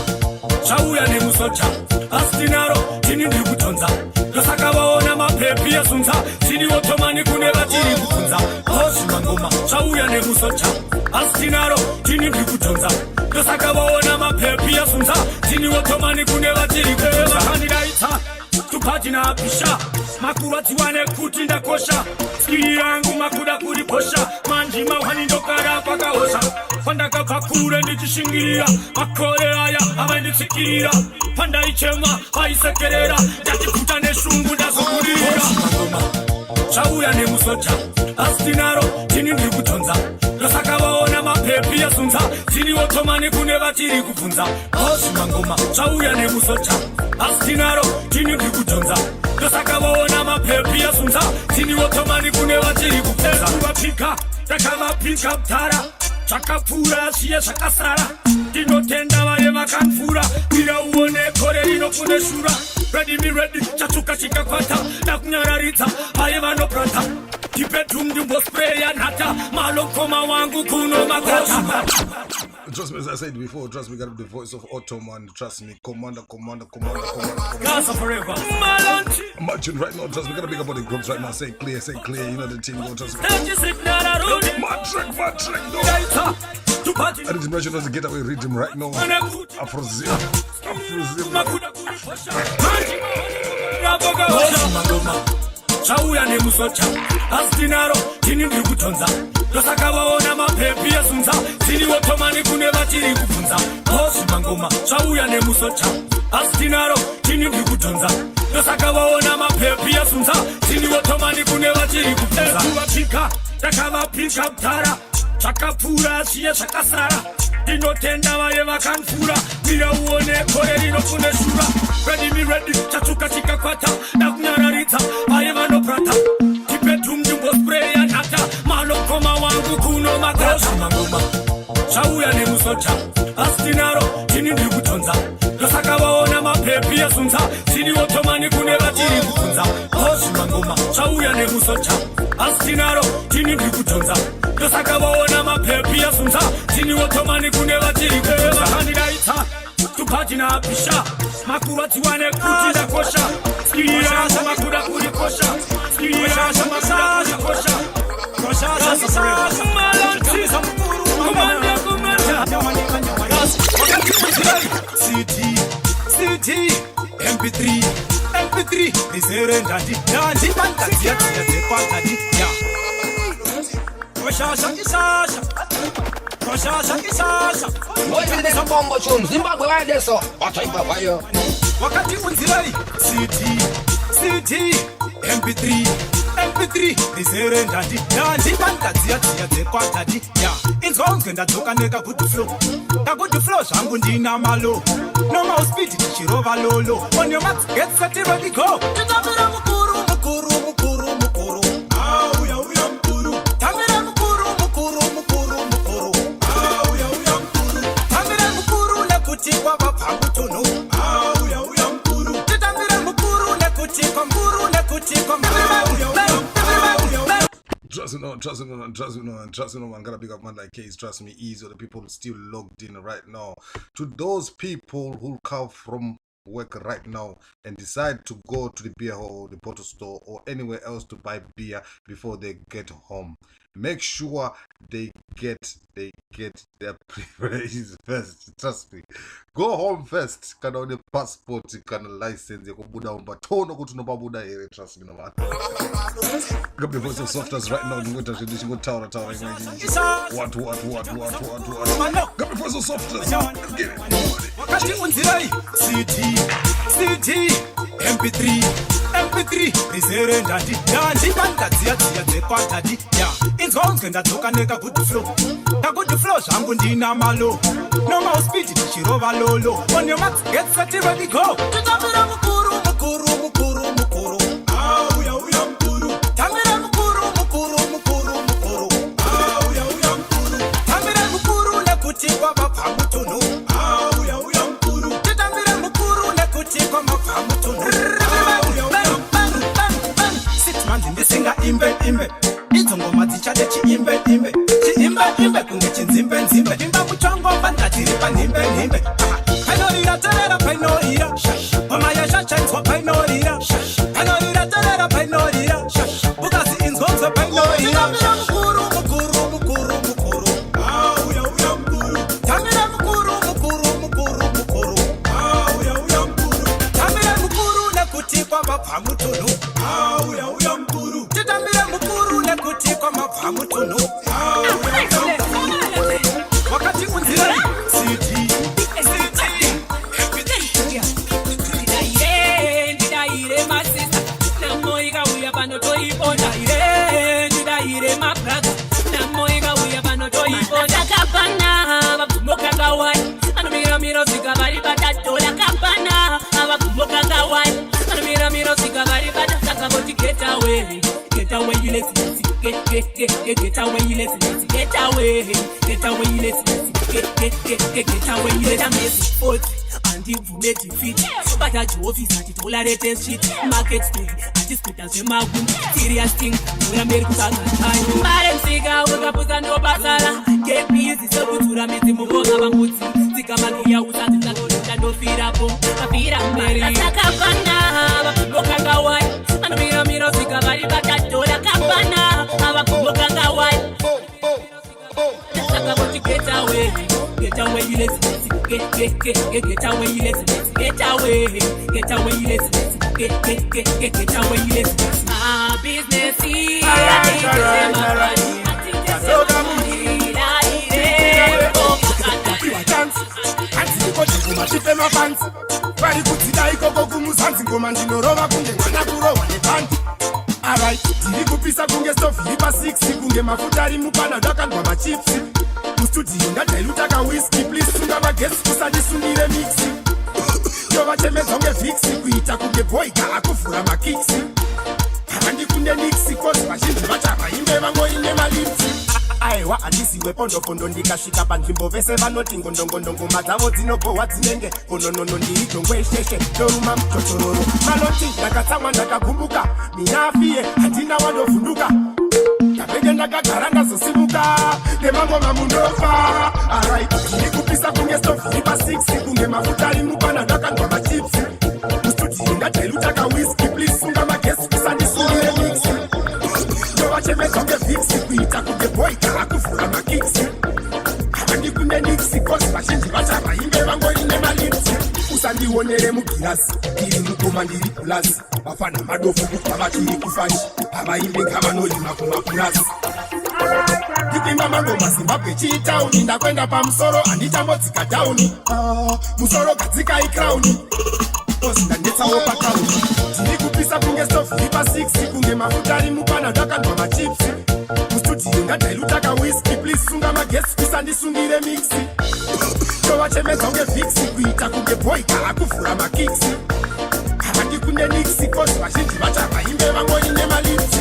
chauya nemusocha astinaro tini ndikutonza dosaka vaona mapepi ya sunza tini wotomani kune vatiri kufunza oshi mangoma chauya nemusocha astinaro tini ndikutonza dosaka vaona mapepi ya sunza tini wotomani kune vatiri kufunza kandidaita tupati na apisha makuwati wane kutinda kosha skiri yangu makuda kuriposha manji mahani ndokara paka osha pandaka pakure ndichishingira makore aya avanditsikira panda ichema aisekerera ndachikuta neshungu ndazogurira chauya nemusocha astinaro tini ndikutonza dosaka vaona mapepi ya sunza tini wotomani otomani kune vatiri kubvunza ozvimangoma zvauya nemusocha asi tinaro tini ndiri kudhonza ndosaka vaona mapepi yasunza tini otomani kune vatiri kubvunza kuvapika takavapika mutara zvakapfuura zviye zvakasara ndinotenda vaye vakanfura kwira uone kore rino kune shura redi miredi chatuka chikakwata nakunyararidza vaye vanoprata tipedhum ndimbospreya nhata malokoma wangu kuno makrata. Trust me, as I said before, trust me, got the voice of Ottoman. Trust me, commander. Gaza forever. Imagine right now, trust me, gotta big up on the groups right now. Say clear, you know the team go, trust me. Mad track, no. I didn't mention the getaway rhythm right now. Afrozim. Chauya nemusocha asi tinaro tini ndiri kutonza ndosaka vaona mapepi yasunza tini otomani kune vatiri kubvunza ozvimangoma chauya nemusocha asi tinaro tini ndiri kutonza ndosaka vaona mapepi yasunza tini otomani kune vatiri kubvunza kuvapika takavapika mutara zvakapfuura zviye zvakasara ndinotenda vaye vakanfura mira uone kore rino kune shura redi miredi chatuka chikakwata nakunyararidza vaye vanoprata tipedhum ndimbospreya nhata malokoma wangu kuno makrata zvauya nemusocha asi tinaro tini ndiri kutonza ndosaka vaona mapepi yasunza tini otomani kune vatiri kubvunza ozvimangoma zvauya nemusocha asi tinaro tini ndiri kutonza ndosaka vaona mapepi yasunza tini otomani kune vatiri vakandidaitsa tupati napisha makuratiwane kuti ndakosha skirirangu makuda kuri kosha skirirangu makuda kuri kosha CD, MP3, Nisere Nandi, Bantatia, Quantadi, What is this bombo tune? Zimbabwe, why this so? What type of fire? Wakati unzirai CD, MP3, Nisere Nandi, Bantatia, Quantadi, inzonke ndadzoka nekagood flow zvangu ndina malo no mouse speed tichirova lolo on your marks get set ready go tambira mukuru auya mukuru tambira mukuru auya mukuru tambira mukuru nekuti kwava pamutono auya mukuru tambira mukuru nekuti kwa mukuru nekuti kwa Trust me, man. Gotta big up man like Case. Trust me, easy. The people still logged in right now. To those people who come from work right now and decide to go to the beer hall, the bottle store, or anywhere else to buy beer before they get home, make sure they get their privileges first. Trust me, go home first. Kana on the passport, kana license, kubuda umbatono kutunobabuda here. Trust me, no man. Got the voice of softness right now. What? Got the voice of softness. Let's get it. Wakati unzirai CD, MP3, Nisere Nandi, Bantatia, Quantadi, inzonke ndadzoka nekagood flow zvangu ndina malo no mouse speed tichirova lolo on your marks get set ready go tambira mukuru auya mukuru tambira mukuru auya mukuru tambira mukuru nekuti kwava pamutono auya mukuru tambira mukuru nekuti kwava pamutono sitmanzi ndisinga imbe idzongoma dzichade chiimbe kunge chinzimbe imba muchongomba ndatiri panhimbe panorira terera panorira ngoma yashachanzwa panorira terera bukazi inzonzo panorira mukuru auya mukuru tamira mukuru auya mukuru tamira mukuru nekuti kwava pamutono auya mukuru tambira mukuru nekuti kwava pamutono sika vari batatola kapana avakumboka kawai miro sika vari batasakangoti get away you lazy get away you lazy get away you lazy get away you lazy amazing foot and implement fit but at your office at all latest shit market play at this put as a magum serious thing we are made kutanga time mare sika ukapuza ndo basala get busy so kutura mizi muboga bangutsi sika magia usanzi tsakoda ndo firapo kafira mbere sakapana bakuboka kawai miro sika vari batatola kapana avakumboka kawai sakangoti get away you lazy get away you lazy get away you lazy get away you lazy my business is alright Chipema fans, bari kutida iko kumusanzi ngoma ndinorova kunge mwana kurowa nepanti. Alright, tiri kupisa kunge stofi ipa 6 kunge mafuta ari mupana dakandwa machipsi. Mustudio ndadailuta ka whisky please sunga magesi kusadisungire mixi. Yova chemeza unge fixi kuita kunge boyka akufura makiksi. Kandi kunde nixi kosi vazhinji vachava imbe vango ine malipsi. Aiwa andisiwe pondo ndikasvika panzvimbo vese vanoti ngondongondongo madzavo dzinobohwa dzinenge ononono ndiri jongwe sheshe ndoruma muchochororo manoti ndakatsamwa ndakagumbuka minafiye handina wandovhunduka ndapenge ndakagara ndazosimuka nemangoma mundofa arit ndiri kupisa kunge stofi ipa 6 kunge mafuta ari mupana ndakandwa machipsi mustudio ndadailuta ka whisky please sunga magesi kusandisungire mixi ndovachemedza unge fixi kuita kunge boyka akuvhura makiksi havandi kunde niksi kosi vazhinji vachava imbe vangoine malipsi usandionere mugirasi ndiri mukoma ndiri pulasi vafana madofu kubva vatiri kufashi havaimbe ngavanolima kumapurasi ndipimba mangoma zimbabwe chiitauni ndakwenda pamusoro handitambodzika tauni musoro gadzika ikrauni ozindanetsawo pakauni ndiri kupisa kunge stofu ipa 6 kunge mafuta ari mupana ndakandwa machipsi mustudio ndadailuta ka whisky please sunga magesi kusandisungire mixi ndovachemedza unge fixi kuita kunge boyka akuvhura makiksi havandi kunde niksi kosi vazhinji vachava imbe vangoine malipsi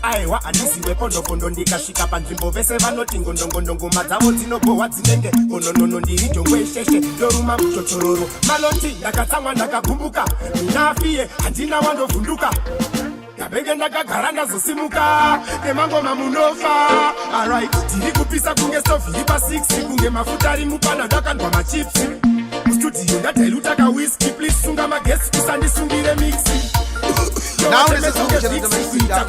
aiwa handisiwe pondo ndikasvika panzvimbo vese vanoti ngondongondongo madzavo dzinobohwa dzinenge ononono ndiri jongwe sheshe ndoruma muchochororo manoti ndakatsamwa ndakagumbuka minafiye handina wandovhunduka ndapenge ndakagara ndazosimuka nemangoma munofa arit tiri kupisa kunge stofi ipa 6 kunge mafuta ari mupana ndakandwa machipsi mustudio ndadailuta ka whisky please sunga magesi kusandisungire mixi Now this is Lucian and Domestic. Now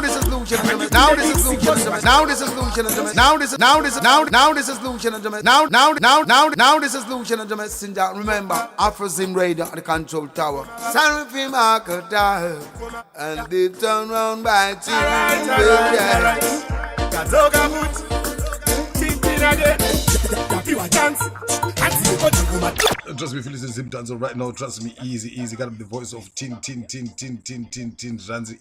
this is Lucian and Domestic. Now this is Lucian and Domestic. Now this is Lucian and Domestic. Now this is Lucian and Domestic. Now this is Lucian and Domestic. Remember, Afrozim Radio at the control tower. Seraphim Akadar and they turn round by two. Kazoga Boot, Timpinade, a chance. Trust me, if you listen to Zim Tanzo right now, trust me, easy. Got the voice of Tin, Ranzi.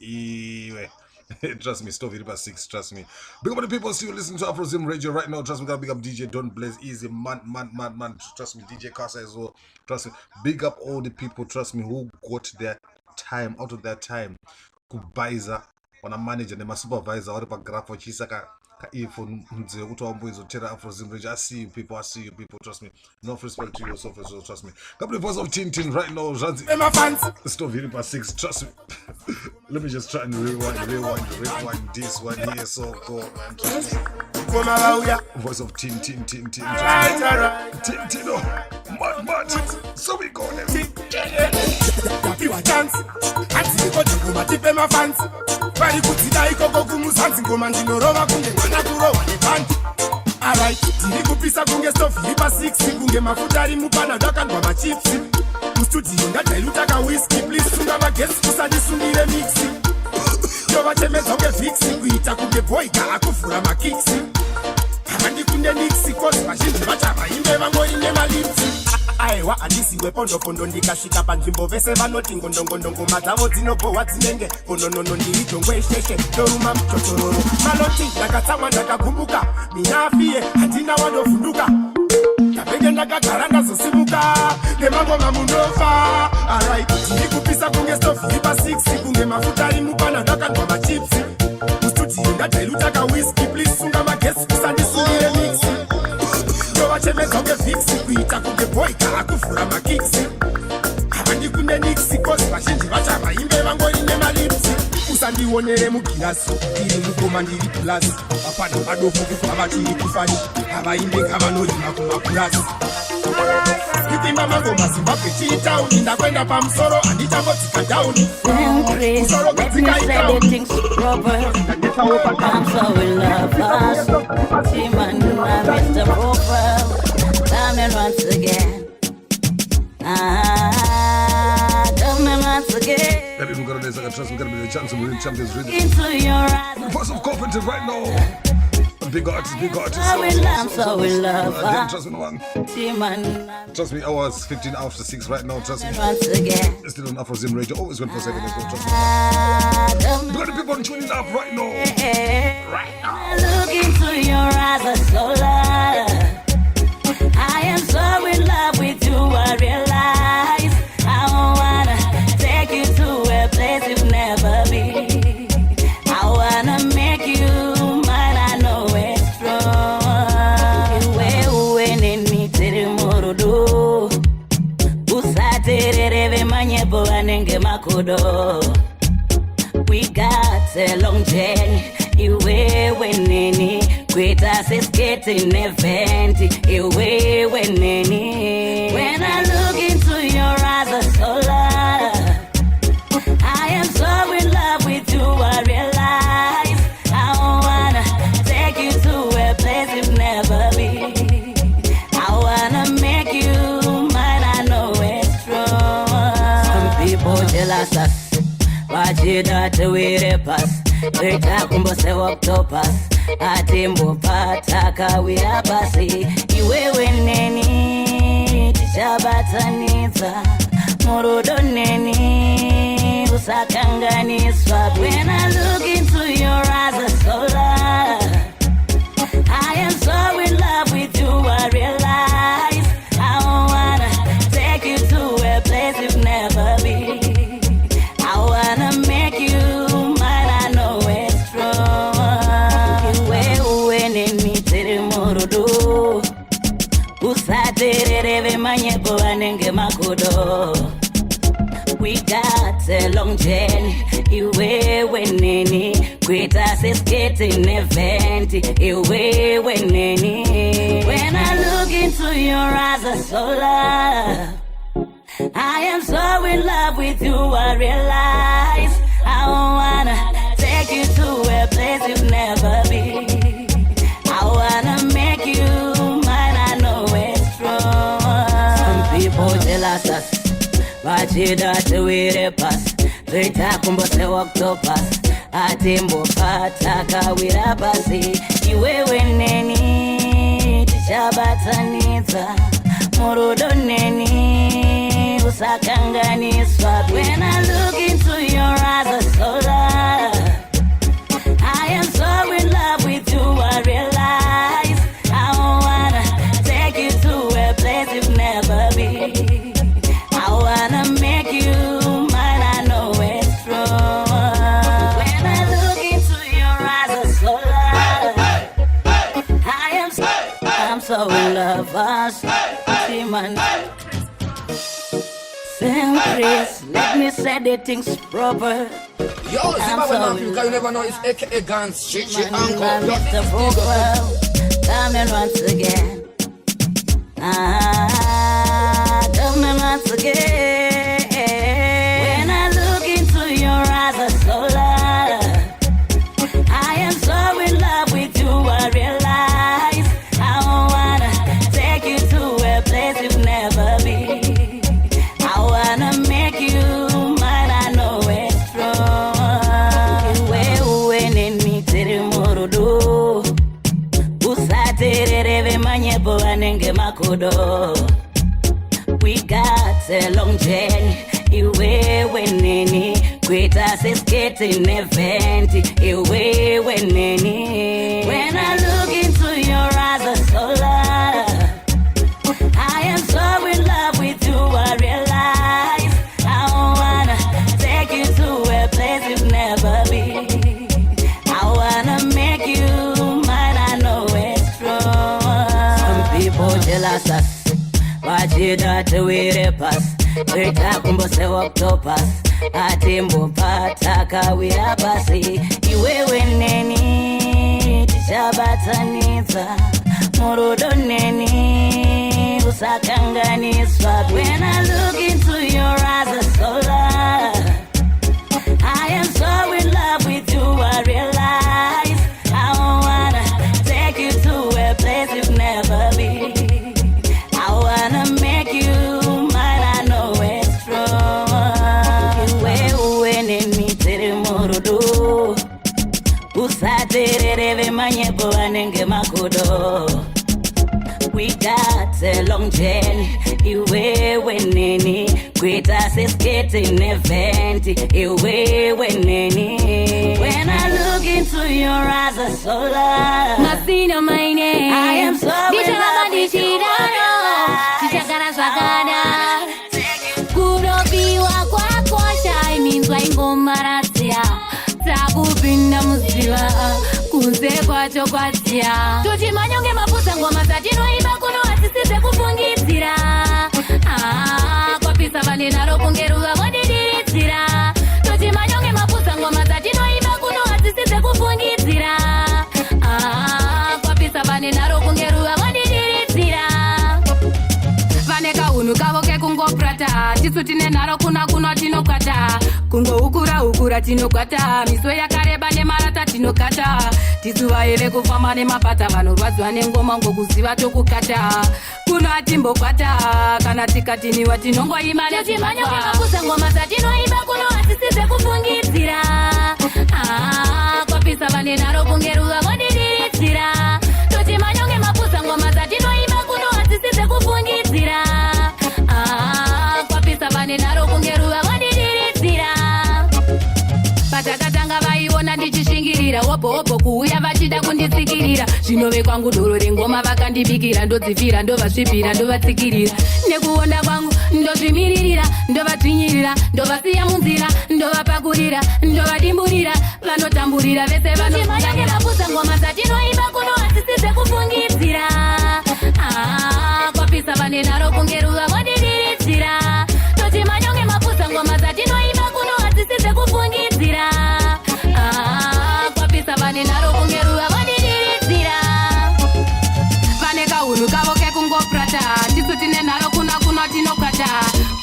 Trust me, Stove River 6, trust me. Big up the people still listening to Afrozim Radio right now. Trust me, gotta big up DJ Don Blaze, easy, man. Trust me, DJ Casa as well. Trust me, big up all the people, trust me, who got their time, out of their time. Kubaiza, on a manager, and my supervisor, or the graph for Chisaka. If on the Utombo Terra Afrozim Radio, I see you people, trust me. No respect to yourself as well, trust me. Couple of voice of Tin right now, Ranzi. My fans. Stove River 6, trust me. Let me just try and rewind this one here, so go, man, trust me. Voice of Tin. Tintino, mad. So we go there. Give a chance. Anti ko ngoma tipe ma fans. Bari kutida iko kumusanzi ngoma ndinorova kunge mwana kurowa nepanti. Alright, tiri kupisa kunge stofi ipa 6 kunge mafuta ari mupana ndakandwa machipsi. Mustudio ndadailuta ka whisky please sunga magesi kusandisungire mixi. Ndovachemedza unge fixi kuita kunge boyka akuvhura makiksi. Havandi kunde niksi kosi vazhinji vachava imbe vangoine malipsi. Aiwa handisiwe pondo ndikasvika panzvimbo vese vanoti ngondongondongo madzavo dzinobohwa dzinenge ononono ndiri jongwe sheshe ndoruma muchochororo manoti ndakatsamwa ndakagumbuka minafiye handina wandovhunduka ndakagara ndazosimuka nemangoma munova alright ndikupisa kunge stofu ipa 6 kunge mafuta ari mupana ndakandwa machipsi mustudio ndatailutaka whisky please sunga magesi kusandisungire mixi ndovachemedza unge fixi kuita kunge boyka akuvhura makiksi havandikunde niksi kozi vazhinji vachavaimbe vangori nemalipsi usandionere mugirasi iri mukoma ndiri pulasi vapana vadofu kufa vachiri kufani havaimbe kavanorima kumapurasi ndipimba mangoma zimbabwe chiitauni ndakwenda pamusoro handichambodzika dhauni musoro kwadzikaitauni I'm so in love, Team and Mr. Profile, come and once again. Come and once again. Baby, we're gonna do this. Trust me, we're gonna be the champs of the champions. Really. Into your eyes. The person of confidence right now. Big artist. I'm so in love. Trust me, no one. Team and Trust me, hours 15 after 6 right now. Trust me. once again. It's still on AfroZim Radio. Always went for 7 days. Trust me. We got the people tuning up right now. Right now. I look into your eyes, I'm so love. I am so in love with you. I realize I wanna take you to a place you've never been. I wanna make you mine. I know it's true. Wewe nini tiri murudu usaterere manyepo anenge makodo. We got a long journey. Iwewe nini kweta seskete neventi. Iwewe nini. When I look into your eyes, I'm so love. I am so in love with you. I realize I wanna take you to a place you've never been. I wanna make you mine. I know it's true. Some people jealous us. Vachida tewire pas Veta kumbo se octopus Atimbo pataka wia pasi Iwewe neni Tichabatanitza Murudo neni Usakanganiswa. When I look into your eyes, I'm so love. I am so in love with you. I realize I wanna take you to a place you've never been. I wanna make you mine, I know it's true. Wewe nini tiri murudu usaterere manyepo anenge makodo. We got a long journey. Iwewe nini kweta seskete neventi. Iwewe nini. When I look into your eyes, I'm so love. I am so in love with you. I realize I wanna take you to a place you've never been. I wanna make you mine. I know it's true. Some people jealous us. Vachida tewire pas Veta kumbo se octopus Atimbo pataka wira pasi Iwewe neni Tichabatanitza Murudo neni Usakanganiswa. When I look into your eyes, I'm so love. I am so in love with you. I realize I wanna take you to a place you've never been. I wanna make you mine. I know it's true. When I look into your eyes, I'm so love. I'm so in love. Chris, let me say the things proper. Yo, Zimbabwe Africa, you never know it's AKA Guns, Chichi Uncle. Mr. Profile, come and once again. Come and once again. When I look into your eyes, I'm so love. I am so in love with you. I realize I wanna take you to a place you've never been. I wanna make you mine. I know it's true. Wewe nini tiri murudu usaterere manyepo anenge makodo. We got a long journey. Iwewe nini kweta seskete neventi. Iwewe nini. When I look into your eyes, I'm so love. I chida tewire pas ita kumbose octopus atimbo pata kawira basi iwewe neni tichabatanidza murudo neni usakanganiswa. When I look into your eyes of solar, I am so in love with you. I realize I wanna take you to a place you've never been. I wanna make you mine, I know it's true. Iwe neni tere murudo usaterere manyebo anenge makudo. We got a long journey, iwe weneni kwita skating event, iwe weneni. When I look into your eyes of solar, nothing on my name. I am so in love with you. Tichagara swagada kurobiwa kwako shaiminzwa ingomaratia takupinda muziva kunze kwacho kwatia tuchimanyonge mapusa ngoma dzatinoimba kuno asisize kufungidzira kwapisa vanenaro kungeruva vodidiridzira tuchimanyonge mapusa ngoma dzatinoimba kuno asisize kufungidzira kwapisa vanenaro kungeruva vodidiridzira vane kaunhu kavo kekungoprata tisu tine nharo kuna kuno tinokwata kungoukura tinokwata miso yakareba nemarata tinokata tisu vaeve kufamba nemapata vanorwadziwa nengoma ngokuziva tokukata kuno atimbokwata kana tikatiniwa tinongoima netimanyonge mapusa ngoma dzatinoimba kuno asisize kufungidzira kwapisa vane nharo kungeruva vodidiridzira totimanyonge mapusa ngoma dzatinoimba kuno asisize kufungidzira kwapisa vane nharo kungeruva vodidiridzira patakatanga vaiona ndichishingirira wobho kuuya vachida kunditsikirira zvinove kwangu doro rengoma vakandibikira ndodzifira ndovasvipira ndovatsikirira nekuonda kwangu ndozvimiririra ndovadzvinyirira ndovasiya munzira ndovapakurira ndovadimburira vanotamburira vese vanomanyonge mapusa ngoma dzatinoimba kuno asisize kufungidzira kwapisa vane nharo kungeruva vodidiridzira totimanyonge mapusa ngoma dzatinoimba kuno asisize kufungidzira kwapisa vane nharo kungeruva vodidiridzira vane kaunhu kavo kekungoprata tisu tine nharo kuna tinokwata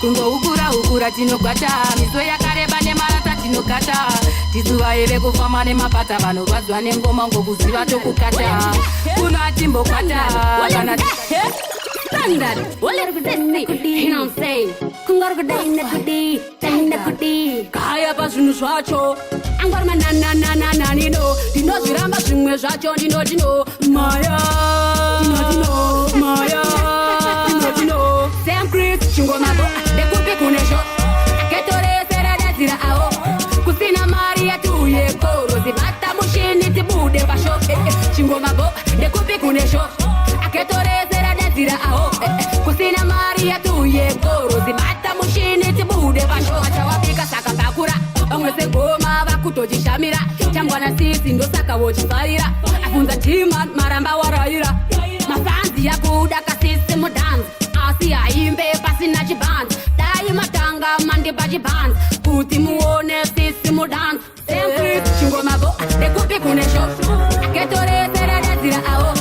kungoukura tinokwata miso yakareba nemarata tinokata tisu vaeve kufamba nemapata vanorwadziwa nengoma ngokuziva tokukata kuno atimbokwata kana standard wale kudesi you know what I'm saying kungor kudaina kudi kaya pazvinhu zvacho angwari manana nino ndinozviramba zvimwe zvacho ndinotino maya Sam Chris chingomabo ndekupi kunesho aketoresera dadzira awo kusina mari yatuye koro zibata mushini tibude pasho chingomabo ndekupi kunesho aketoresera dadzira awo kusina mari yatuye koro zibata mushini tibude pasho achawapika saka pakura vamwe segoma vakutojishamira changwana sisi ndosaka vochifarira afunza tima maramba waraira mafanzi yakuda kasisi mudanzi asi aimbe pasina chibanzi dai matanga mandipa chibanzi kuti muone sisi mudanzi chingomabo ndekupi kunesho aketoresera dadzira awo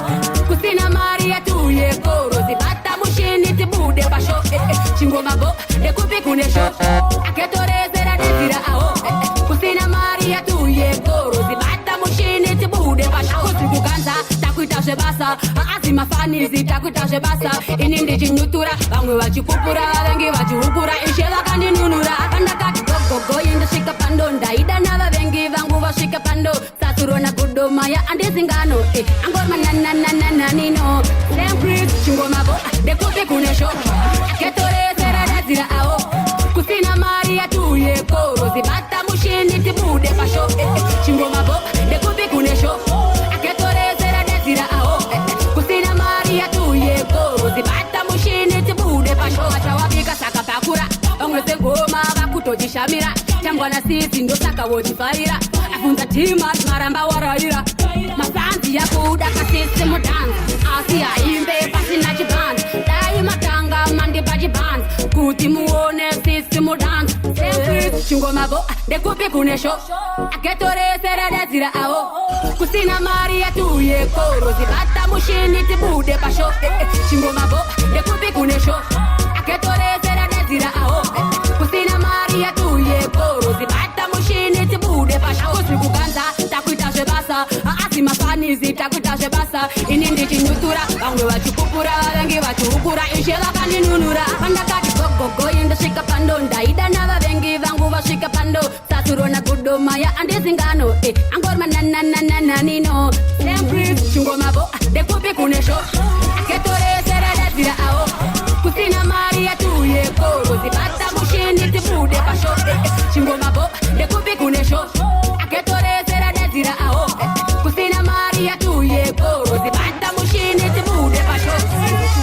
kusina mari yatuye koro zibata mushini tibude pasho chingomabo ndekupi kunesho aketoresera dadzira awo kusina mari yatuye koro zibata mushini tibude pasho kusikuganza takuita zvebasa azimafanizi takuita zvebasa ini ndichinyutura vamwe vachipupura vavengi vachihukura ishe vakandinunura pandakati gogogo indosvika pando ndaida navavengi vangu vasvika pando saturona kudomaya andizingano angori manananananino sempris chingomavo ndekupi kunesho ketoresera dadzira awo kusina mari yatuye koro zibata mushini tibude pasho chingomavo ndekupi kunesho aketoresera dadzira awo kusina mari yatuye koro zibata mushini tibude pasho achawapika saka pakura vamwe segoma vakutojishamira changwana sisi ndosaka vochifarira afunza tima maramba waraira masanzi yakuda kasisi mudanzi asi aimbe pasina chibanzi dai matanga mandipa kuti muone sisi mudance chingomabo ndekupi kune show aketoresera dadzira awo kusina mari yatuye koro zibata mushini tibude pasho chingomabo ndekupi kune show aketoresera dadzira awo kusina mari yatuye koro zibata mushini tibude pasho kusikukanza takuita zvebasa asi mafanizi takuita zvebasa ini ndichinyutura vamwe vachikupura vavengi vachihukura ishe vakaninunura pandakati gogogo indasvika pando ndaida navavengi vangu vasvika pando saturona gudomaya andizingano angori mananananananino chingomavo ndekupi kune sho aketoresera dadzira awo kusina mari yatuye koro zibata mushini tibude pasho chingomavo ndekupi kune sho aketoresera dadzira awo kusina mari yatuye koro zibata mushini tibude pasho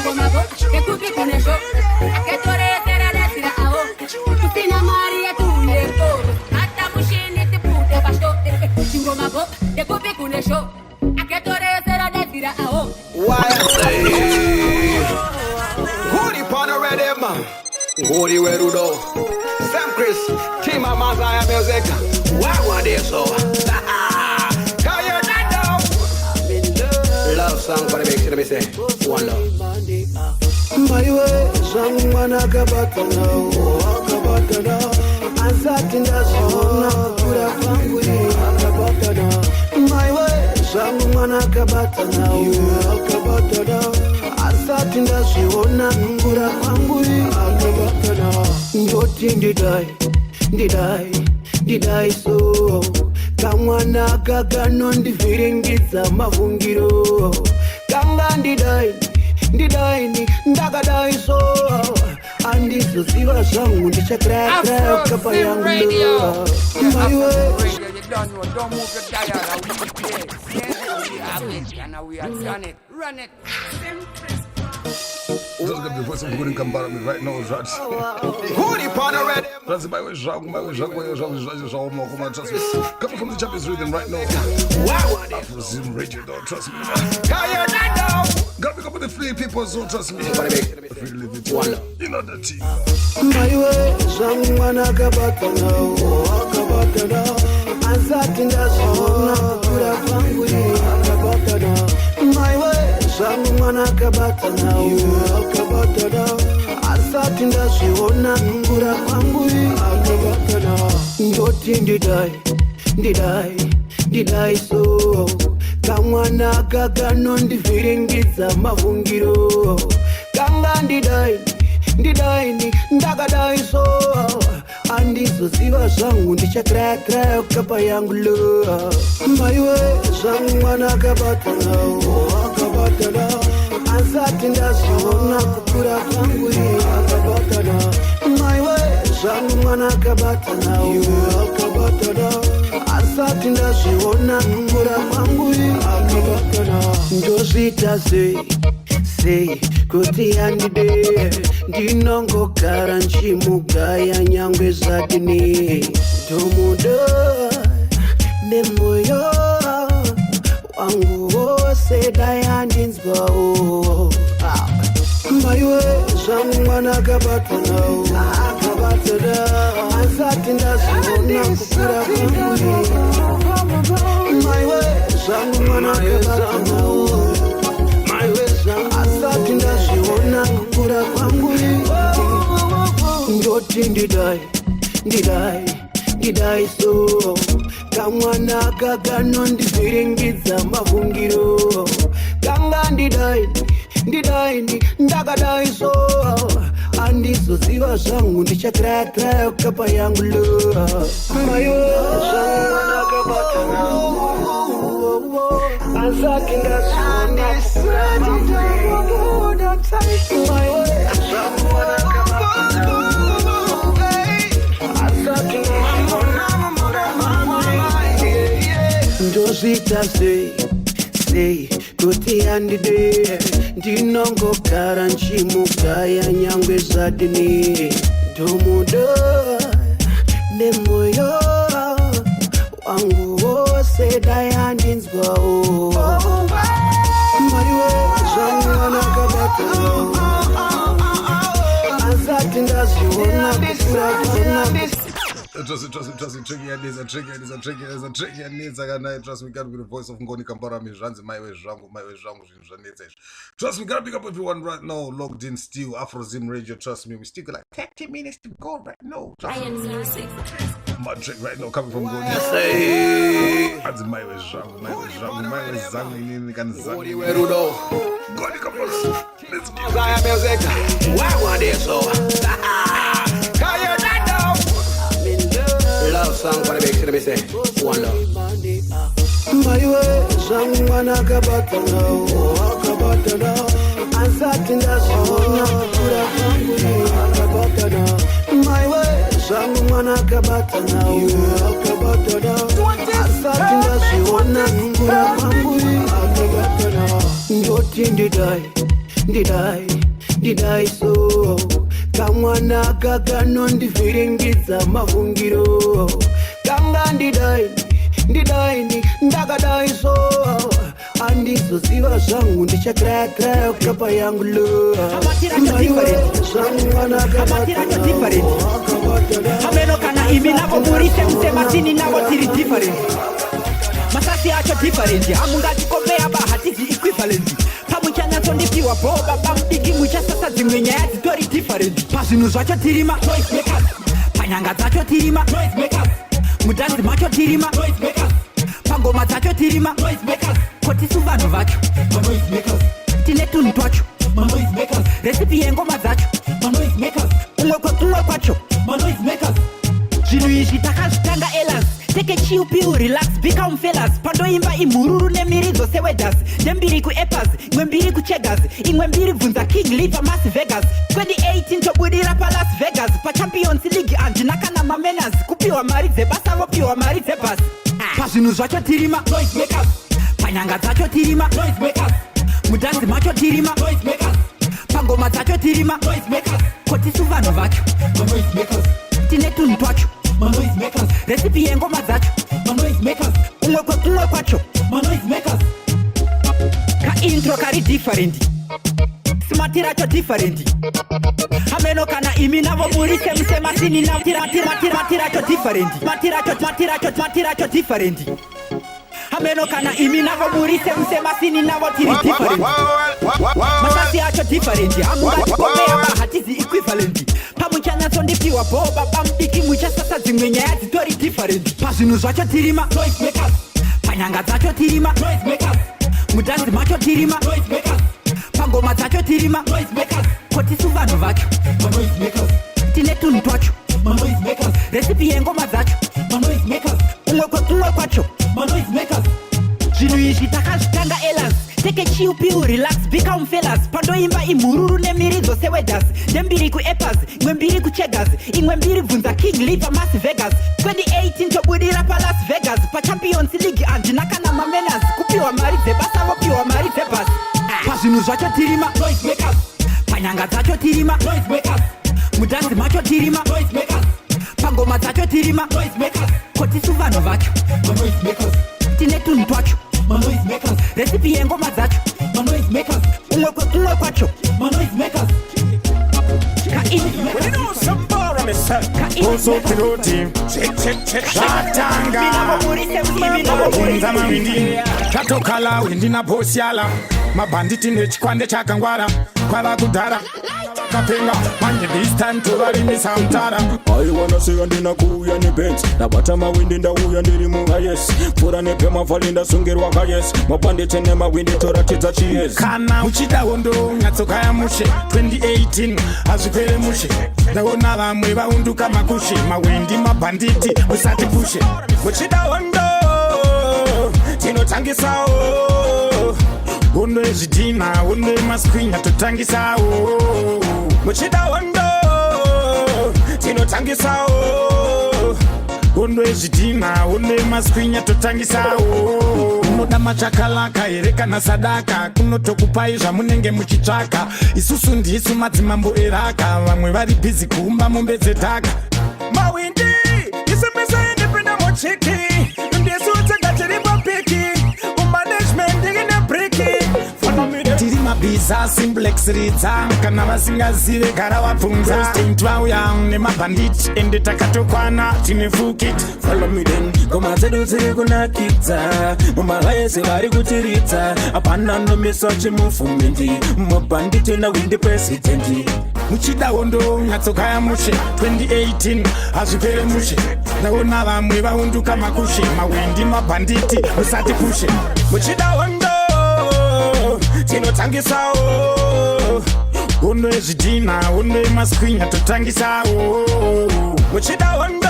chingomavo ndekupi kune sho aketoresera dadzira awo kusina mari yatuye koro zibata mushini tibude pasho chingomavo ndekupi kune sho aketoresera dadzira awo Hoodie pan already, man. Hoodie where do do? Sam Chris, team of Mazaya music. Why want they so? Call your dad down. Love song for the big shit, let me say. One love. My way, someone akabata now, akabata now. Ansatinda sona, kura fanguri, akabata now. My way, someone akabata now, akabata now. Asatinda siona ngura kwanguri akabakana ndoti ndidai so kamwana kakano ndiviringidza mavungiro kanga ndidai ndakadai so andizoziva zvangu ndichakrakra kapa yangu maiwe Don't move your dial. We have it, and we have done it. Run it. Just got the voice of good come back me right now, right? Hoodie pan already. That's my way, Jacques, coming from the Champions Rhythm right now. Afro Radio, don't trust me. Got me up with the free people, so trust me. Free living, you know the team. My way, someone akabata now. Ansatinda sona, kura fanguri akabata now. My way, someone akabata now. Asatinda siona ngura kwanguri akabata now. Ndoti ndidai so kamwana kakano ndiviringidza mavungiro kanga ndidai ndakadai so andizoziva zvangu ndichakrakra kapa yangu lo maiwe zvangu mwana akabata nawo asati ndazviona kukura kwangu akabata nawo maiwe zvangu mwana akabata nawo asati ndazviona kukura kwangu akabata nawo ndozviita sei kuti yandide ndinongogara nchimugaya nyangwe zadini ndomuda nemoyo wangu wose dayandinzwawo maiwe zvangu mwana akabata nawo asati ndazviona kukura kwangu maiwe zvangu mwana akabata nawo asati ndazviona kukura kwangu ndoti ndidai so kamwana kakano ndivhiringidza mavhungiro kanga ndidai ndakadai so andizoziva zvangu ndichakrakra kapa yangu lo maiwe zvangu mwana akabata nawo asati ndazviona ndozvita sei kuti yandide ndinongogara nchimugaya nyangwe zadini ndomuda nemoyo wangu wose dayandinzwawo maiwe zvangu mwana akabata asati ndazviona Tricky and this, I got night. Trust me, gotta be the voice of Ngoni Kampara, me runs my way, trust me, gotta pick up everyone right now, logged in still, Afrozim Radio, trust me, we still got like 30 minutes to go right now. I am music. My track right now coming from Ngoni. Runs my way, Ngoni Kampara. Let's go. Why one day so? Love song for the big city, me say. One love. My way, someone I got now. I'm starting to my way, someone I got now. I'm starting to did I so? Kamwana kagano ndiviringiza mafungiro kanga ndidai ndagadai so andizo ziva zangu ndichakrakra kapa yangu lo Hameno kana imi navo murise msema sini navo tiri different Masasi acho different Amunga jikomea bahatizi equivalent Pamuchana sondipiwa boba bambiki Mucha sasa zimwenya ya zitori different Pasinu zacho tirima noise makers Panyanga zacho tirima noise makers Mudansi macho tirima noise makers Pangoma zacho tirima noise makers Koti suvano vacho noise makers Tinetu ntwacho noise makers Recipe engoma zacho noise makers Umwe kwacho noise makers Jinuishi takazitanga elas Take a chill pill, relax, become fellas Pando imba imururu nemirizo sewedas Jembiri ku epas, mwembiri ku chegas Ingwembiri vunza King Liver Las Vegas 2018 tobudira pa Las Vegas Pa Champions League anjinaka na mamenas Kupiwa marize basa wopiwa marize bas Pasinu zacho tirima, noise makers Panyanga zacho tirima, noise makers Mudansi macho tirima, noise makers Pangoma zacho tirima, noise makers Koti suvano vacho, noise makers Tinetu ntwacho noise makers recipe engoma zacho noise makers umwe kwacho noise makers ka intro kari different smatira cho different hameno kana imi navo murise msema sini na tira cho different matira cho different hameno kana imi navo murise msema sini navo tiri different masasi acho different amunga jikomea bahatizi equivalent Pamuchana sondipiwa boba bambiki Mucha sasa zimwenya ya zitori different Pasinu zacho tirima noise makers Panyanga zacho tirima noise makers Mudansi macho tirima noise makers Pangoma zacho tirima noise makers Koti suvano vacho noise makers Tinetu ntwacho noise makers Recipe engoma zacho noise makers Umwe kwacho noise makers Jinuishi takazitanga elas Take a chill pill, relax, become fellas Pando imba imururu nemirizo sewedas Jembiri ku epas, mwembiri ku chegas Ingwembiri vunza King Liver Las Vegas 2018 tobudira pa Las Vegas Pa Champions League anjinaka na mamenas Kupiwa marize basa wopiwa marize bas Pasinu zacho tirima, noise makers Panyanga zacho tirima, noise makers Mudansi macho tirima, noise makers Pangoma zacho tirima, noise makers Koti suvano vacho, noise makers Tinetu ntwacho noise makers recipe engoma zacho noise makers umwe kwacho noise makers ka you know some bar me say also piloti check shatanga mama windi katokala windi na bosiala mabanditi nechikwande chakangwara kwava kudhara kapenga manje this time to vari misamtara I wanna see andina kuuya ni bench nabata mawindi ndauya ndiri munga yes pura nepema valinda sungerwa ka yes mabanditi nemawindi toratidza chiyes kana uchida hondo nyatsokaya mushe 2018 azvipere mushe ndaona vamwe vaunduka makushe mawindi mabanditi usati pushe uchida hondo tinotangisawo hondo ezvidhina hondo emaskwinya totangisawo muchida hondo tinotangisawo hondo ezvidhina hondo emaskwinya totangisawo unoda machakalaka here kana sadaka kunotokupai zvamunenge muchitsvaka isusu ndisu madzimambo eraka vamwe vari bhizi kuumba mombe dzedhaka mawindi isembesaendepinda mochiki ndisu tsega tiri papiki umanagement ingine briki tiri mabhiza simplex ridza kana vasingazive gara vabvunza president vauya nemabhanditi ende takatokwana tine fukit follow me then ngoma dzedu dziri kunakidza mumava yese vari kutiridza hapana nomisa chimufumindi mabhanditi nawindi presidenti muchida hondo nyatsokaya mushe 2018 hazvipere mushe naona vamwe vaunduka makushe mawindi mabhanditi musati pushe muchida hondo tinotangisawo hondo yezvidhina hondo yemaswinya totangisawo muchida hondo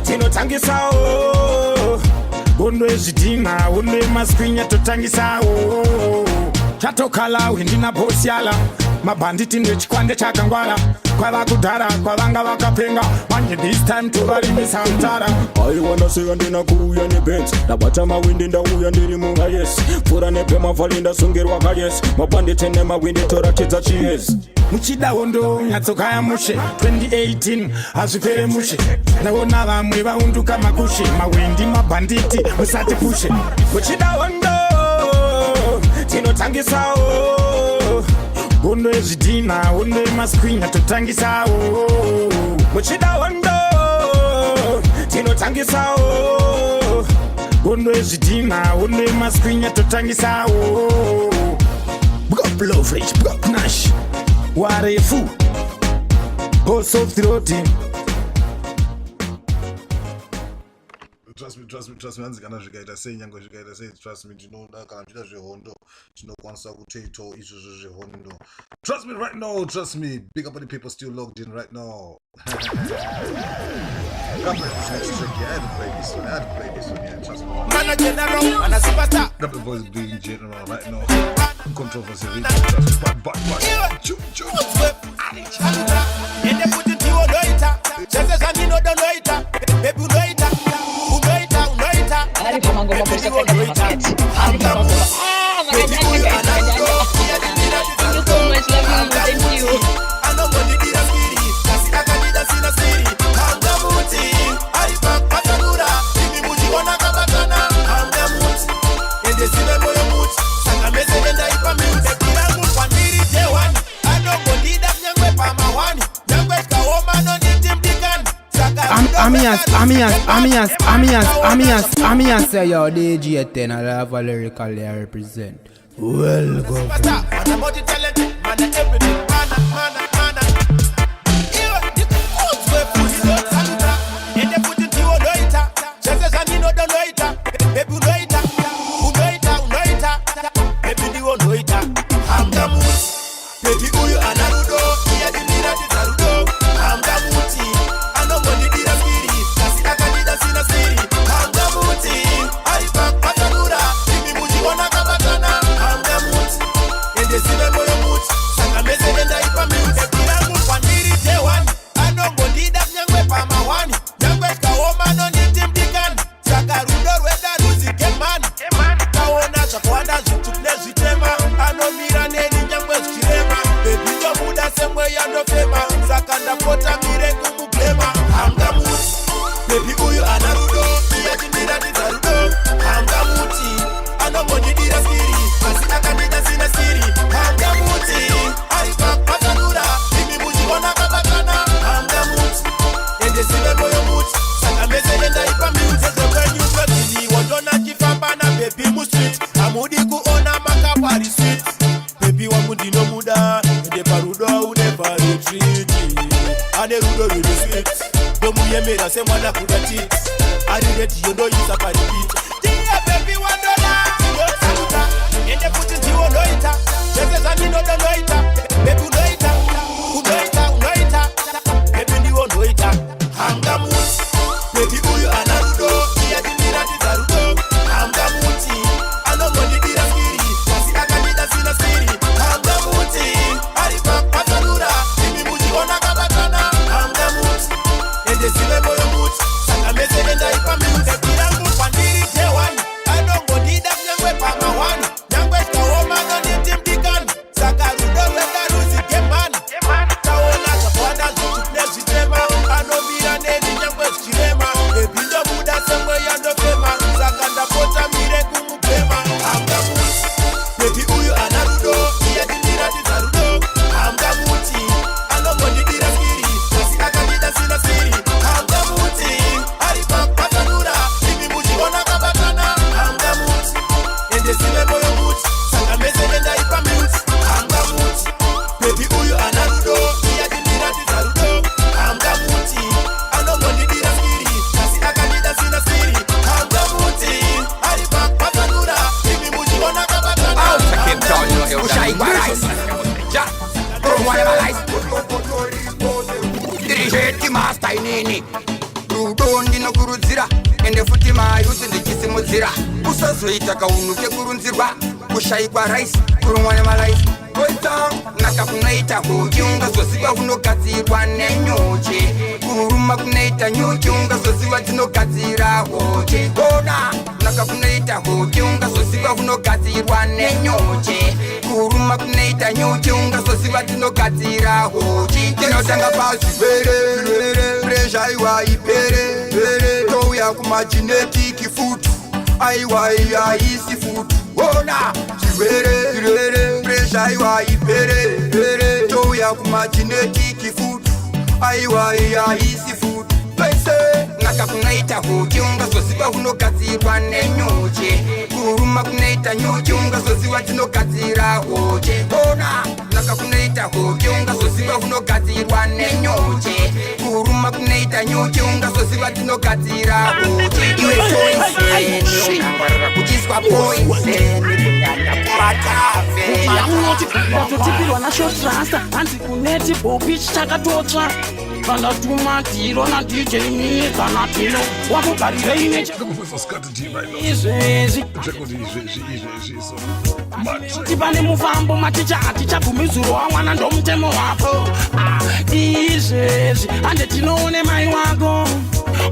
tinotangisawo hondo yezvidhina hondo yemaswinya totangisawo chatokala windina bosiala mabhanditi nechikwande chakangwara kwava kudhara kwavanga vakapenga manje this time tovarimisa mtara aiwana seya ndina kuuya nebens ndabata mawindi ndauya ndiri mungayes pfuura nepemavhali ndasungerwa kayes mabhanditi nemawindi toratidza chiyes muchida hondo nyatsokaya mushe 2018 hazvipere mushe ndaona vamwe vaunduka makushe mawindi mabhanditi musati pushe muchida hondo tinotangisawo hondo yezvidhina hondo yemaswinya totangisawo muchida hondo tinotangisawo hondo yezvidhina hondo yemaswinya totangisawo bwablovech bwabnash warefu bosoftroti trust me hanzikana zvikaita sei nyange zvikaita sei trust me tinoda kana tichita zvehondo tinokwanisa kutoitawo izvozvo zvehondo trust me right now trust me big up on the people still logged in right now I had to play this one yeah trust me Man a general and a superstar got the boys being general right now controversy really trust me but choo and they put it to you later just as you know the later baby later Ari kama ngoma kwa sababu ya market. Ari kama ngoma. Thank you so much, love you. Thank you. Amias say yo DJ 10 I love a lyrically I represent. Well go. Saka mese enda ipa mi ude kirangu pandiri te kushaikwa rice kurumwana rice dirigeti master inini rudo ndinokurudzira ende futi mayuti ndichisimudzira usazoita kaunuke kurunzirwa kushaikwa rice kurumwana marice koita naka kunoita huki ungazoziva unogadzirwa nenyuchi kuruma kunoita nyuchi ungazoziva tinogadzira huki kona naka kunoita huki ungazoziva unogadzirwa nenyuchi kuruma kunoita nyuchi ungazoziva tinogadzira huki tinotanga pazvivere presha iwa ipere touya kumagenetiki futu aiwa aisi futu ona zvirwere presha iwa ipere touya kumagenetiki futu aiwa aisi futu pese naka kunoita huki ungazoziva unogadzirwa nenyuchi kuruma kunoita nyuchi ungazoziva tinogadzira huki ona naka kunoita huki ungazoziva unogadzirwa nenyuchi kuruma kunoita nyuchi ungazoziva tinogadzira huki iwe toiseni ukangwarira kuchiswa poiseni kunyanya kumatave watotipirwa nashotrasta hanzi kuneti bopichi takatotsva vandatuma dhiro nadj minizanatino wakugarirei izvezvi kuti pane mufambo maticha hatichabvumizurwa wamwana ndomutemo wapo izvezvi hande tinoone mai wako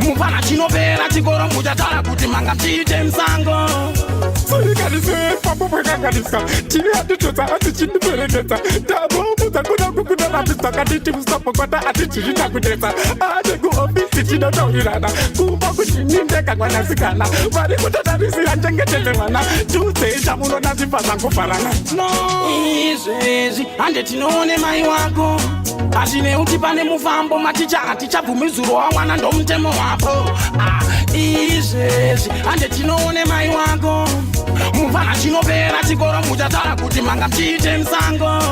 mupana chinopera chikoro muchatara kuti manga tiite musango soikanizepambobwekanganisa tiri hatitodza hatichiniperekedza tamomudza kuda kukunarapidza katiti musapokwata hatichirita kudetsa ane kuofisi tinotaurirana kumba kuti nindeka mwanasikana vari kutotarisira chengetedze mwana tudzei chamunonasipa zangobharana izvezvi hande tinoone mai wako hazvineuti pane mufambo maticha hatichabvumizurwa wamwana ndomutemo wapo izvezvi hande tinoone mai wako mupana chinopera chikoro muchatara kuti manga mchiite musango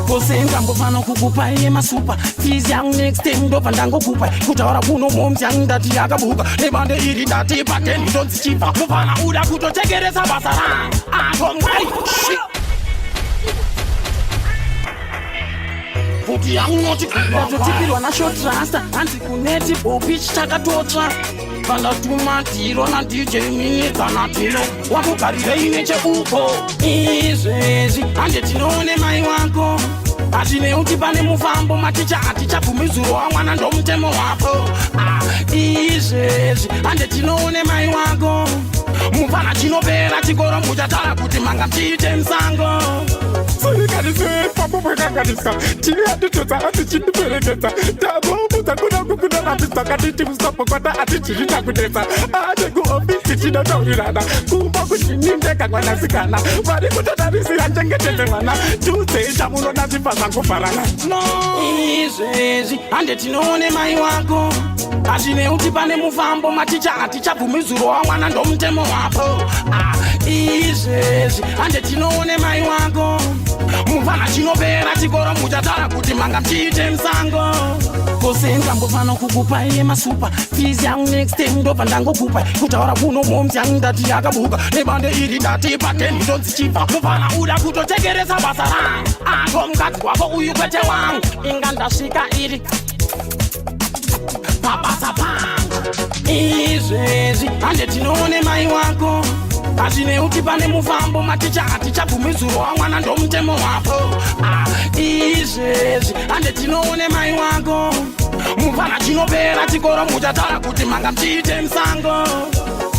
kusengambofana kukupai yemasupa fizi yangu next time ndobva ndangokupai kutaura kuno momzi yangu ndati yakabuka nebande iri ndati pateni ndonzi chibva mupana uda kutotekeresa basa rangu angomwai kuti yaunoti watotipirwa nashotrasta hanzi kuneti bopichi takatotsva vandatuma dhiro nadj minizanatino wakugarirei necheuko izvezvi hande tinoone mai wako hazvineuti pane mufambo maticha hatichabvumizurwa wamwana ndomutemo wapo izvezvi hande tinoone mai wako mupana chinopera chikoro muchatara kuti manga mchiite musango soikanizepambobwekanganisa tiri hatitodza hatichiniperekedza tamomudza kuda kukunarapidza katiti musapokwata hatichirita kudetsa ane kuofisi tinotaurirana kumba kuti nindeka mwanasikana vari kutotarisira chengetedze mwana tudzei chamunonasipa zangobharana izvezvi hande tinoone mai wako hazvineuti pane mufambo maticha hatichabvumizurwa wamwana ndomutemo wapo izvezvi hande tinoone mai wako mupana chinopera chikoro muchatara kuti manga mchiite musango kusengambofana kukupai yemasupa fizi yangu next time ndobva ndangokupai kutaura kuno momzi yangu ndati yakabuka nebande iri ndati pateni ndonzi chibva mupana uda kutotekeresa basa rangu angomukadzi wako uyu kwete wangu inga ndasvika iri pabasa pangu izvezvi hande tinoone mai wako hazvineuti pane mufambo maticha hatichabvumizurwa wamwana ndomutemo wapo izvezvi hande tinoone mai wako mupana chinopera chikoro muchatara kuti manga mchiite musango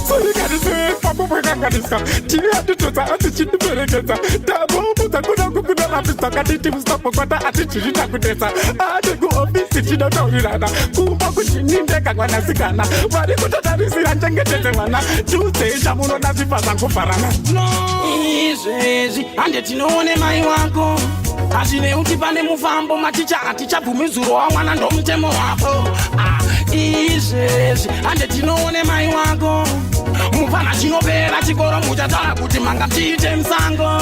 soikanizepambobwekanganisa tiri hatitodza hatichiniperekedza tamomudza kuda kukunarapidza katiti musapokwata hatichirita kudetsa ane kuofisi tinotaurirana kumba kuti nindeka mwanasikana vari kutotarisira chengetedze mwana tudzei chamunonasipa zangobharana izvezvi hande tinoone mai wako hazvineuti pane mufambo maticha hatichabvumizurwa wamwana ndomutemo wapo izvezvi hande tinoone mai wako mupana chinopera chikoro muchatara kuti manga mchiite musango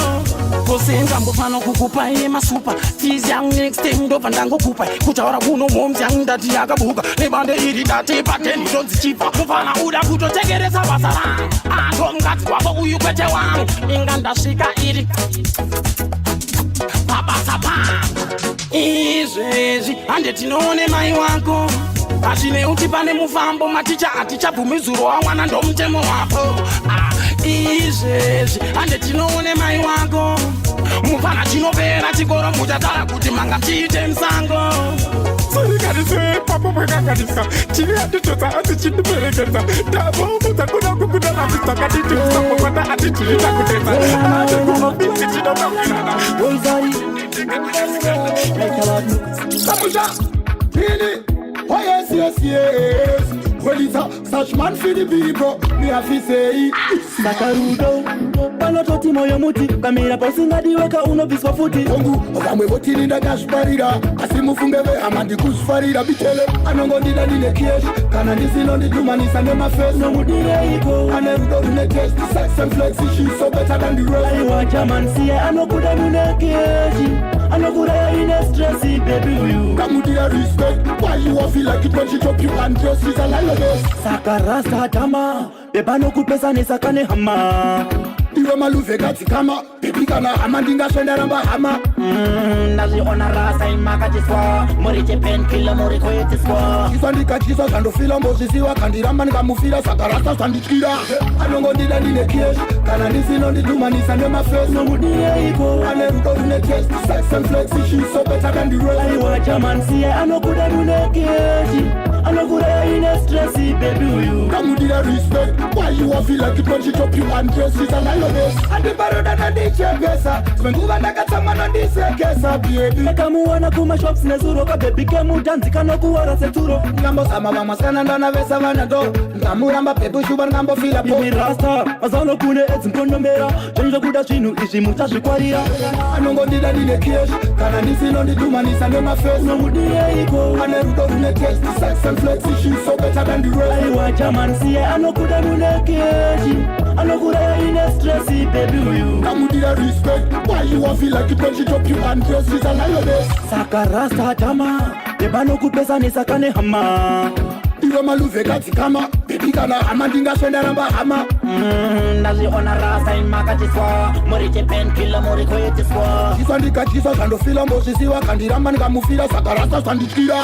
sengambofana kukupa masupa tizi yangu next time ndobva ndangokupa kutaura kuno momzi yangu ndati yakabuka nebande iri dati pateni tonzichipa mufana uda kutotekeresa basa rangu andongazi wako uyu kwete wangu inga ndasvika iri pabasa pangu izvezvi hande tinoone mai wako azvineuti pane mufambo maticha atichabvumizuro wamwana ndomutemo wako izvezvi hande tinoone mai wako mufana chinopera chikoro muchatara kuti manga tiite musango sirikanisepapopekanganisa chiri atitotsa ati chindiperekesa tavomudza kuda kukudanavisakatitiusapokwata atitiita kutesa atekumabisi chinomavirana Samusha, Pini, oh yes, yes, yes. Well, it's a such man for the people, me have to say. Sakarudo, palototi moyo muti, kamera posinga diweka uno biswa futi. Kongu, okamwe votini da gash barira, asimu fungeve amandi kusfarira bitele. Anongo dida dile kiesh, kana nisino di dumanisa ne ma face. No mudire iko, anerudo dine test, sex and flexi, she's so better than the rest. Aiwa jaman siye, anokuda mune kieshi, anokuda ine stressy, baby you. Kamudia respect, why you all feel like it when she drop you and dress, she's a lie. Sakarasa tama, bebano kupesa nesakane hama. Iwe maluve gati kama, pipi kana hama ndinga shenda ramba hama. Nazi ona rasa imaka jiswa, moriche pen kila mori koye jiswa. Kisandika jiswa shando fila mbozi siwa kandiramba nika mufila sakarasa sandikira. Anongo ndida nine kiesh, kana nisi no ndiduma nisande ma face. No mudie iko, anerudo dune test, sex and flexi, she's so better than the rest. Aiwa jaman siye, anokuda mune kieshi. Anokuda ine stressy, baby you. Kamudia respect, why you all feel like it when she drop you and dress, she's a lie. Andi baroda na dichegesa Smenguva nakatama na disekesa baby Nakamuwana kuma shops nezuro Ka baby kemu danzi kano kuwara seturo Ngambo sama mama skana ndana vesa vanado Ngamuramba pepu shubar ngambo fila po Yumi rasta, mazano kune ezi mkondo mera Chenja kuda chinu ishi mutashi kwaria Anongo ndida dine kiesh Kana nisi no ndiduma nisande ma face No mudie iko Anerudo dune test, sex and flexi, she's so better than the rest. Aiwa jaman siye anokuda mune kieshi Anokuda ine stressy, baby you. Kamudia respect, why you all feel like it when she drop you and dress, she's a lioness. Sakarasa tama, bebano kupesa nesakane hama. Iwe maluve gati kama, baby kana hama ndinga shenda ramba hama. Nazi ona rasa imaka jiswa, moriche pen kila mori koye jiswa. Kisandika jiswa shando fila mbozi siwa kandiramba nika mufila sakarasa sandikira.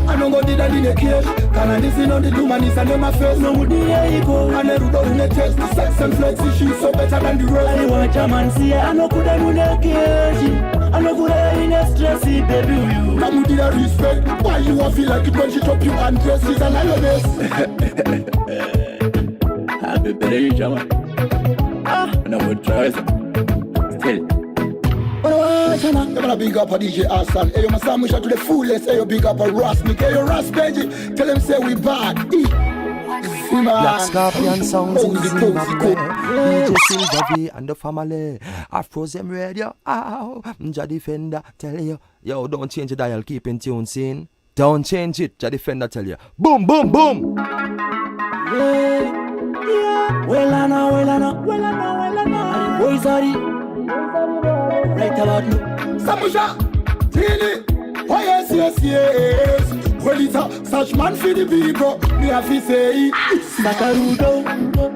Anongo ndida dine kiesh, kana nisi no ndiduma nisande ma face. No mudie iko, anerudo dune test, sex and flexi, she's so better than the rest. Aiwa jaman siye, anokuda mune kieshi. Anokuda ine stressy, baby you. Kamudia respect, why you all feel like it when she drop you and dress, she's a lioness. Happy birthday, Jama. And I would try still. I'm gonna big up a DJ Hassan. Hey, my son, we shot to the fullest. Hey, big up a Rasnik. Hey, Ras Benji. Tell him say we bad. Black Scorpion sounds in Zimbabwe. DJ Silver V and the family. Afrozem Radio. Ow. Jah Defender tell you. Yo, don't change the dial. Keep in tune, scene. Don't change it. Jah Defender tell you. Boom, boom, boom. Well, I know. Boys are right about me. Samusha, Tini, oh yes, yes, yes. Well, it's a such man for the people, me have to say. Sakarudo,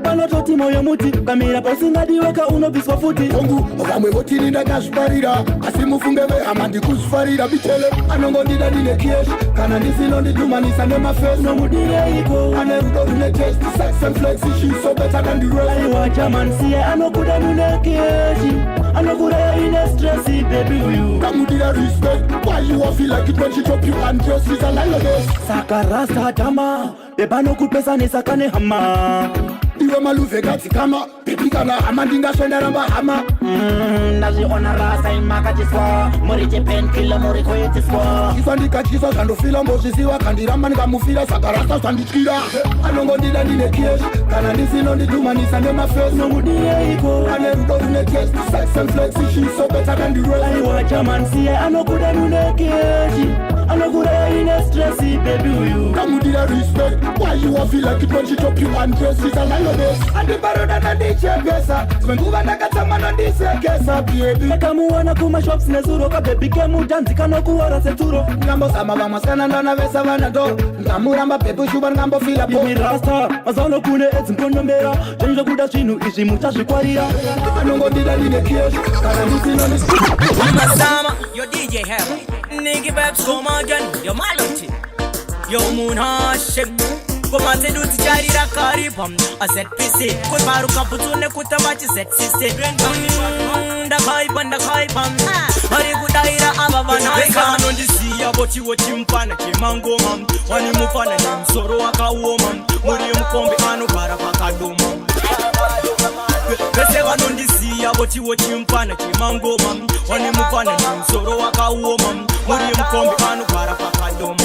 palototi moyo muti, kamera posinga diweka uno biswa futi. Kongu, okamwe votini da gash barira, asimu fungeve amandi kusfarira bitele. Anongo ndida dine kiesh, kana nisi no ndiduma nisande ma face. No mudire iko, anerudo dune test, sex and flexi, she's so better than the rest. Aiwa jaman siye, anokuda mune kieshi. Anokuda ine stressy, baby you. Kamudia respect, why you all feel like it when she drop you and dress, she's a lioness. Sakarasa tama, bebano kupesa nesakane hama. Iwe maluve gati kama, pipi kana hama ndinga shenda ramba hama. Nazi ona rasa imaka jiswa, moriche pen kila mori koye jiswa. Kisandika jiswa shando fila mbozi siwa kandiramba nika mufila sakarasa sandikira. Anongo ndida dine kiesh, Kana disi no di tumanis and them a face no would equal. And them don't make yes to sex and flexi. She's so better than the role. I watch a man see I no good and I no good in a stressy baby you. Come with the respect. Why you feel like it when she drop you and dress is a line of this. And the barrow that I did check gessa. When move and I got some man on this gessa baby. Kamu wana kuma shops nezuro ka baby kemu danti kano kuwara seturo. Ngambo sama vamos kananda na vesa vana do. Ngamuramba pepo shuban ngambo fila po. Yumi rasta azano kune eti mkono mbera. Jenjo kuda chinu ishi mutashi kwa ria. Anongo dida line kies. Kana nisi no nisi. Masama, your DJ Harry. Nigga back so again, your malati. Yo moon hashim. Kuma te do tijari rakari pam. I said PC. Kut baru kaputune kutamachi set sisi. Da kai pam. Hari kudaira ababana. Beka no disi ya bochi wochimpana chimango mam. Wani mufana ni msoro waka woman. Muri mkombi anu para pakadoma. Pese wanondisi ya bochi wochimpana chimango mam. Wani mufana ni msoro waka woman. Muri mkombi anu para pakadoma.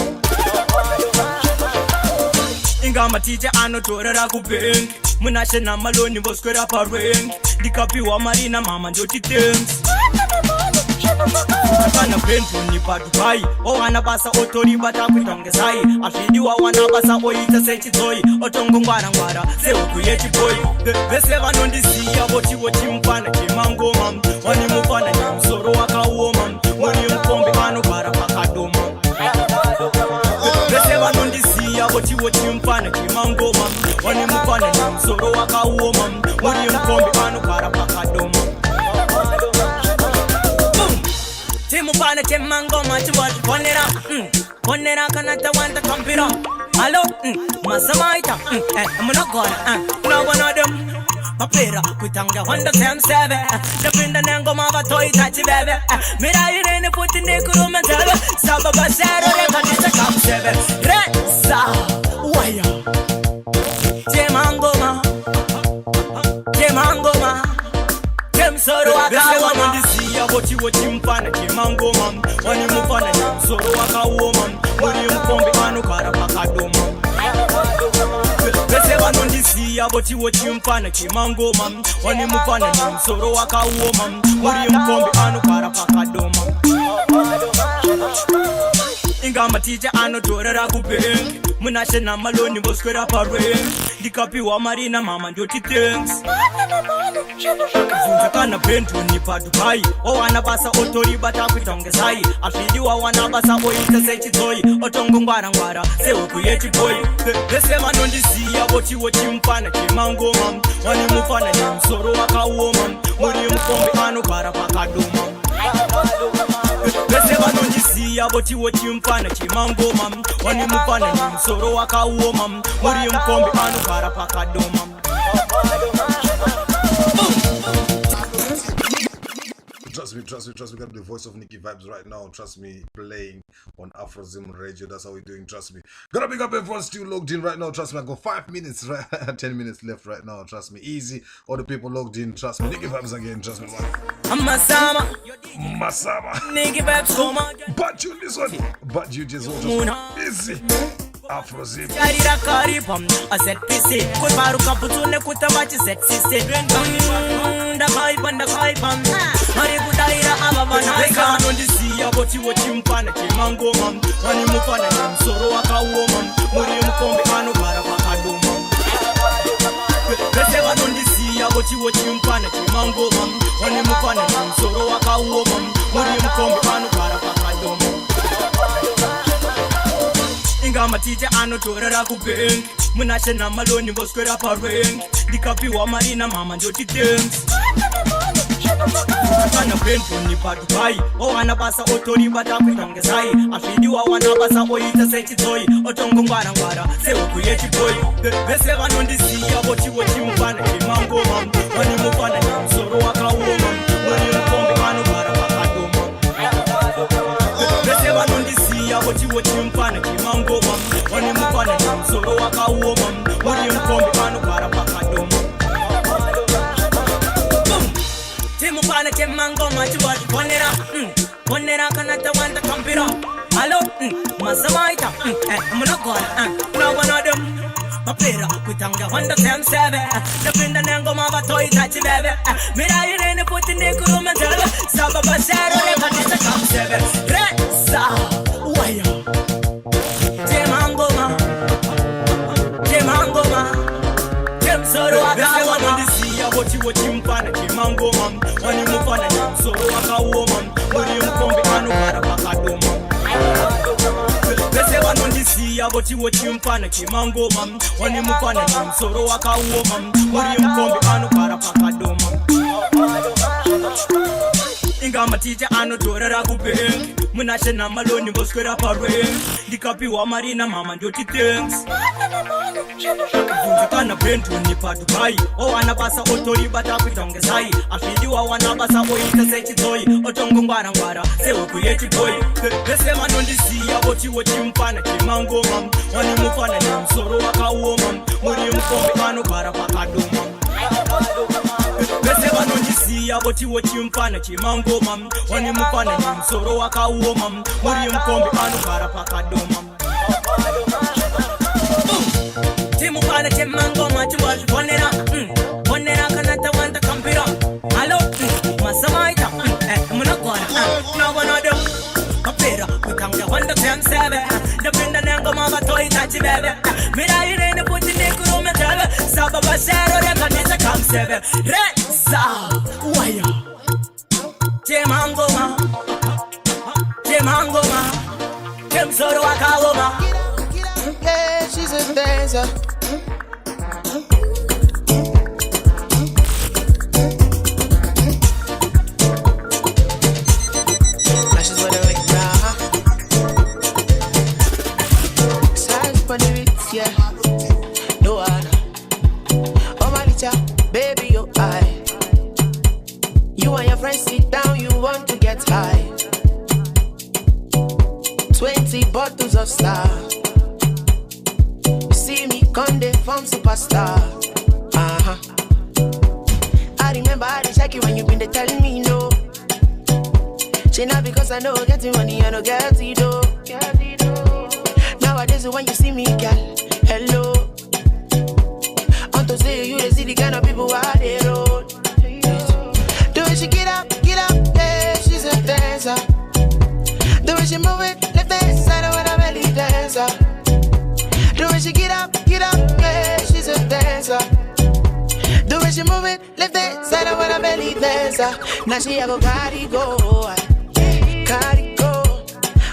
Inga matija ano torera kubengi. Munashe na maloni voskera parengi. Dikapi wa marina mama njoti tengs. Kana pentu ni padubai. O wana basa otori bata kutonge sai. Afidi wa wana basa oita sechi toy. Otongo ngwara se ukuyeti boy. Bese vanondisi ya bochi mpana chimango mam. Wani mufana ni msoro waka woman. Wani mkombi ano para pakadoma. Bese vanondisi ya bochi mpana chimango mam. Wani mufana ni msoro waka woman. Wani mkombi ano para pakadoma. Timupana chimango machi wati ponera kanata wanta kampira. Hello, masamaita, munagora, no one of them. Papera, kutanga wanda sebe. Japinda nengo mava toy tachi bebe. Mira irene puti nekuru mentebe. Sababa zero rekadita kam sebe. Reza, waya. Jemangoma. Soro waka woman. Disi ya bochi mpana chimango mam. Wani mufana ni soro waka woman. Muri mkombi anu para pakadoma. Pese wanondisi ya bochi mpana chimango mam. Wani mufana ni soro waka woman. Muri mkombi anu para pakadoma. Inga matija ano torera kubengi. Munashe na maloni voskera parengi. Dikapi wa marina mama njoti tengs. Kana pentu ni padubai. O wana basa otori bata kutonge sai. Afidi wa wana basa oita sechi toy. Otongo ngwara se ukuyeti boy. Bese manondisi ya bochi mpana chimango mam. Wani mufana ni msoro waka woman. Muri mkombi anu para pakadoma. Bese vanondisi ya bochi mpana chimango mam. Wani mufana ni msoro waka woman. Muri mkombi anu para pakadoma. Trust me, got the voice of Nikki Vibes right now. Trust me, playing on Afrozim Radio. That's how we're doing, trust me. Gotta big up everyone still logged in right now. Trust me, I got 5 minutes, right? 10 minutes left right now. Trust me, easy. All the people logged in, trust me. Nikki Vibes again, trust me, man. Masama. Nikki Vibes, come on. But you this one. But you just want easy. Afrozim. Yarira karipam, I said PC. Kut baru kaputune kutamachi set sisi. Da kai pam. Hari kudaira ababana. Beka nondisi ya bochi mpana chimango mam. Wani mufana ni msoro waka woman. Muri mkombi anu para pakadoma. Bese vanondisi ya bochi mpana chimango mam. Wani mufana ni msoro waka woman. Muri mkombi anu para pakadoma. Inga matija ano torera kubengi. Munashe na maloni voskera parengi. Dikapi wa marina mama njoti tengs. Kana pentu ni padubai. O wana basa otori bata kutonge sai. Afidi wa wana basa oita sechi toy. Otongo ngwara se ukuyeti boy. Bese vanondisi ya bochi mpana chimango mam. Wani mufana ni msoro waka woman. Wani mkombi anu para pakadoma. Bese vanondisi ya bochi mpana chimango mam. Wani mufana ni msoro waka woman. Wani mkombi anu para pakadoma. Timupana chimango machi wati ponera kanata wanta kampira. Hello, masamaita, munagora, no one of them. Papera, Kutanga wanda tem sebe. The pinda nengo mava toy touch baby. Mira ine ne put in the room and tell. Sababa share re kanisa kam sebe. Resa waya. Jemango ma. Jemango ma. Jem soro akawa ma. Ndisiya woti mpana jemango ma. Wani mufana jem soro akawa ma. Wani mkombe anu para pakado ma. Bese wanondisiya woti mpana jemango ma. Wani mufana jem soro akawa ma. Wani mkombe anu para pakado ma. Inga matija ano dorara kubengi. Munashe na maloni boskera parwengi. Dikapi wa marina mama ndoti thanks. Kana bentu ni pa Dubai. O anabasa otori bata kutongesai. Afidi wa wanabasa oita sechi toy. Otongo ngwara se okuyechi toy. Bese manondisiya woti mpana kimango mam. Wani mufana ni msoro wakawo mam. Muri mkombe ano para pakado mam. Bese wanondisiya woti mpana kimango mam. Wani mufana ni msoro wakawo mam. Muri mkombe ano para pakado mam. Timupana temango machuwa bonera bonera kanata wanta kampira hello masamaita munakora no one do kapira kutanga wanda tem sebe the pinda nengo mama toy touch baby mira ine ne put in the room and tell sababa share re kanisa kam sebe resa waya temango ma tem soro akawo ma. Yeah, she's a dancer. Now she's with it right now. Size for the rich, yeah. No one. Oh my licha, baby, your eye. You and your friends sit down, you want to get high. 20 bottles of Star. See me Conde from superstar. I remember I didn't check you when you been there telling me no. She not because I know getting money, I know get it though. Nowadays when you see me, girl, hello. Want to say you see the kind of people who are they road. The way she get up, yeah, she's a dancer. The way she move it, left hand side when I belly dancer. The way she get up, yeah, she's a dancer. The way she move it, left hand side when I belly dancer. Now she a go carry go.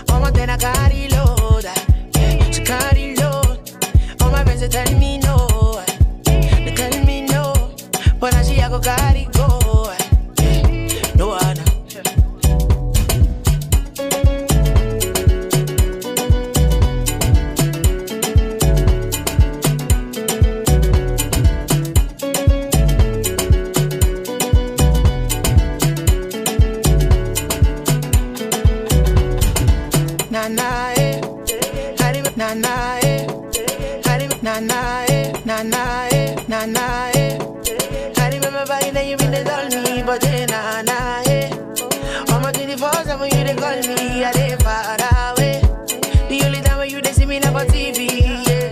Oh my then I carry load. She carry load. All my friends they tell me no. They tell me no. But now she a go carry go. No one. I remember back then you been tell me, but then I'm a 24/7 you they call me, I they far away. The only time when you they see me never TV, yeah.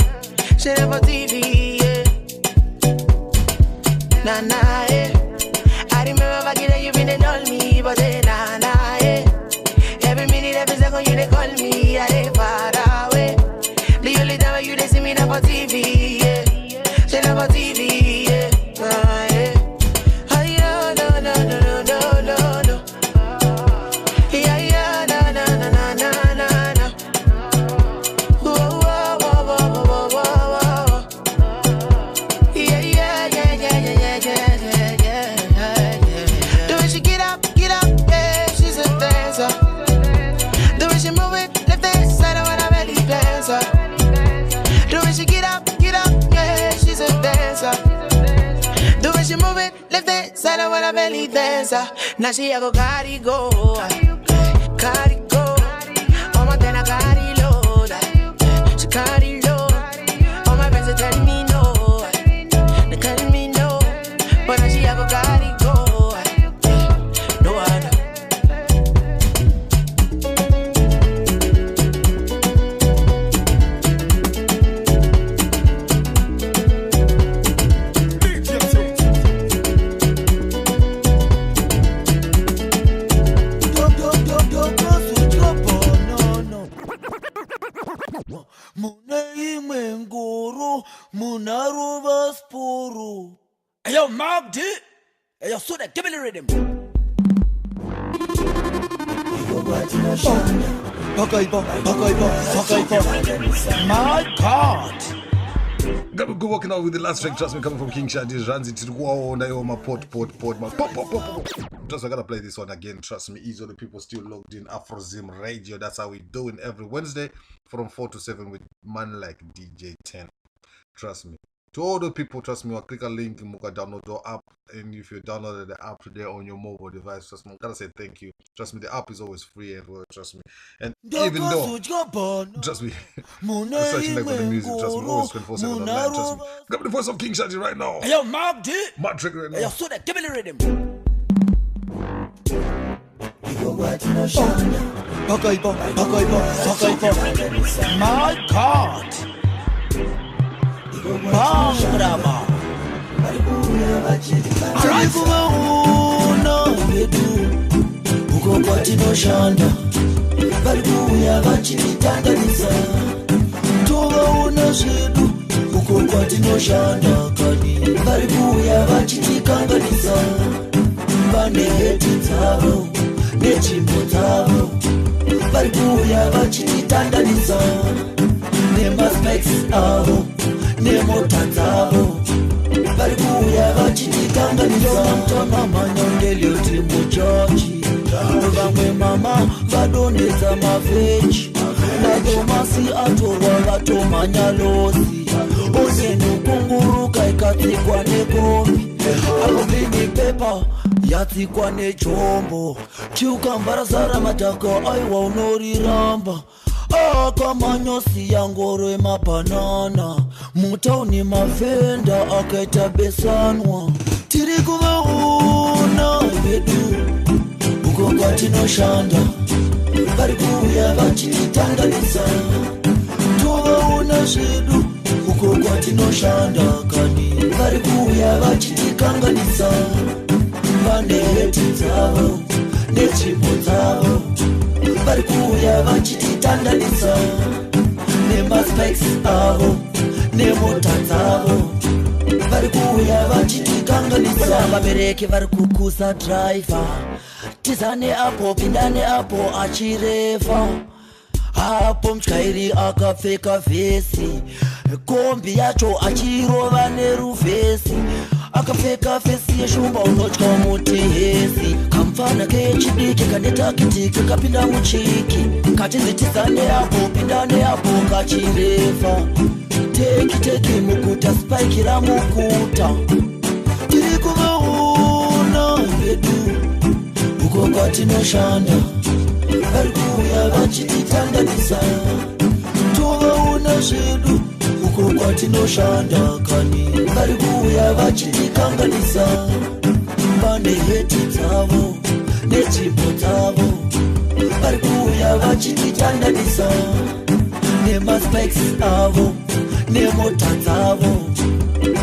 She never TV, yeah. I remember back then you been tell me, but then every minute, every second you they call me, I they far away. The only time when you they see me never TV, yeah. She never TV, yeah. Yeah. Oh yeah, no. Yeah, no. Whoa. Yeah. The way she get up, yeah, she's a dancer. The way she move it, left hand side when I belly dancer. The way she get up, yeah, she's a dancer. The way she move it, left hand side when I belly dancer. Now she a go carry go. Oh my then I carry load. She carry load. All my friends they tell me no. They tell me no. But now she a go carry go. No one. Mark D. Hey, yo, so that give me the rhythm. My God. Good working out with the last track, trust me, coming from King Shadi, Ranzi to wow, my pot, my pop. Just I gotta play this one again, trust me. Easy, the people still logged in Afrozim Radio. That's how we doing every Wednesday from 4 to 7 with man like DJ 10. Trust me. To all the people, trust me, click a link and download the app. And if you downloaded the app today on your mobile device, trust me, I gotta say thank you. Trust me, the app is always free everywhere, trust me. And even though, trust me, searching like for the music, trust me, always 24/7 online, trust me. Got the voice of King Shadi right now. Hey, yo, Mark D. Mark Trigger right now. Hey, yo, so that give me the rhythm. My God. Marama. Arikumauna vedu uko kwatinoshanda varikuuya vachititanganisa tovaona zvedu uko kwatinoshanda kani varikuuya vachitikanganisa vane heti dzavo nechimbo dzavo varikuuya vachititanganisa nemaspeks avo nemota dzavo varikuuya vachitikanganisa manyongelioti muchochi vamwe mama vadonhedza mavheji nadomasi atorwa vatomhanya losi onyenhukunguruka ikatsikwa nekombi alobini pepa yatsikwa nejombo chiukambarasara madhaka aiwa unoriramba akamanyosi yangoro emabhanana mutauni mavhenda akaita besanwa tiri kuvaona vedu uko kwatinoshanda varikuuya vachititanganisa tovaona zvedu uko kwatinoshanda kani varikuuya vachitikanganisa vane heti dzavo nechimbo dzavo varikuuya vachititanganisa nemaspeks avo nemota dzavo varikuuya vachitikanganisa vabereki varikukusa driver tizane apo pindane apo achirefa hapo mtyairi akapfeka vhesi kombi yacho achirova neruvhesi akapfeka fesi yeshumba unotya mutihesi kamfana kechidiki kanetakitiki kapinda muchiki kachizitizane apo pindane apo kachirefa teki mukuta spaikira mukuta tiri kuvaona vedu uko kwatinoshanda varikuuya vachititanganisa tovaona zvedu uko kwatinoshanda kani varikuuya vachitikanganisa vane heti dzavo nechimbo dzavo varikuuya vachititanganisa nemaspeks avo nemota dzavo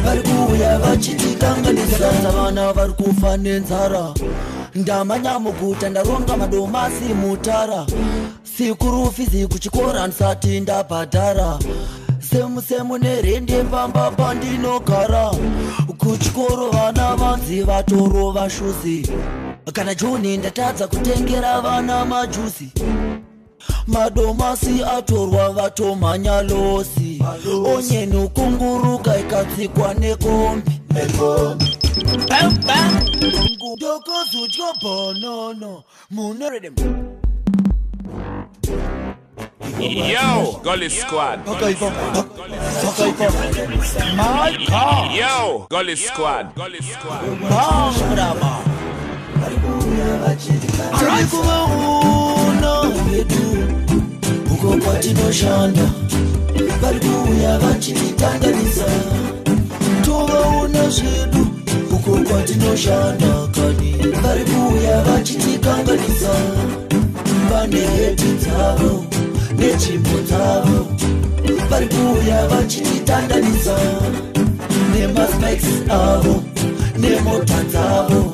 varikuuya vachitikanganisa vana varikufa nenzara ndamanyamuguta ndaronga madomasi mutara sikurufizi kuchikora nsati ndabhadhara semusemu nerende mbamba pandinogara kuchikoro vana vanzi vatoro vashuzi kana joni ndatadza kutengera vana majusi madomasi atorwa vatomhanya losi onyenhukunguruka ikatsikwa nekombi ndokozudya banana muneredem. Yo, Gully Squad. My God. Yo, Gully Squad. Marama. Arikumauna vedu uko kwatinoshanda varikuuya vachititanganisa tovaona zvedu uko kwatinoshanda kani varikuuya vachitikanganisa vane heti dzavo nechimbo dzavo varikuuya vachititanganisa nemaspeks avo nemota dzavo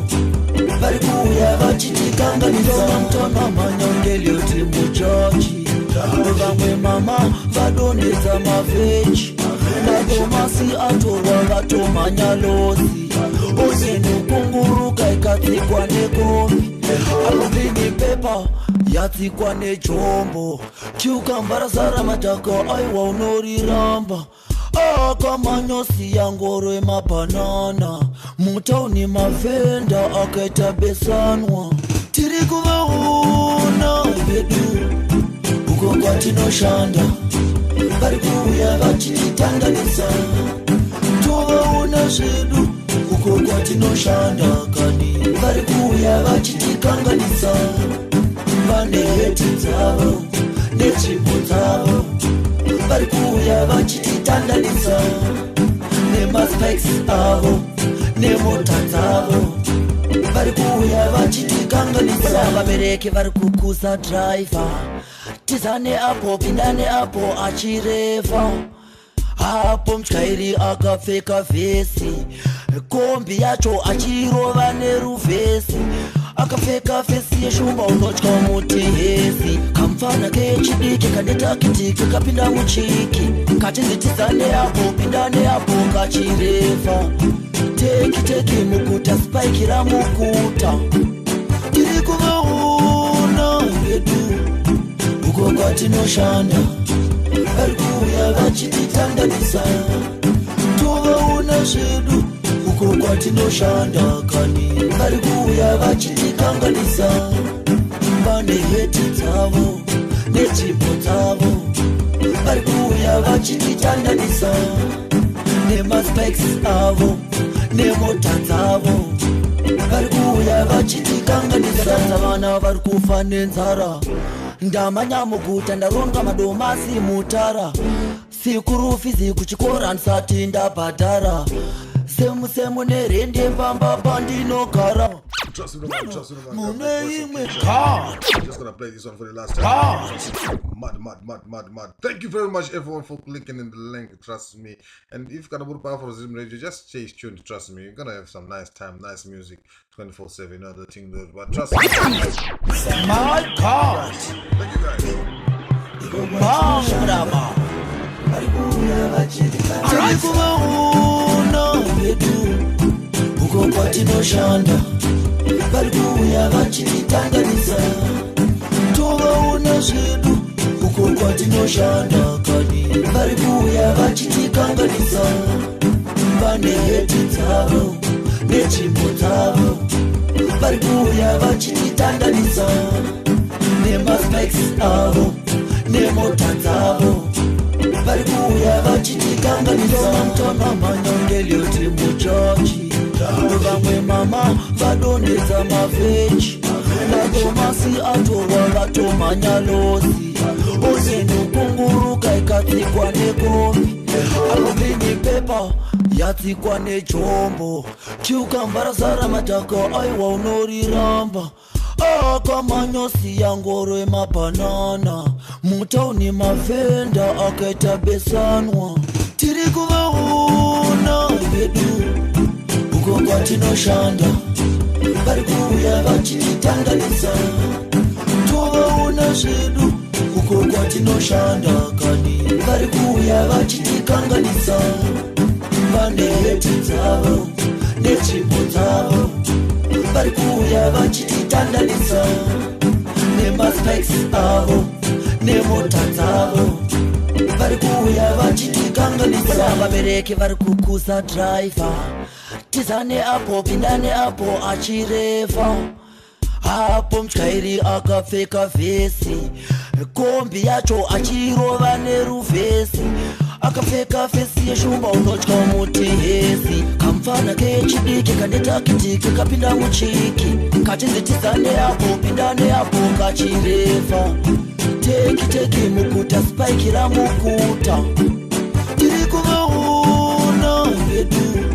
varikuuya vachitikanganisa mtana manyongelioti muchochi vamwe mama vadonhedza mavheji nadomasi atorwa vatomhanya losi ozendokunguruka ikatsikwa nekombi alubini pepa yatsikwa nejombo kiukambara zara madhaka aiwa unoriramba akamanyosi yangoro emabhanana mutauni mavhenda akaita besanwa tiri kuvaona vedu uko kwatinoshanda vari kuuya vachititanganisa tovaona zvedu uko kwatinoshanda kani vari kuuya vachitikanganisa vane heti dzavo netsvimbo dzavo vari kuuya vachititandanisa nemaspeks avo nemota dzavo vari kuuya vachitikanganisa vabereki vari kukusa driver tizane apo pindane apo achireva hapo mutyairi akapfeka vhesi kombi yacho achirova neruvhesi akapfeka fesi yeshumba unotya mutihezi kamfana kechidiki kanetakitiki kapinda muchiki kachinzitizane apo pindane apo kachireva teki mukuta spaikira mukuta tiri kuvaona vedu uko kwatinoshanda vari kuuya vachititandanisa tovaona zvedu uko kwatinoshanda kani vari kuuya vachitikanganisa vane heti dzavo netsvimbo dzavo vari kuuya vachititandanisa nemaspeks avo nemota dzavo vari kuuya vachitikanganisa vana vari kufa nenzara ndamanyamuguta ndaronga madomasi mutara sikurufizi kuchikora ndisati ndabhadhara semusemu nerende mbamba pandinogara Trust me, Mune just gonna play this one for the last time. Mad. Thank you very much, everyone, for clicking in the link. Trust me. And if you're gonna put power for Zim Radio, just stay tuned. Trust me, you're gonna have some nice time, nice music, 24/7. You know the thing, though. But trust me. My God. Thank you guys. Uko kwatinoshanda vari kuuya vachititanganisa tovaona zvedu uko kwatinoshanda kani vari kuuya vachitikanganisa vane heti dzavo netsvimbo dzavo vari kuuya vachititanganisa nemaspeks avo nemota dzavo vari kuuya vachitikanganisa mtamamanyongelioti muchachi vamwe mama vadonhedza mavheji nadomasi atorwa vatomhanya losi ozendokunguruka ikatsikwa nekombi alubini pepa yatsikwa nejombo kiukambara zara madhaka aiwa unoriramba akamanyosi yangoro emabhanana mutauni mavhenda akaita besanwa tiri kuvaona vedu uko kwatinoshanda vari kuuya vachititanganisa tovaona zvedu uko kwatinoshanda kani vari kuuya vachitikanganisa vane heti dzavo netsvimbo dzavo vari kuuya vachititandanisa nemaspeks avo nemota dzavo vari kuuya vachitikanganisa vabereki vari kukusa driver tizane apo pindane apo achireva hapo mutyairi akapfeka vhesi kombi yacho achirova neruvhesi akapfeka fesi yeshumba unotya mutihezi kamfana kechidiki kanetakitiki kapinda muchiki kachinzitizane apo pindane apo kachireva teki mukuta spaikira mukuta tiri kuvaona vedu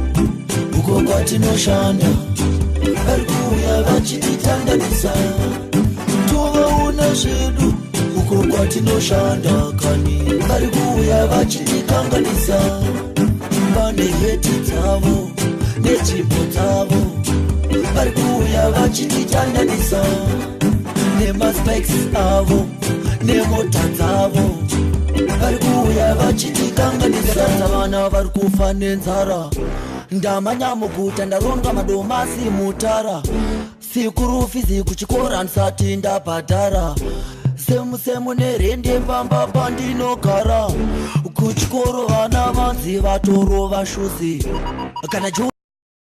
uko kwatinoshanda vari kuuya vachititanganisa tovaona zvedu uko kwatinoshanda kani vari kuuya vachitikanganisa vane heti dzavo netsvimbo dzavo vari kuuya vachititanganisa nemaspeks avo nemota dzavo vari kuuya vachitikanganisa vana vari kufa nenzara ndamanya muguta ndaronga madomasi mutara sikurufizi kuchikora ndisati ndabhadhara semusemu nerende pamba pandinogara kuchikoro vana vanzi vatoro vashuzi kana